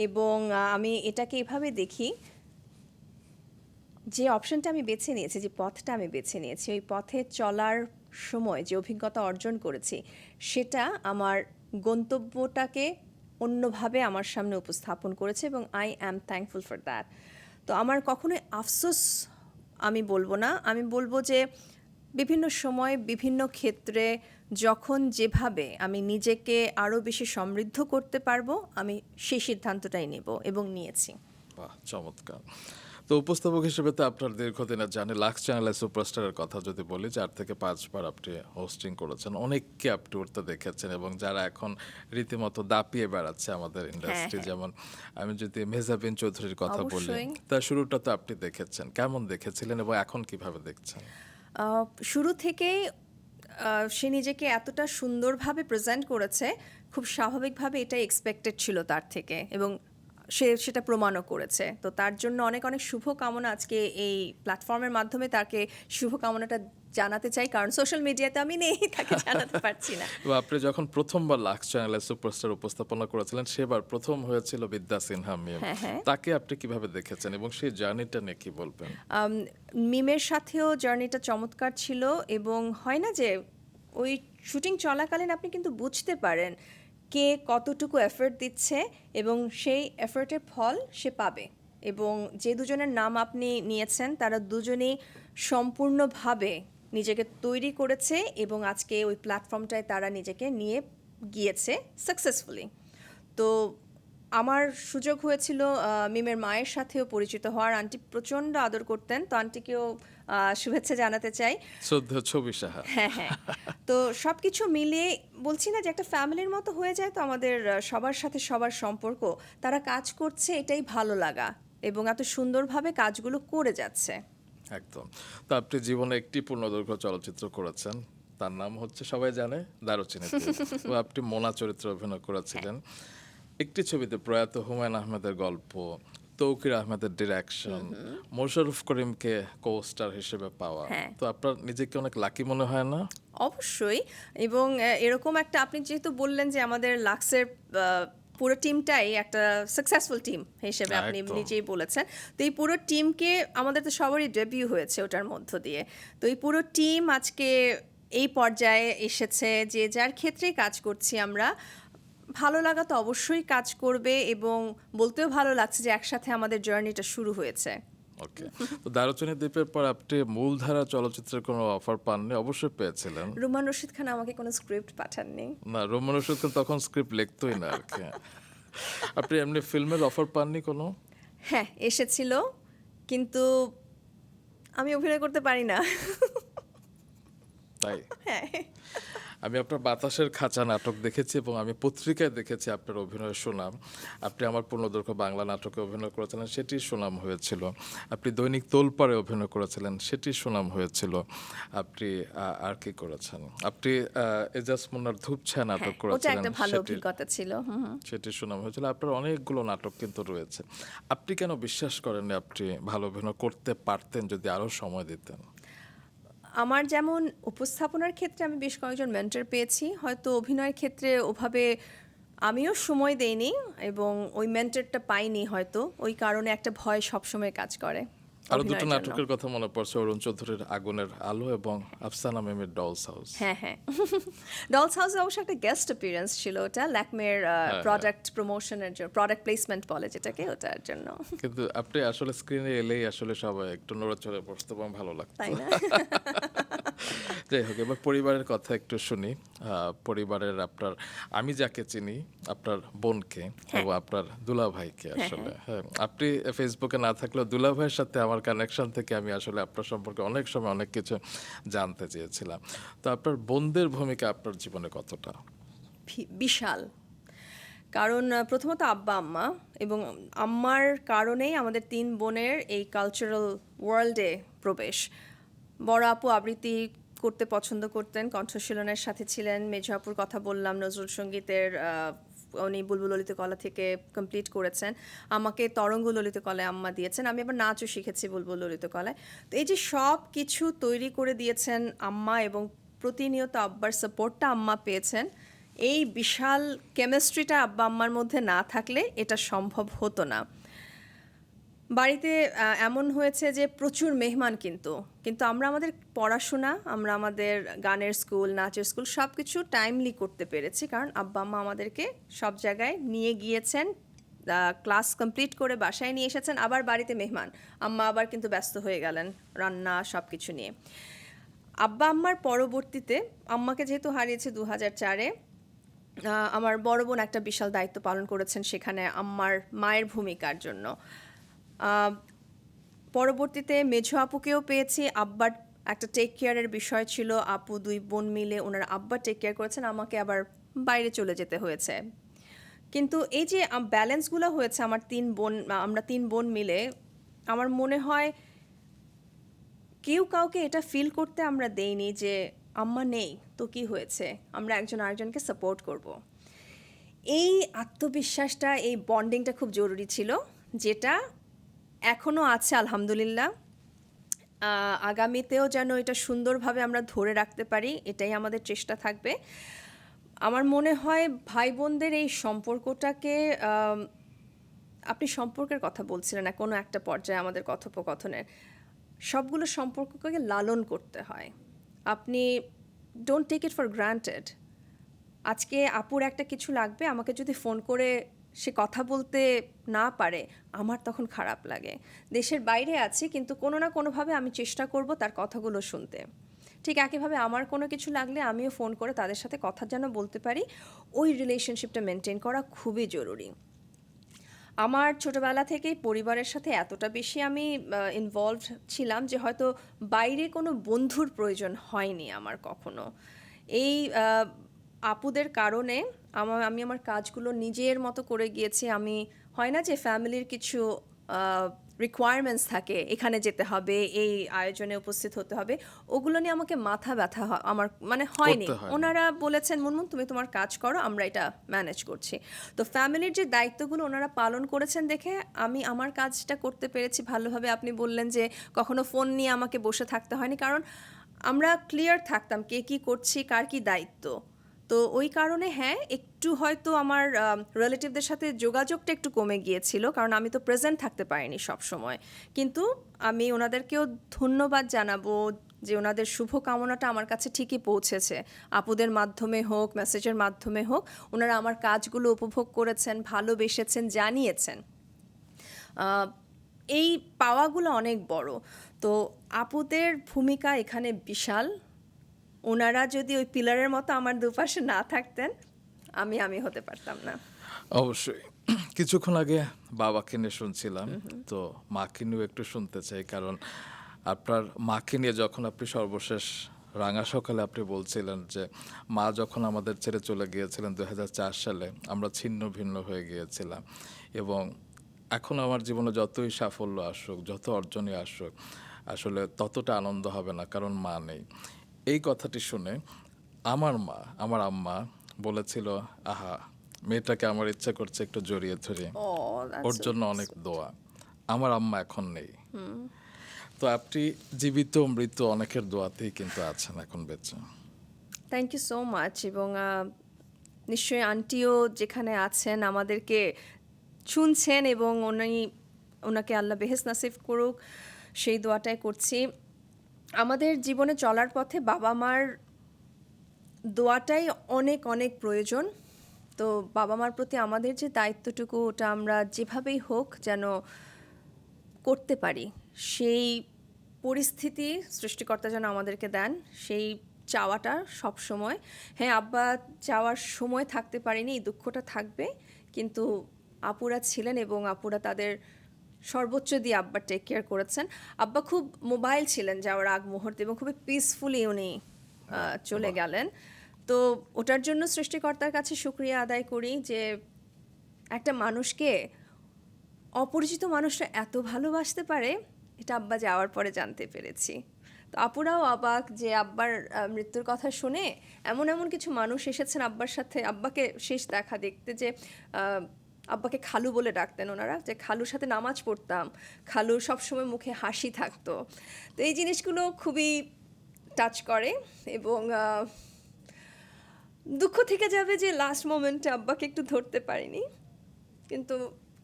এবং আমি এটাকে এভাবে দেখি, যে অপশনটা আমি বেছে নিয়েছি, যে পথটা আমি বেছে নিয়েছি, ওই পথে চলার সময় যে অভিজ্ঞতা অর্জন করেছি, সেটা আমার গন্তব্যটাকে অন্যভাবে আমার সামনে উপস্থাপন করেছে, এবং I am thankful for that. তো আমার কখনোই আফসোস আমি বলবো না, আমি বলবো যে বিভিন্ন সময় বিভিন্ন ক্ষেত্রে যখন যেভাবে আমি নিজেকে আরও বেশি সমৃদ্ধ করতে পারবো, আমি সেই সিদ্ধান্তটাই নেব এবং নিয়েছি। বাহ, চমৎকার। তো উপস্থাপক হিসেবে তো আপনার দীর্ঘদিনের জানি লাক্স চ্যানেলে সুপারস্টারের কথা যদি বলি, 4 থেকে 5 বার আপনি হোস্টিং করেছেন, অনেককে আপনি উঠতে দেখেছেন, এবং যারা এখন রীতিমতো দাপিয়ে বেড়াচ্ছে আমাদের ইন্ডাস্ট্রি, হ্যাঁ। যেমন আমি যদি মেহজাবিন চৌধুরীর কথা বলি, অবশ্যই। তার শুরুটা তো আপনি দেখেছেন, কেমন দেখেছিলেন এবং এখন কিভাবে দেখছেন? শুরু থেকেই সে নিজেকে এতটা সুন্দরভাবে প্রেজেন্ট করেছে, খুব স্বাভাবিকভাবে এটাই এক্সপেক্টেড ছিল তার থেকে, এবং সে সেটা প্রমাণও করেছে। তো তার জন্য অনেক অনেক শুভকামনা, আজকে এই প্ল্যাটফর্মের মাধ্যমে তাকে শুভকামনাটা জানাতে চাই, কারণ সোশ্যাল মিডিয়াতে আমি নেই, তাকে জানাতে পারছি না। এবং আপনি যখন প্রথমবার লাক্স চ্যানেলে সুপারস্টার উপস্থাপনা করেছিলেন, সেবার প্রথম হয়েছিল বিদ্যা সিনহা মিম। হ্যাঁ, হ্যাঁ। তাকে আপনি কিভাবে দেখেছেন এবং সেই জার্নিটা নিয়ে কি বলবেন? মিমের সাথেও জার্নিটা চমৎকার ছিল, এবং হয় না যে ওই শুটিং চলাকালীন আপনি কিন্তু বুঝতে পারেন কে কতটুকু এফর্ট দিচ্ছে, এবং সেই এফর্টের ফল সে পাবে। এবং যে দুজনের নাম আপনি নিয়েছেন, তারা দুজনেই সম্পূর্ণভাবে নিজেকে তৈরি করেছে, এবং আজকে ওই প্ল্যাটফর্মটায় তারা নিজেকে নিয়ে গিয়েছে সাকসেসফুলি। তো আমার সুযোগ হয়েছিল মিমের মায়ের সাথেও পরিচিত হওয়ার। আন্টি প্রচণ্ড আদর করতেন, তো আন্টিকেও শুভেচ্ছা জানাতে চাই। শ্রদ্ধেয় ছবি সাহা। হ্যাঁ হ্যাঁ। তো সব কিছু মিলিয়ে বলছি না যে একটা ফ্যামিলির মতো হয়ে যায়, তো আমাদের সবার সাথে সবার সম্পর্ক, তারা কাজ করছে, এটাই ভালো লাগা, এবং এত সুন্দরভাবে কাজগুলো করে যাচ্ছে। একদম। তো আপনি জীবনে একটি পূর্ণদৈর্ঘ্য চলচ্চিত্র করেছেন, তার নাম হচ্ছে সবাই জানে দারুচিনিতে। তো আপনি মোনা চরিত্রে অভিনয় করেছিলেন। একটি ছবিতে প্রয়াত হুমায়ুন আহমেদের গল্প, তৌকির আহমেদের ডিরেকশন, মোশাররফ করিমকে কো-স্টার হিসেবে পাওয়া, হ্যাঁ। তো আপনার নিজেকে অনেক লাকি মনে হয় না? অবশ্যই। এবং এরকম একটা, আপনি যেহেতু বললেন যে আমাদের লাক্সের পুরো টিমটাই একটা সাকসেসফুল টিম হিসেবে আপনি একদম। নিজেই বলেছেন। তো এই পুরো টিমকে, আমাদের তো সবারই ডেবিউ হয়েছে ওটার মধ্য দিয়ে, তো এই পুরো টিম আজকে এই পর্যায়ে এসেছে, যে যার ক্ষেত্রেই কাজ করছি আমরা, ভালো লাগা তো অবশ্যই কাজ করবে, এবং বলতেও ভালো লাগছে যে একসাথে আমাদের জার্নিটা শুরু হয়েছে। ওকে। তো দারুচিনি দ্বীপের পর আপনি মূলধারা চলচ্চিত্রের কোনো অফার পাননি? অবশ্যই পেয়েছিলেন। রুমান রশিদ খান আমাকে কোনো স্ক্রিপ্ট পাঠাননি। না, রোমান রশিদ খান তখন স্ক্রিপ্ট লিখতোই না আর কি। আপনি এমনি ফিল্মের অফার পাননি কোনো? হ্যাঁ, এসেছিল, কিন্তু আমি অভিনয় করতে পারি না। তাই? হ্যাঁ। আমি আপনার বাতাসের খাঁচা নাটক দেখেছি এবং আমি পত্রিকায় দেখেছি আপনার অভিনয়ের সুনাম। আপনি আমার পূর্ণদৈর্ঘ্য বাংলা নাটকে অভিনয় করেছিলেন, সেটির সুনাম হয়েছিল। আপনি দৈনিক তোলপাড়ে অভিনয় করেছিলেন, সেটির সুনাম হয়েছিল। আপনি আর কি করেছেন? আপনি এজাজ মুন্নার ধূপছায়া নাটক হ্যাঁ, ওটা করেছিলেন, একটা ভালো সেটির অভিজ্ঞতা ছিল। সেটির সুনাম হয়েছিল। আপনার অনেকগুলো নাটক কিন্তু রয়েছে। আপনি কেন বিশ্বাস করেন না আপনি ভালো অভিনয় করতে পারতেন যদি আরও সময় দিতেন? আমার যেমন উপস্থাপনার ক্ষেত্রে আমি বেশ কয়েকজন মেন্টর পেয়েছি, হয়তো অভিনয়ের ক্ষেত্রে ওভাবে আমিও সময় দেইনি এবং ওই মেন্টরটা পাইনি হয়তো, ওই কারণে একটা ভয় সবসময় কাজ করে আরো দুটো অভিনয়ের জন্য। নাটকের কথা মনে পড়ছে, অরুণ চৌধুরীর আগুনের আলো এবং আফসানা মেমের ডলস হাউস। হ্যাঁ হ্যাঁ ডলস হাউসে অবশ্য একটা গেস্ট অ্যাপিয়ারেন্স ছিল, ওটা ল্যাকমের প্রোডাক্ট প্রমোশনের জন্য, প্রোডাক্ট প্লেসমেন্ট বলে যেটাকে, ওটার জন্য। কিন্তু আপনি আসলে স্ক্রিনে এলেই আসলে সবাই একটু নড়াচড়ে বসতে এবং ভালো লাগতো। তাই না? যাই হোক, এবার পরিবারের কথা একটু শুনি। পরিবারের আপনার, আমি যাকে চিনি আপনার বোনকে এবং আপনার দুলাভাইকে আসলে, হ্যাঁ, আপনি ফেসবুকে না থাকলেও দুলাভাইয়ের সাথে আমার কানেকশন থেকে আমি আসলে আপনার সম্পর্কে অনেক সময় অনেক কিছু জানতে চেয়েছিলাম। তো আপনার বোনদের ভূমিকা আপনার জীবনে কতটা? বিশাল। কারণ প্রথমত আব্বা আম্মা, এবং আম্মার কারণেই আমাদের 3 বোনের এই কালচারাল ওয়ার্ল্ডে প্রবেশ। বড় আপু আবৃত্তি করতে পছন্দ করতেন, কণ্ঠশীলনের সাথে ছিলেন। মেঝো আপুর কথা বললাম, নজরুল সঙ্গীতের উনি বুলবুল ললিত কলা থেকে কমপ্লিট করেছেন। আমাকে তরঙ্গ ললিত কলায় আম্মা দিয়েছেন, আমি আবার নাচও শিখেছি বুলবুল ললিত কলায়। তো এই যে সব কিছু তৈরি করে দিয়েছেন আম্মা, এবং প্রতিনিয়ত আব্বার সাপোর্টটা আম্মা পেয়েছেন। এই বিশাল কেমিস্ট্রিটা আব্বা আম্মার মধ্যে না থাকলে এটা সম্ভব হতো না। বাড়িতে এমন হয়েছে যে প্রচুর মেহমান, কিন্তু আমরা আমাদের পড়াশোনা, আমরা আমাদের গানের স্কুল, নাচের স্কুল সব কিছু টাইমলি করতে পেরেছি, কারণ আব্বা আম্মা আমাদেরকে সব জায়গায় নিয়ে গিয়েছেন। ক্লাস কমপ্লিট করে বাসায় নিয়ে এসেছেন, আবার বাড়িতে মেহমান, আম্মা আবার কিন্তু ব্যস্ত হয়ে গেলেন রান্না সব কিছু নিয়ে। আব্বা আম্মার পরবর্তীতে, আম্মাকে যেহেতু হারিয়েছে 2004-এ, আমার বড় বোন একটা বিশাল দায়িত্ব পালন করেছেন সেখানে আম্মার মায়ের ভূমিকার জন্য। পরবর্তীতে মেঝো আপুকেও পেয়েছি, আব্বার একটা টেক কেয়ারের বিষয় ছিল, আপু 2 বোন মিলে ওনারা আব্বা টেক কেয়ার করেছেন, আমাকে আবার বাইরে চলে যেতে হয়েছে। কিন্তু এই যে ব্যালেন্সগুলো হয়েছে আমার 3 বোন, আমরা 3 বোন মিলে, আমার মনে হয় কেউ কাউকে এটা ফিল করতে আমরা দেইনি যে আম্মা নেই তো কি হয়েছে, আমরা একজন আরেকজনকে সাপোর্ট করব। এই আত্মবিশ্বাসটা, এই বন্ডিংটা খুব জরুরি ছিল, যেটা এখনও আছে আলহামদুলিল্লাহ। আগামীতেও যেন এটা সুন্দরভাবে আমরা ধরে রাখতে পারি, এটাই আমাদের চেষ্টা থাকবে। আমার মনে হয় ভাই বোনদের এই সম্পর্কটাকে, আপনি সম্পর্কের কথা বলছিলেন না কোনো একটা পর্যায়ে আমাদের কথোপকথনের, সবগুলো সম্পর্ককে লালন করতে হয়। আপনি don't take it for granted. আজকে আপুর একটা কিছু লাগবে, আমাকে যদি ফোন করে সে কথা বলতে না পারে, আমার তখন খারাপ লাগে। দেশের বাইরে আছি, কিন্তু কোনো না কোনোভাবে আমি চেষ্টা করব তার কথাগুলো শুনতে। ঠিক একইভাবে আমার কোনো কিছু লাগলে আমিও ফোন করে তাদের সাথে কথা যেন বলতে পারি, ওই রিলেশনশিপটা মেনটেন করা খুবই জরুরি। আমার ছোটবেলা থেকেই পরিবারের সাথে এতটা বেশি আমি ইনভলভড ছিলাম যে হয়তো বাইরে কোনো বন্ধুর প্রয়োজন হয়নি আমার কখনো। এই আপুদের কারণে আমি আমার কাজগুলো নিজের মতো করে গিয়েছি। আমি, হয় না যে ফ্যামিলির কিছু রিকোয়ারমেন্টস থাকে, এখানে যেতে হবে, এই আয়োজনে উপস্থিত হতে হবে, ওগুলো নিয়ে আমাকে মাথা ব্যথা আমার মানে হয়নি। ওনারা বলেছেন মুনমুন তুমি তোমার কাজ করো, আমরা এটা ম্যানেজ করছি। তো ফ্যামিলির যে দায়িত্বগুলো ওনারা পালন করেছেন দেখে আমি আমার কাজটা করতে পেরেছি ভালোভাবে। আপনি বললেন যে কখনো ফোন নিয়ে আমাকে বসে থাকতে হয়নি, কারণ আমরা ক্লিয়ার থাকতাম কে কী করছি, কার কী দায়িত্ব। তো ওই কারণে হ্যাঁ, একটু হয়তো আমার রিলেটিভদের সাথে যোগাযোগটা একটু কমে গিয়েছিল, কারণ আমি তো প্রেজেন্ট থাকতে পারিনি সব সময়। কিন্তু আমি ওনাদেরকেও ধন্যবাদ জানাবো যে ওনাদের শুভকামনাটা আমার কাছে ঠিকই পৌঁছেছে, আপুদের মাধ্যমে হোক, মেসেজের মাধ্যমে হোক, ওনারা আমার কাজগুলো উপভোগ করেছেন, ভালোবেসেছেন, জানিয়েছেন। এই পাওয়াগুলো অনেক বড়। তো আপুদের ভূমিকা এখানে বিশাল। ওনারা যদি ওই পিলারের মতো আমার দুপাশে না থাকতেন, আমি হতে পারতাম না। অবশ্যই। কিছুক্ষণ আগে বাবাকে নিয়ে শুনছিলাম, তো মাকে নিয়েও একটু শুনতে চাই, কারণ আপনার মাকে নিয়ে যখন আপনি সর্বশেষ রাঙা সকালে আপনি বলছিলেন যে মা যখন আমাদের ছেড়ে চলে গিয়েছিলেন 2004 সালে, আমরা ছিন্ন ভিন্ন হয়ে গিয়েছিলাম। এবং এখন আমার জীবনে যতই সাফল্য আসুক, যত অর্জনই আসুক, আসলে ততটা আনন্দ হবে না, কারণ মা নেই। এই কথাটি শুনে আমার মা, আমার আম্মা বলেছিল, আহা, মেয়েটাকে আমার ইচ্ছা করছে একটু জড়িয়ে ধরে, ও, that's ওর so জন্য অনেক sweet. দোয়া। আমার আম্মা এখন নেই। তো আপনি জীবিত মৃত অনেকের দোয়াতেই কিন্তু আছেন এখন বেঁচে। Thank you so much. এবং নিশ্চয়ই আন্টিও যেখানে আছেন আমাদেরকে শুনছেন, এবং ওনাকে আল্লাহ বেহেশত নাসিব করুক, সেই দোয়াটাই করছি। আমাদের জীবনে চলার পথে বাবা মার দোয়াটাই অনেক অনেক প্রয়োজন। তো বাবা মার প্রতি আমাদের যে দায়িত্বটুকু, ওটা আমরা যেভাবেই হোক যেন করতে পারি, সেই পরিস্থিতি সৃষ্টিকর্তা যেন আমাদেরকে দেন, সেই চাওয়াটা সব সময়। হ্যাঁ, আব্বা চাওয়ার সময় থাকতে পারেনি, এই দুঃখটা থাকবে, কিন্তু আপুরা ছিলেন এবং আপুরা তাদের সর্বোচ্চ দিয়ে আব্বা টেক কেয়ার করেছেন। আব্বা খুব মোবাইল ছিলেন যাওয়ার আগ মুহূর্তে, এবং খুবই পিসফুলি উনি চলে গেলেন। তো ওটার জন্য সৃষ্টিকর্তার কাছে শুকরিয়া আদায় করি যে একটা মানুষকে অপরিচিত মানুষরা এত ভালোবাসতে পারে, এটা আব্বা যাওয়ার পরে জানতে পেরেছি। তো আপুরাও অবাক যে আব্বার মৃত্যুর কথা শুনে এমন এমন কিছু মানুষ এসেছেন আব্বার সাথে, আব্বাকে শেষ দেখা দেখতে, যে আব্বাকে খালু বলে ডাকতেন ওনারা, যে খালুর সাথে নামাজ পড়তাম, খালুর সবসময় মুখে হাসি থাকতো। তো এই জিনিসগুলো খুবই টাচ করে, এবং দুঃখ থেকে যাবে যে লাস্ট মোমেন্টে আব্বাকে একটু ধরতে পারিনি, কিন্তু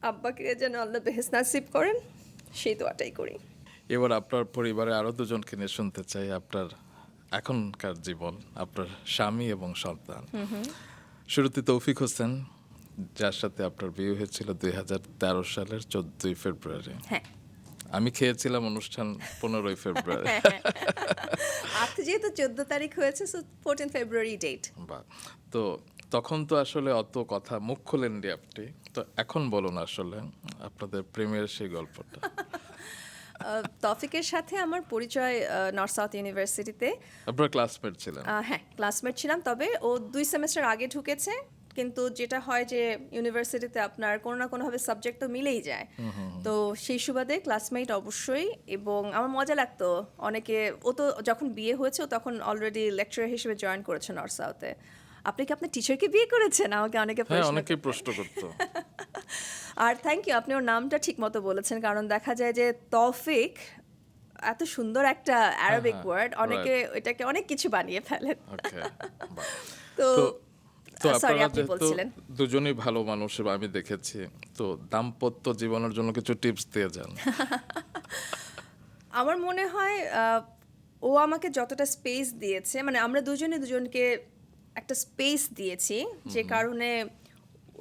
আব্বাকে যেন আল্লাহ বেহেশত নাসিব করেন, সেই দোয়াটাই করি। এবার আপনার পরিবারে আরো দুজনকে নিয়ে শুনতে চাই, আপনার এখনকার জীবন, আপনার স্বামী এবং সন্তান। শুরুতে তৌফিক হোসেন, যার সাথে আপনার বিয়ে হয়েছিল 2013 সালের 14ই ফেব্রুয়ারি। হ্যাঁ, আমি খেয়েছিলাম অনুষ্ঠান 15ই ফেব্রুয়ারি। আজ যেহেতু 14 তারিখ হয়েছে, সো 14 ফেব্রুয়ারি ডেট। বাহ। তো তখন তো আসলে অত কথা মুখ খোলেননি আপনি, তো এখন বলুন আসলে আপনাদের প্রেমের সেই গল্পটা। তৌফিকের সাথে আমার পরিচয় নর্থ সাউথ ইউনিভার্সিটিতে। আপনার ক্লাসমেট ছিলেন? হ্যাঁ, ক্লাসমেট ছিলাম, তবে ও 2 সেমেস্টার আগে ঢুকেছে। কিন্তু যেটা হয় যে ইউনিভার্সিটিতে আপনার কোনো না কোনোভাবে সাবজেক্ট তো মিলেই যায়, তো সেই সুবাদে ক্লাসমেট অবশ্যই। এবং আমার মজা লাগতো, অনেকে, ও তো যখন বিয়ে হয়েছে ও তখন অলরেডি লেকচারার হিসেবে জয়েন করেছে নর্থ সাউথে। আপনি কি আপনার টিচারকে বিয়ে করেছেন? আমাকে অনেকে হ্যাঁ, প্রশ্ন অনেকেই করতেন। প্রশ্ন করতো। আর থ্যাংক ইউ, আপনি ওর নামটা ঠিক মতো বলেছেন, কারণ দেখা যায় যে তৌফিক এত সুন্দর একটা অ্যারাবিক হ্যাঁ, ওয়ার্ড, অনেকে right. এটাকে অনেক কিছু বানিয়ে ফেলেন। ওকে। তো তো তো সরি, আপনারা আপনি যেহেতু বলছিলেন। দুজনেই ভালো মানুষ এবং আমি দেখেছি, তো দাম্পত্য জীবনের জন্য কিছু টিপস দিয়ে যান। আমার মনে হয় ও আমাকে যতটা স্পেস দিয়েছে, মানে আমরা দুজনে দুজনকে একটা স্পেস দিয়েছি, যে কারণে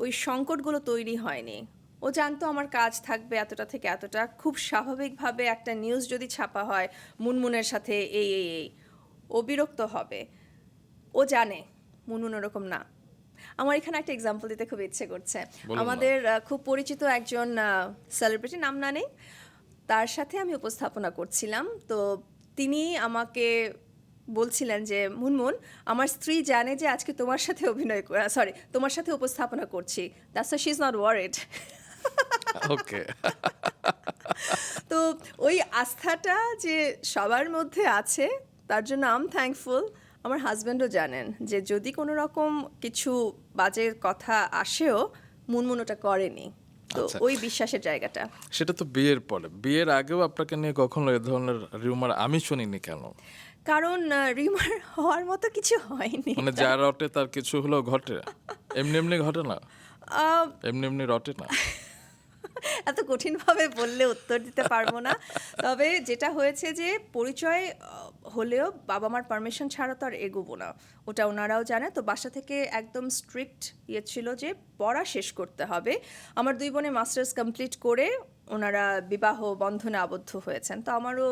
ওই সংকটগুলো তৈরি হয়নি। ও জানতো আমার কাজ থাকবে এতটা থেকে এতটা, খুব স্বাভাবিকভাবে একটা নিউজ যদি ছাপা হয় মুনমুনের সাথে এই এই এই, ও বিরক্ত হবে। ও জানে মুনমুন ওরকম না। আমার এখানে একটা এক্সাম্পল দিতে খুব ইচ্ছে করছে। বলুন না। আমাদের খুব পরিচিত একজন সেলিব্রিটি, নাম না নেই, তার সাথে আমি উপস্থাপনা করছিলাম। তো তিনি আমাকে বলছিলেন যে মুনমুন, আমার স্ত্রী জানে যে আজকে তোমার সাথে তোমার সাথে উপস্থাপনা করছি, that's she is not worried. Okay. তো ওই আস্থাটা যে সবার মধ্যে আছে, তার জন্য আম থ্যাঙ্কফুল। আমার হাজব্যান্ডও জানেন যে যদি কোনো রকম কিছু বাজে কথা আসেও, মুনমুন ওটা করেনি। তো আচ্ছা। ওই বিশ্বাসের জায়গাটা। সেটা তো বিয়ের পরে, বিয়ের আগেও আপনাকে নিয়ে কখনো এ ধরনের রিউমার আমি শুনিনি কেন? কারণ রিমার হওয়ার মতো কিছু হয়নি। মানে যা রটে তার কিছু হলেও ঘটে, এমনি এমনি ঘটে না, আহ, এমনি এমনি রটে না। এত কঠিনভাবে বললে উত্তর দিতে পারবো না। তবে যেটা হয়েছে যে পরিচয় হলেও বাবা মার পারমিশন ছাড়া তো আর এগোবো না, ওটা ওনারাও জানে। তো বাসা থেকে একদম স্ট্রিক্ট ইয়ে ছিল যে পড়া শেষ করতে হবে। আমার 2 বোনে মাস্টার্স কমপ্লিট করে ওনারা বিবাহ বন্ধনে আবদ্ধ হয়েছেন। তো আমারও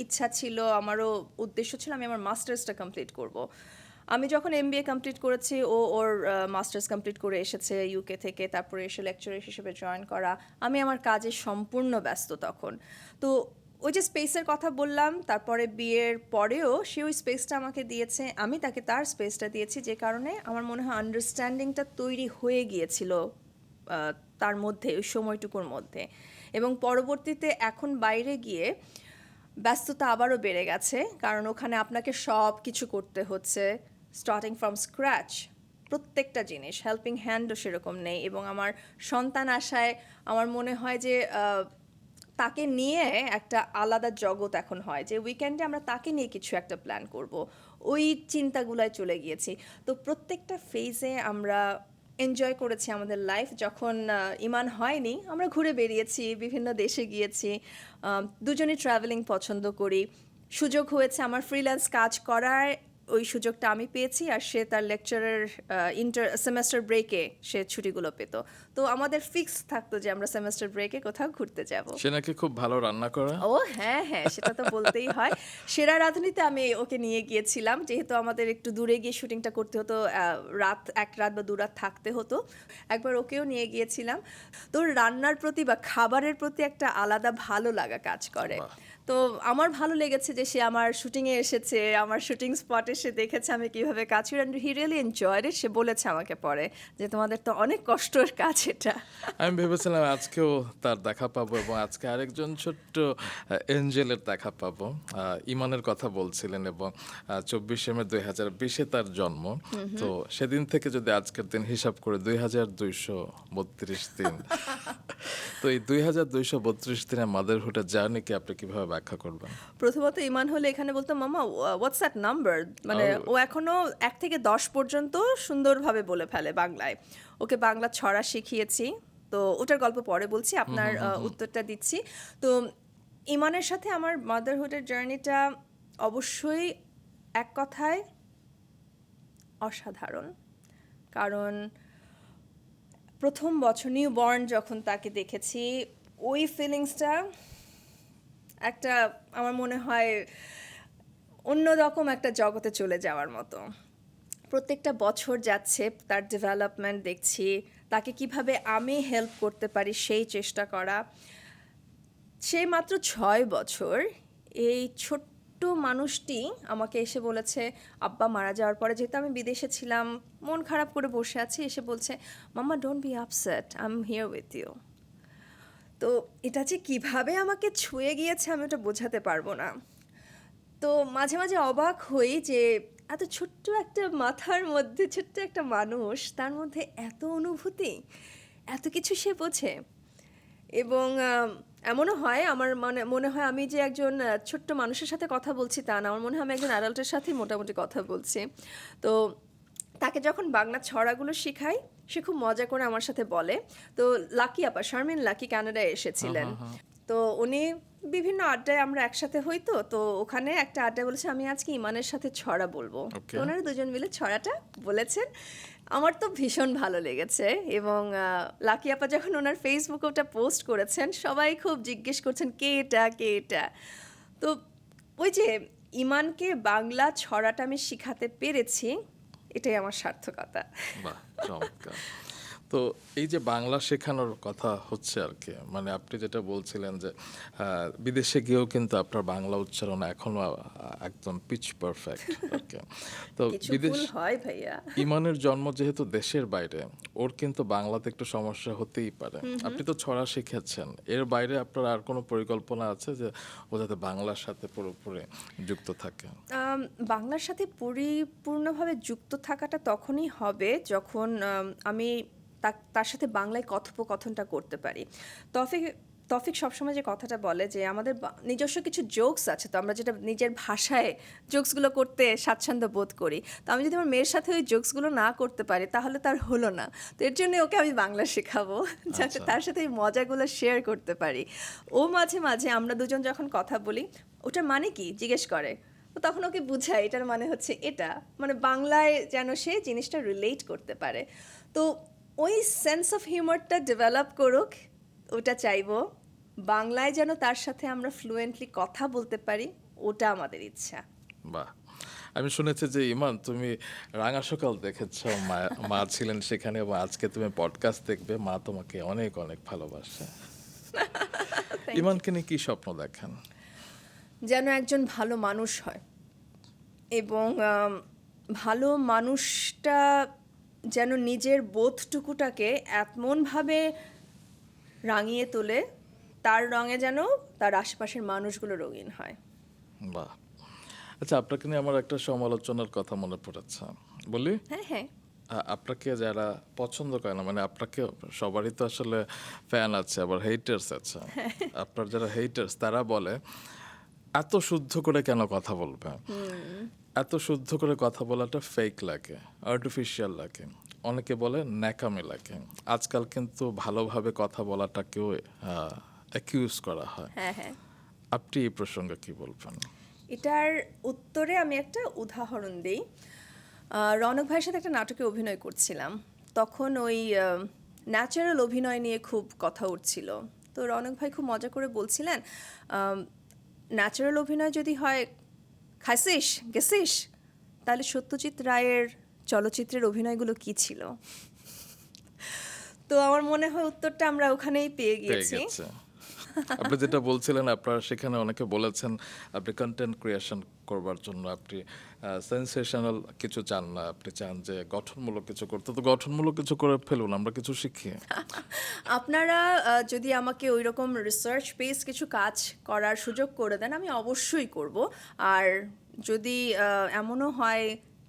ইচ্ছা ছিল, আমারও উদ্দেশ্য ছিল আমি আমার মাস্টার্সটা কমপ্লিট করব। আমি যখন এমবিএ কমপ্লিট করেছি, ও ওর মাস্টার্স কমপ্লিট করে এসেছে ইউকে থেকে, তারপরে এসে লেকচারার হিসেবে জয়েন করা। আমি আমার কাজে সম্পূর্ণ ব্যস্ত তখন। তো ওই যে স্পেসের কথা বললাম, তারপরে বিয়ের পরেও সে ওই স্পেসটা আমাকে দিয়েছে, আমি তাকে তার স্পেসটা দিয়েছি, যে কারণে আমার মনে হয় আন্ডারস্ট্যান্ডিংটা তৈরি হয়ে গিয়েছিল তার মধ্যে, ওই সময়টুকুর মধ্যে। এবং পরবর্তীতে এখন বাইরে গিয়ে ব্যস্ততা আবারও বেড়ে গেছে, কারণ ওখানে আপনাকে সব কিছু করতে হচ্ছে স্টার্টিং ফ্রম স্ক্র্যাচ। প্রত্যেকটা জিনিস, হেল্পিং হ্যান্ডও সেরকম নেই। এবং আমার সন্তান আসায় আমার মনে হয় যে তাকে নিয়ে একটা আলাদা জগৎ এখন হয়, যে উইকেন্ডে আমরা তাকে নিয়ে কিছু একটা প্ল্যান করব, ওই চিন্তাগুলায় চলে গিয়েছি। তো প্রত্যেকটা ফেজে আমরা এনজয় করেছি আমাদের লাইফ। যখন ইমান হয়নি, আমরা ঘুরে বেরিয়েছি, বিভিন্ন দেশে গিয়েছি, দুজনেই ট্রাভেলিং পছন্দ করি। সুযোগ হয়েছে আমার ফ্রিল্যান্স কাজ করার, ওই সুযোগটা আমি পেয়েছি, আর সে তার লেকচারের সেমেস্টার ব্রেকে সে ছুটিগুলো পেত। তো আমাদের ফিক্স থাকতো যে আমরা সেমেস্টার ব্রেকে কোথাও ঘুরতে যাব। সে নাকি খুব ভালো রান্না করে। ও হ্যাঁ হ্যাঁ, সেটা তো বলতেই হয়। সেরা রাঁধুনিতে আমি ওকে নিয়ে গিয়েছিলাম, যেহেতু আমাদের একটু দূরে গিয়ে শুটিংটা করতে হতো, এক রাত বা 2 রাত থাকতে হতো। একবার ওকেও নিয়ে গিয়েছিলাম। তো রান্নার প্রতি বা খাবারের প্রতি একটা আলাদা ভালো লাগা কাজ করে। বাহ। তো আমার ভালো লেগেছে যে সে আমার শুটিংয়ে এসেছে, আমার শুটিং স্পটে সে দেখেছে আমি কিভাবে কাজ করি, and he really enjoyed it. সে বলেছে আমাকে পরে যে তোমাদের তো অনেক কষ্টের কাজ এটা। আমি ভেবেছিলাম আজকেও তার দেখা পাবো, এবং আজকে আরেকজন ছোট্ট এঞ্জেলের দেখা পাবো। ইমানের কথা বলছিলেন, এবং 24 মে 2020 তার জন্ম। তো সেদিন থেকে যদি আজকের দিন হিসাব করে 2232 দিন, তো এই 2232 দিনের মাদারহুডের জার্নিকে আপনি কিভাবে ব্যাখ্যা করবেন? প্রথমত ইমান হলে এখানে বলতো মামা হোয়াটস দ্যাট নাম্বার, মানে ও এখনো 1 থেকে 10 পর্যন্ত সুন্দরভাবে বলে ফেলে বাংলায়। ওকে বাংলা ছড়া শিখিয়েছি, তো ওটার গল্প পরে বলছি, আপনার উত্তরটা দিচ্ছি। তো ইমানের সাথে আমার মাদারহুডের জার্নিটা অবশ্যই এক কথায় অসাধারণ। কারণ প্রথম বছর নিউ বর্ন যখন তাকে দেখেছি, ওই ফিলিংসটা একটা, আমার মনে হয় অন্যরকম একটা জগতে চলে যাওয়ার মতো। প্রত্যেকটা বছর যাচ্ছে, তার ডেভেলপমেন্ট দেখছি, তাকে কিভাবে আমি হেল্প করতে পারি সেই চেষ্টা করা। সে মাত্র 6 বছর, এই ছোট্ট মানুষটি আমাকে এসে বলেছে, আব্বা মারা যাওয়ার পরে, যেহেতু আমি বিদেশে ছিলাম, মন খারাপ করে বসে আছি, এসে বলছে, mamma don't be upset, I am here with you. তো এটা যে কিভাবে আমাকে ছুঁয়ে গিয়েছে আমি ওটা বোঝাতে পারবো না। তো মাঝে মাঝে অবাক হই যে এত ছোট্ট একটা মাথার মধ্যে ছোট্ট একটা মানুষ, তার মধ্যে এত অনুভূতি, এত কিছু সে বোঝে। এবং এমনও হয়, আমার মনে হয় আমি যে একজন ছোট্ট মানুষের সাথে কথা বলছি তা না, আমার মনে হয় আমি একজন অ্যাডাল্টের সাথেই মোটামুটি কথা বলছি। তো তাকে যখন বাংলা ছড়াগুলো শেখাই, সে খুব মজা করে আমার সাথে বলে। তো লাকি আপা, শারমিন লাকি কানাডায় এসেছিলেন। তো উনি বিভিন্ন আড্ডায় আমরা একসাথে হইতো, তো ওখানে একটা আড্ডায় বলেছে আমি আজকে ইমানের সাথে ছড়া বলবো। তো ওনারা দুজন মিলে ছড়াটা বলেছেন, আমার তো ভীষণ ভালো লেগেছে। এবং লাকি আপা যখন ওনার ফেসবুকে ওটা পোস্ট করেছেন, সবাই খুব জিজ্ঞেস করছেন কে এটা কে এটা। তো ওই যে ইমানকে বাংলা ছড়াটা আমি শিখাতে পেরেছি, এটাই আমার সার্থকতা। বাহ, চমৎকার। তো এই যে বাংলা শেখানোর কথা হচ্ছে আর কি, মানে আপনি যেটা বলছিলেন যে বিদেশে গিয়েও কিন্তু আপনার বাংলা উচ্চারণ এখনো একদম পিচ পারফেক্ট। ওকে, তো কিছু বিদেশ, ভুল হয় ভাইয়া। ইমানের জন্ম যেহেতু দেশের বাইরে, ওর কিন্তু বাংলাতে একটু সমস্যা হতেই পারে। আপনি তো ছড়া শিখেছেন, এর বাইরে আপনার আর কোনো পরিকল্পনা আছে যে ও যাতে বাংলার সাথে পুরোপুরি যুক্ত থাকে? বাংলার সাথে পরিপূর্ণভাবে যুক্ত থাকাটা তখনই হবে যখন আমি তার সাথে বাংলায় কথোপকথনটা করতে পারি। তফিক তফিক সবসময় যে কথাটা বলে যে আমাদের নিজস্ব কিছু জোকস আছে, তো আমরা যেটা নিজের ভাষায় জোকসগুলো করতে স্বাচ্ছন্দ্য বোধ করি। তো আমি যদি আমার মেয়ের সাথে ওই জোকসগুলো না করতে পারি, তাহলে তার হলো না। তো এর জন্য ওকে আমি বাংলা শেখাবো, যাতে তার সাথে এই মজাগুলো শেয়ার করতে পারি। ও মাঝে মাঝে আমরা দুজন যখন কথা বলি, ওটার মানে কি জিজ্ঞেস করে, তো তখন ওকে বুঝাই এটার মানে হচ্ছে এটা, মানে বাংলায় যেন সে জিনিসটা রিলেট করতে পারে। তো ওই সেন্স অফ হিউমারটা ডেভেলপ করুক, ওটা চাইবো। বাংলায় যেন তার সাথে আমরা ফ্লুয়েন্টলি কথা বলতে পারি, ওটা আমাদের ইচ্ছা। বাহ, আমি শুনেছি যে ইমান তুমি রাঙা সকাল দেখেছো, মা ছিলেন সেখানে, এবং আজকে তুমি পডকাস্ট দেখবে। মা তোমাকে অনেক অনেক ভালোবাসে। ইমানকে নিয়ে কি স্বপ্ন দেখেন? যেন একজন ভালো মানুষ হয় এবং ভালো মানুষটা যেন নিজের বোধটুকুটাকে এমনভাবে রাঙিয়ে তোলে তার রঙে যেন তার আশেপাশের মানুষগুলো রঙিন হয়। বাহ। আচ্ছা, আপনাকে নিয়ে আমার একটা সমালোচনার কথা মনে পড়েছে, বলি? হ্যাঁ, হ্যাঁ। আপনাকে যারা পছন্দ করে না, মানে আপনাকে সবারই তো আসলে ফ্যান আছে, আবার হেটার্স আছে। আপনার যারা হেটার্স তারা বলে এত শুদ্ধ করে কেন কথা বলবে, এত শুদ্ধ করে কথা বলাটা ফেক লাগে, আর্টিফিশিয়াল লাগে, অনেকে বলে ন্যাকামি লাগে। আজকাল কিন্তু ভালোভাবে কথা বলাটাকেও অ্যাকিউজ করা হয়। হ্যাঁ, হ্যাঁ। আপনি এই প্রসঙ্গে কি বলবেন? এটার উত্তরে আমি একটা উদাহরণ দিই। রনক ভাইয়ের সাথে একটা নাটকে অভিনয় করছিলাম, তখন ওই ন্যাচারাল অভিনয় নিয়ে খুব কথা উঠছিল। তো রনক ভাই খুব মজা করে বলছিলেন, ন্যাচারাল অভিনয় যদি হয় খাইছিস গেছিস, তাহলে সত্যজিৎ রায়ের চলচ্চিত্রের অভিনয়গুলো কি ছিল? তো আমার মনে হয় উত্তরটা আমরা ওখানেই পেয়ে পেয়ে গিয়েছি। গেছে। আপনি যেটা বলছিলেন, আপনার সেখানে অনেকে বলেছেন আপনি কন্টেন্ট ক্রিয়েশন করবার জন্য আপনি সেন্সেশনাল কিছু চান না, আপনি চান যে গঠনমূলক কিছু করতে। তো গঠনমূলক কিছু করে ফেলুন, আমরা কিছু শিখি। আপনারা যদি আমাকে ওই রকম রিসার্চ বেস কিছু কাজ করার সুযোগ করে দেন, আমি অবশ্যই করব। আর যদি এমনও হয়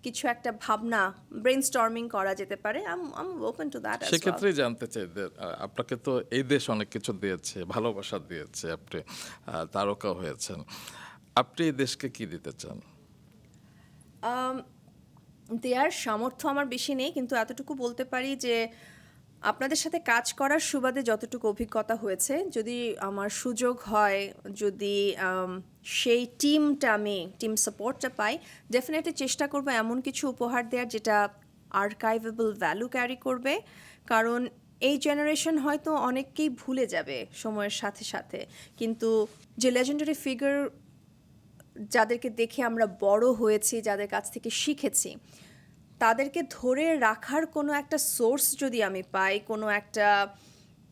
কিছু একটা ভাবনা ব্রেনস্টর্মিং করা যেতে পারে, um open to that as well. সেক্ষেত্রেই জানতে চাই যে আপনাকে তো এই দেশ অনেক কিছু দিয়েছে, ভালোবাসা দিয়েছে, আপনি তারকা হয়েছেন। আপনি এই দেশকে কি দিতে চান? দেয়ার সামর্থ্য আমার বেশি নেই, কিন্তু এতটুকু বলতে পারি যে আপনাদের সাথে কাজ করার সুবাদে যতটুকু অভিজ্ঞতা হয়েছে, যদি আমার সুযোগ হয়, যদি সেই টিম সাপোর্টটা পাই, ডেফিনেটলি চেষ্টা করবো এমন কিছু উপহার দেওয়ার যেটা আর্কাইভেবল ভ্যালু ক্যারি করবে। কারণ এই জেনারেশন হয়তো অনেককেই ভুলে যাবে সময়ের সাথে সাথে, কিন্তু যে লেজেন্ডারি ফিগার যাদেরকে দেখে আমরা বড় হয়েছি, যাদের কাছ থেকে শিখেছি, তাদেরকে ধরে রাখার কোনো একটা সোর্স যদি আমি পাই, কোনো একটা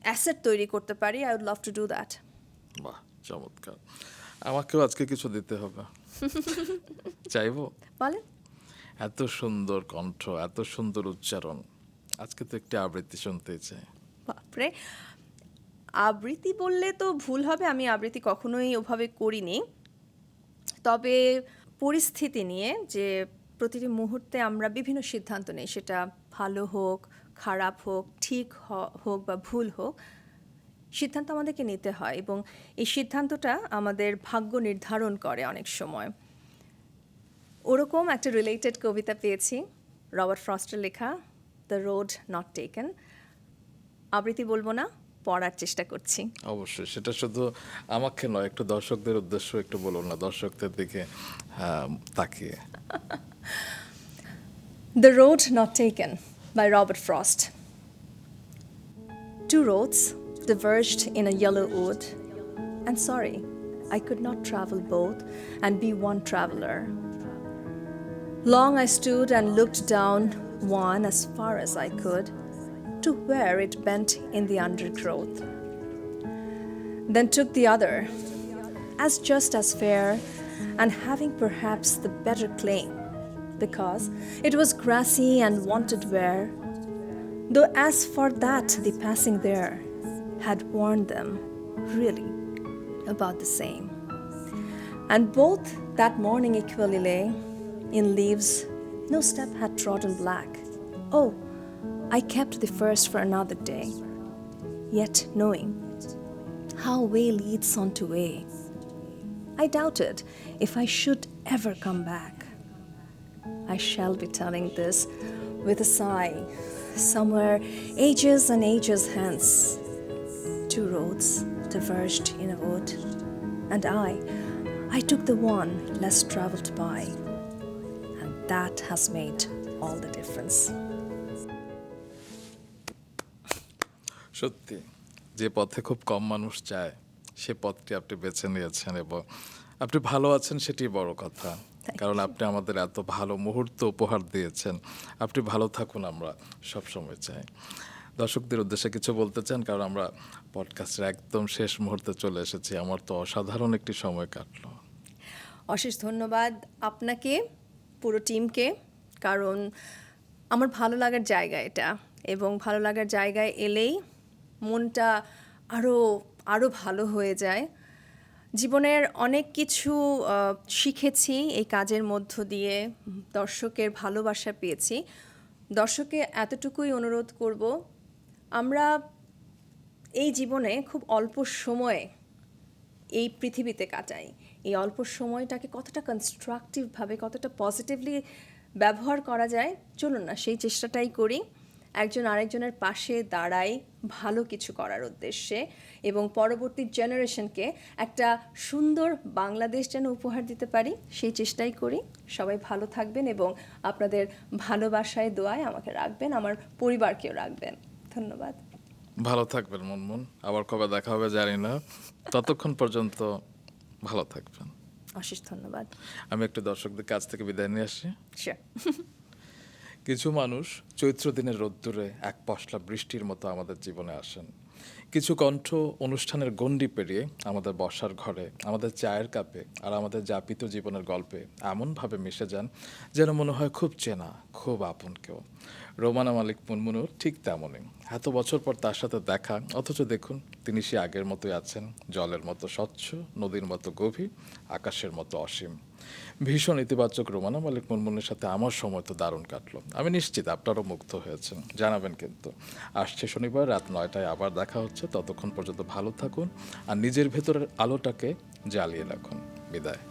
অ্যাসেট তৈরি করতে পারি, I would love to do that. বাহ, চমৎকার। আমাকেও আজকে কিছু দিতে হবে, চাইবো। বলেন। এত সুন্দর কণ্ঠ, এত সুন্দর উচ্চারণ, আজকে তো একটি আবৃত্তি শুনতে চাই। বাপরে, আবৃত্তি বললে তো ভুল হবে, আমি আবৃত্তি কখনোই ওভাবে করিনি। তবে পরিস্থিতি নিয়ে যে প্রতিটি মুহূর্তে আমরা বিভিন্ন সিদ্ধান্ত নিই, সেটা ভালো হোক, খারাপ হোক, ঠিক হোক বা ভুল হোক, সিদ্ধান্ত আমাদেরকে নিতে হয় এবং এই সিদ্ধান্তটা আমাদের ভাগ্য নির্ধারণ করে অনেক সময়। ওরকম একটা রিলেটেড কবিতা পেয়েছি, রবার্ট ফ্রস্টের লেখা, দ্য রোড নট টেকেন। আবৃত্তি বলবো না, পড়ার চেষ্টা করছি। অবশ্যই, সেটা শুধু আমাকে নয়, একটু দর্শকদের উদ্দেশ্য একটু বলুন না, দর্শকদের দিকে তাকিয়ে। The Road Not Taken by Robert Frost. Two roads diverged in a yellow wood, and sorry, I could not travel both and be one traveler. Long I stood and looked down one as far as I could to where it bent in the undergrowth. Then took the other, as just as fair, and having perhaps the better claim, because it was grassy and wanted wear, though as for that the passing there had warned them really about the same. And both that morning equally lay in leaves no step had trodden black. Oh, I kept the first for another day, yet knowing how way leads on to way, I doubted if I should ever come back. I shall be telling this with a sigh, somewhere ages and ages hence. Two roads diverged in a wood, and I took the one less traveled by, and that has made all the difference. সত্যি, যে পথে খুব কম মানুষ যায় সে পথটি আপনি বেছে নিয়েছেন এবং আপনি ভালো আছেন, সেটি বড় কথা। কারণ আপনি আমাদের এত ভালো মুহূর্ত উপহার দিয়েছেন। আপনি ভালো থাকুন, আমরা সবসময় চাই। দর্শকদের উদ্দেশ্যে কিছু বলতে চান? কারণ আমরা পডকাস্টের একদম শেষ মুহূর্তে চলে এসেছি। আমার তো অসাধারণ একটি সময় কাটলো। অশেষ ধন্যবাদ আপনাকে, পুরো টিমকে, কারণ আমার ভালো লাগার জায়গা এটা, এবং ভালো লাগার জায়গায় এলেই মনটা আরও আরও ভালো হয়ে যায়। জীবনের অনেক কিছু শিখেছি এই কাজের মধ্য দিয়ে, দর্শকের ভালোবাসা পেয়েছি। দর্শককে এতটুকুই অনুরোধ করব, আমরা এই জীবনে খুব অল্প সময়ে এই পৃথিবীতে কাটাই। এই অল্প সময়টাকে কতটা কনস্ট্রাকটিভভাবে, কতটা পজিটিভলি ব্যবহার করা যায়, চলুন না সেই চেষ্টাটাই করি। একজন আরেকজনের পাশে দাঁড়াই ভালো কিছু করার উদ্দেশ্যে, এবং পরবর্তী জেনারেশনকে একটা সুন্দর বাংলাদেশ যেন উপহার দিতে পারি, সেই চেষ্টাই করি। সবাই ভালো থাকবেন এবং আপনাদের ভালোবাসায় দোয়ায় আমাকে রাখবেন, আমার পরিবারকেও রাখবেন। ধন্যবাদ। ভালো থাকবেন মুনমুন, আবার কবে দেখা হবে জানি না, ততক্ষণ পর্যন্ত ভালো থাকবেন। অশেষ ধন্যবাদ। আমি একটু দর্শকদের কাছ থেকে বিদায় নিয়ে আসি। শিওর। কিছু মানুষ চৈত্র দিনের রোদ্দুরে এক পশলা বৃষ্টির মতো আমাদের জীবনে আসেন। কিছু কণ্ঠ অনুষ্ঠানের গণ্ডি পেরিয়ে আমাদের বসার ঘরে, আমাদের চায়ের কাপে আর আমাদের যাপিত জীবনের গল্পে এমনভাবে মিশে যান যেন মনে হয় খুব চেনা, খুব আপন কেউ। রোমানা মালিক মুনমুনও ঠিক তেমনই। এত বছর পর তার সাথে দেখা, অথচ দেখুন তিনি সে আগের মতোই আছেন, জলের মতো স্বচ্ছ, নদীর মতো গভীর, আকাশের মতো অসীম। ভীষণ ইতিবাচক রোমানা মালিক মুনমুনের সাথে আমার সময় তো দারুণ কাটলো। আমি নিশ্চিত আপনারও মুগ্ধ হয়েছেন, জানাবেন কিন্তু। আসছে শনিবার রাত 9টায় আবার দেখা হচ্ছে। ততক্ষণ পর্যন্ত ভালো থাকুন আর নিজের ভেতরের আলোটাকে জ্বালিয়ে রাখুন। বিদায়।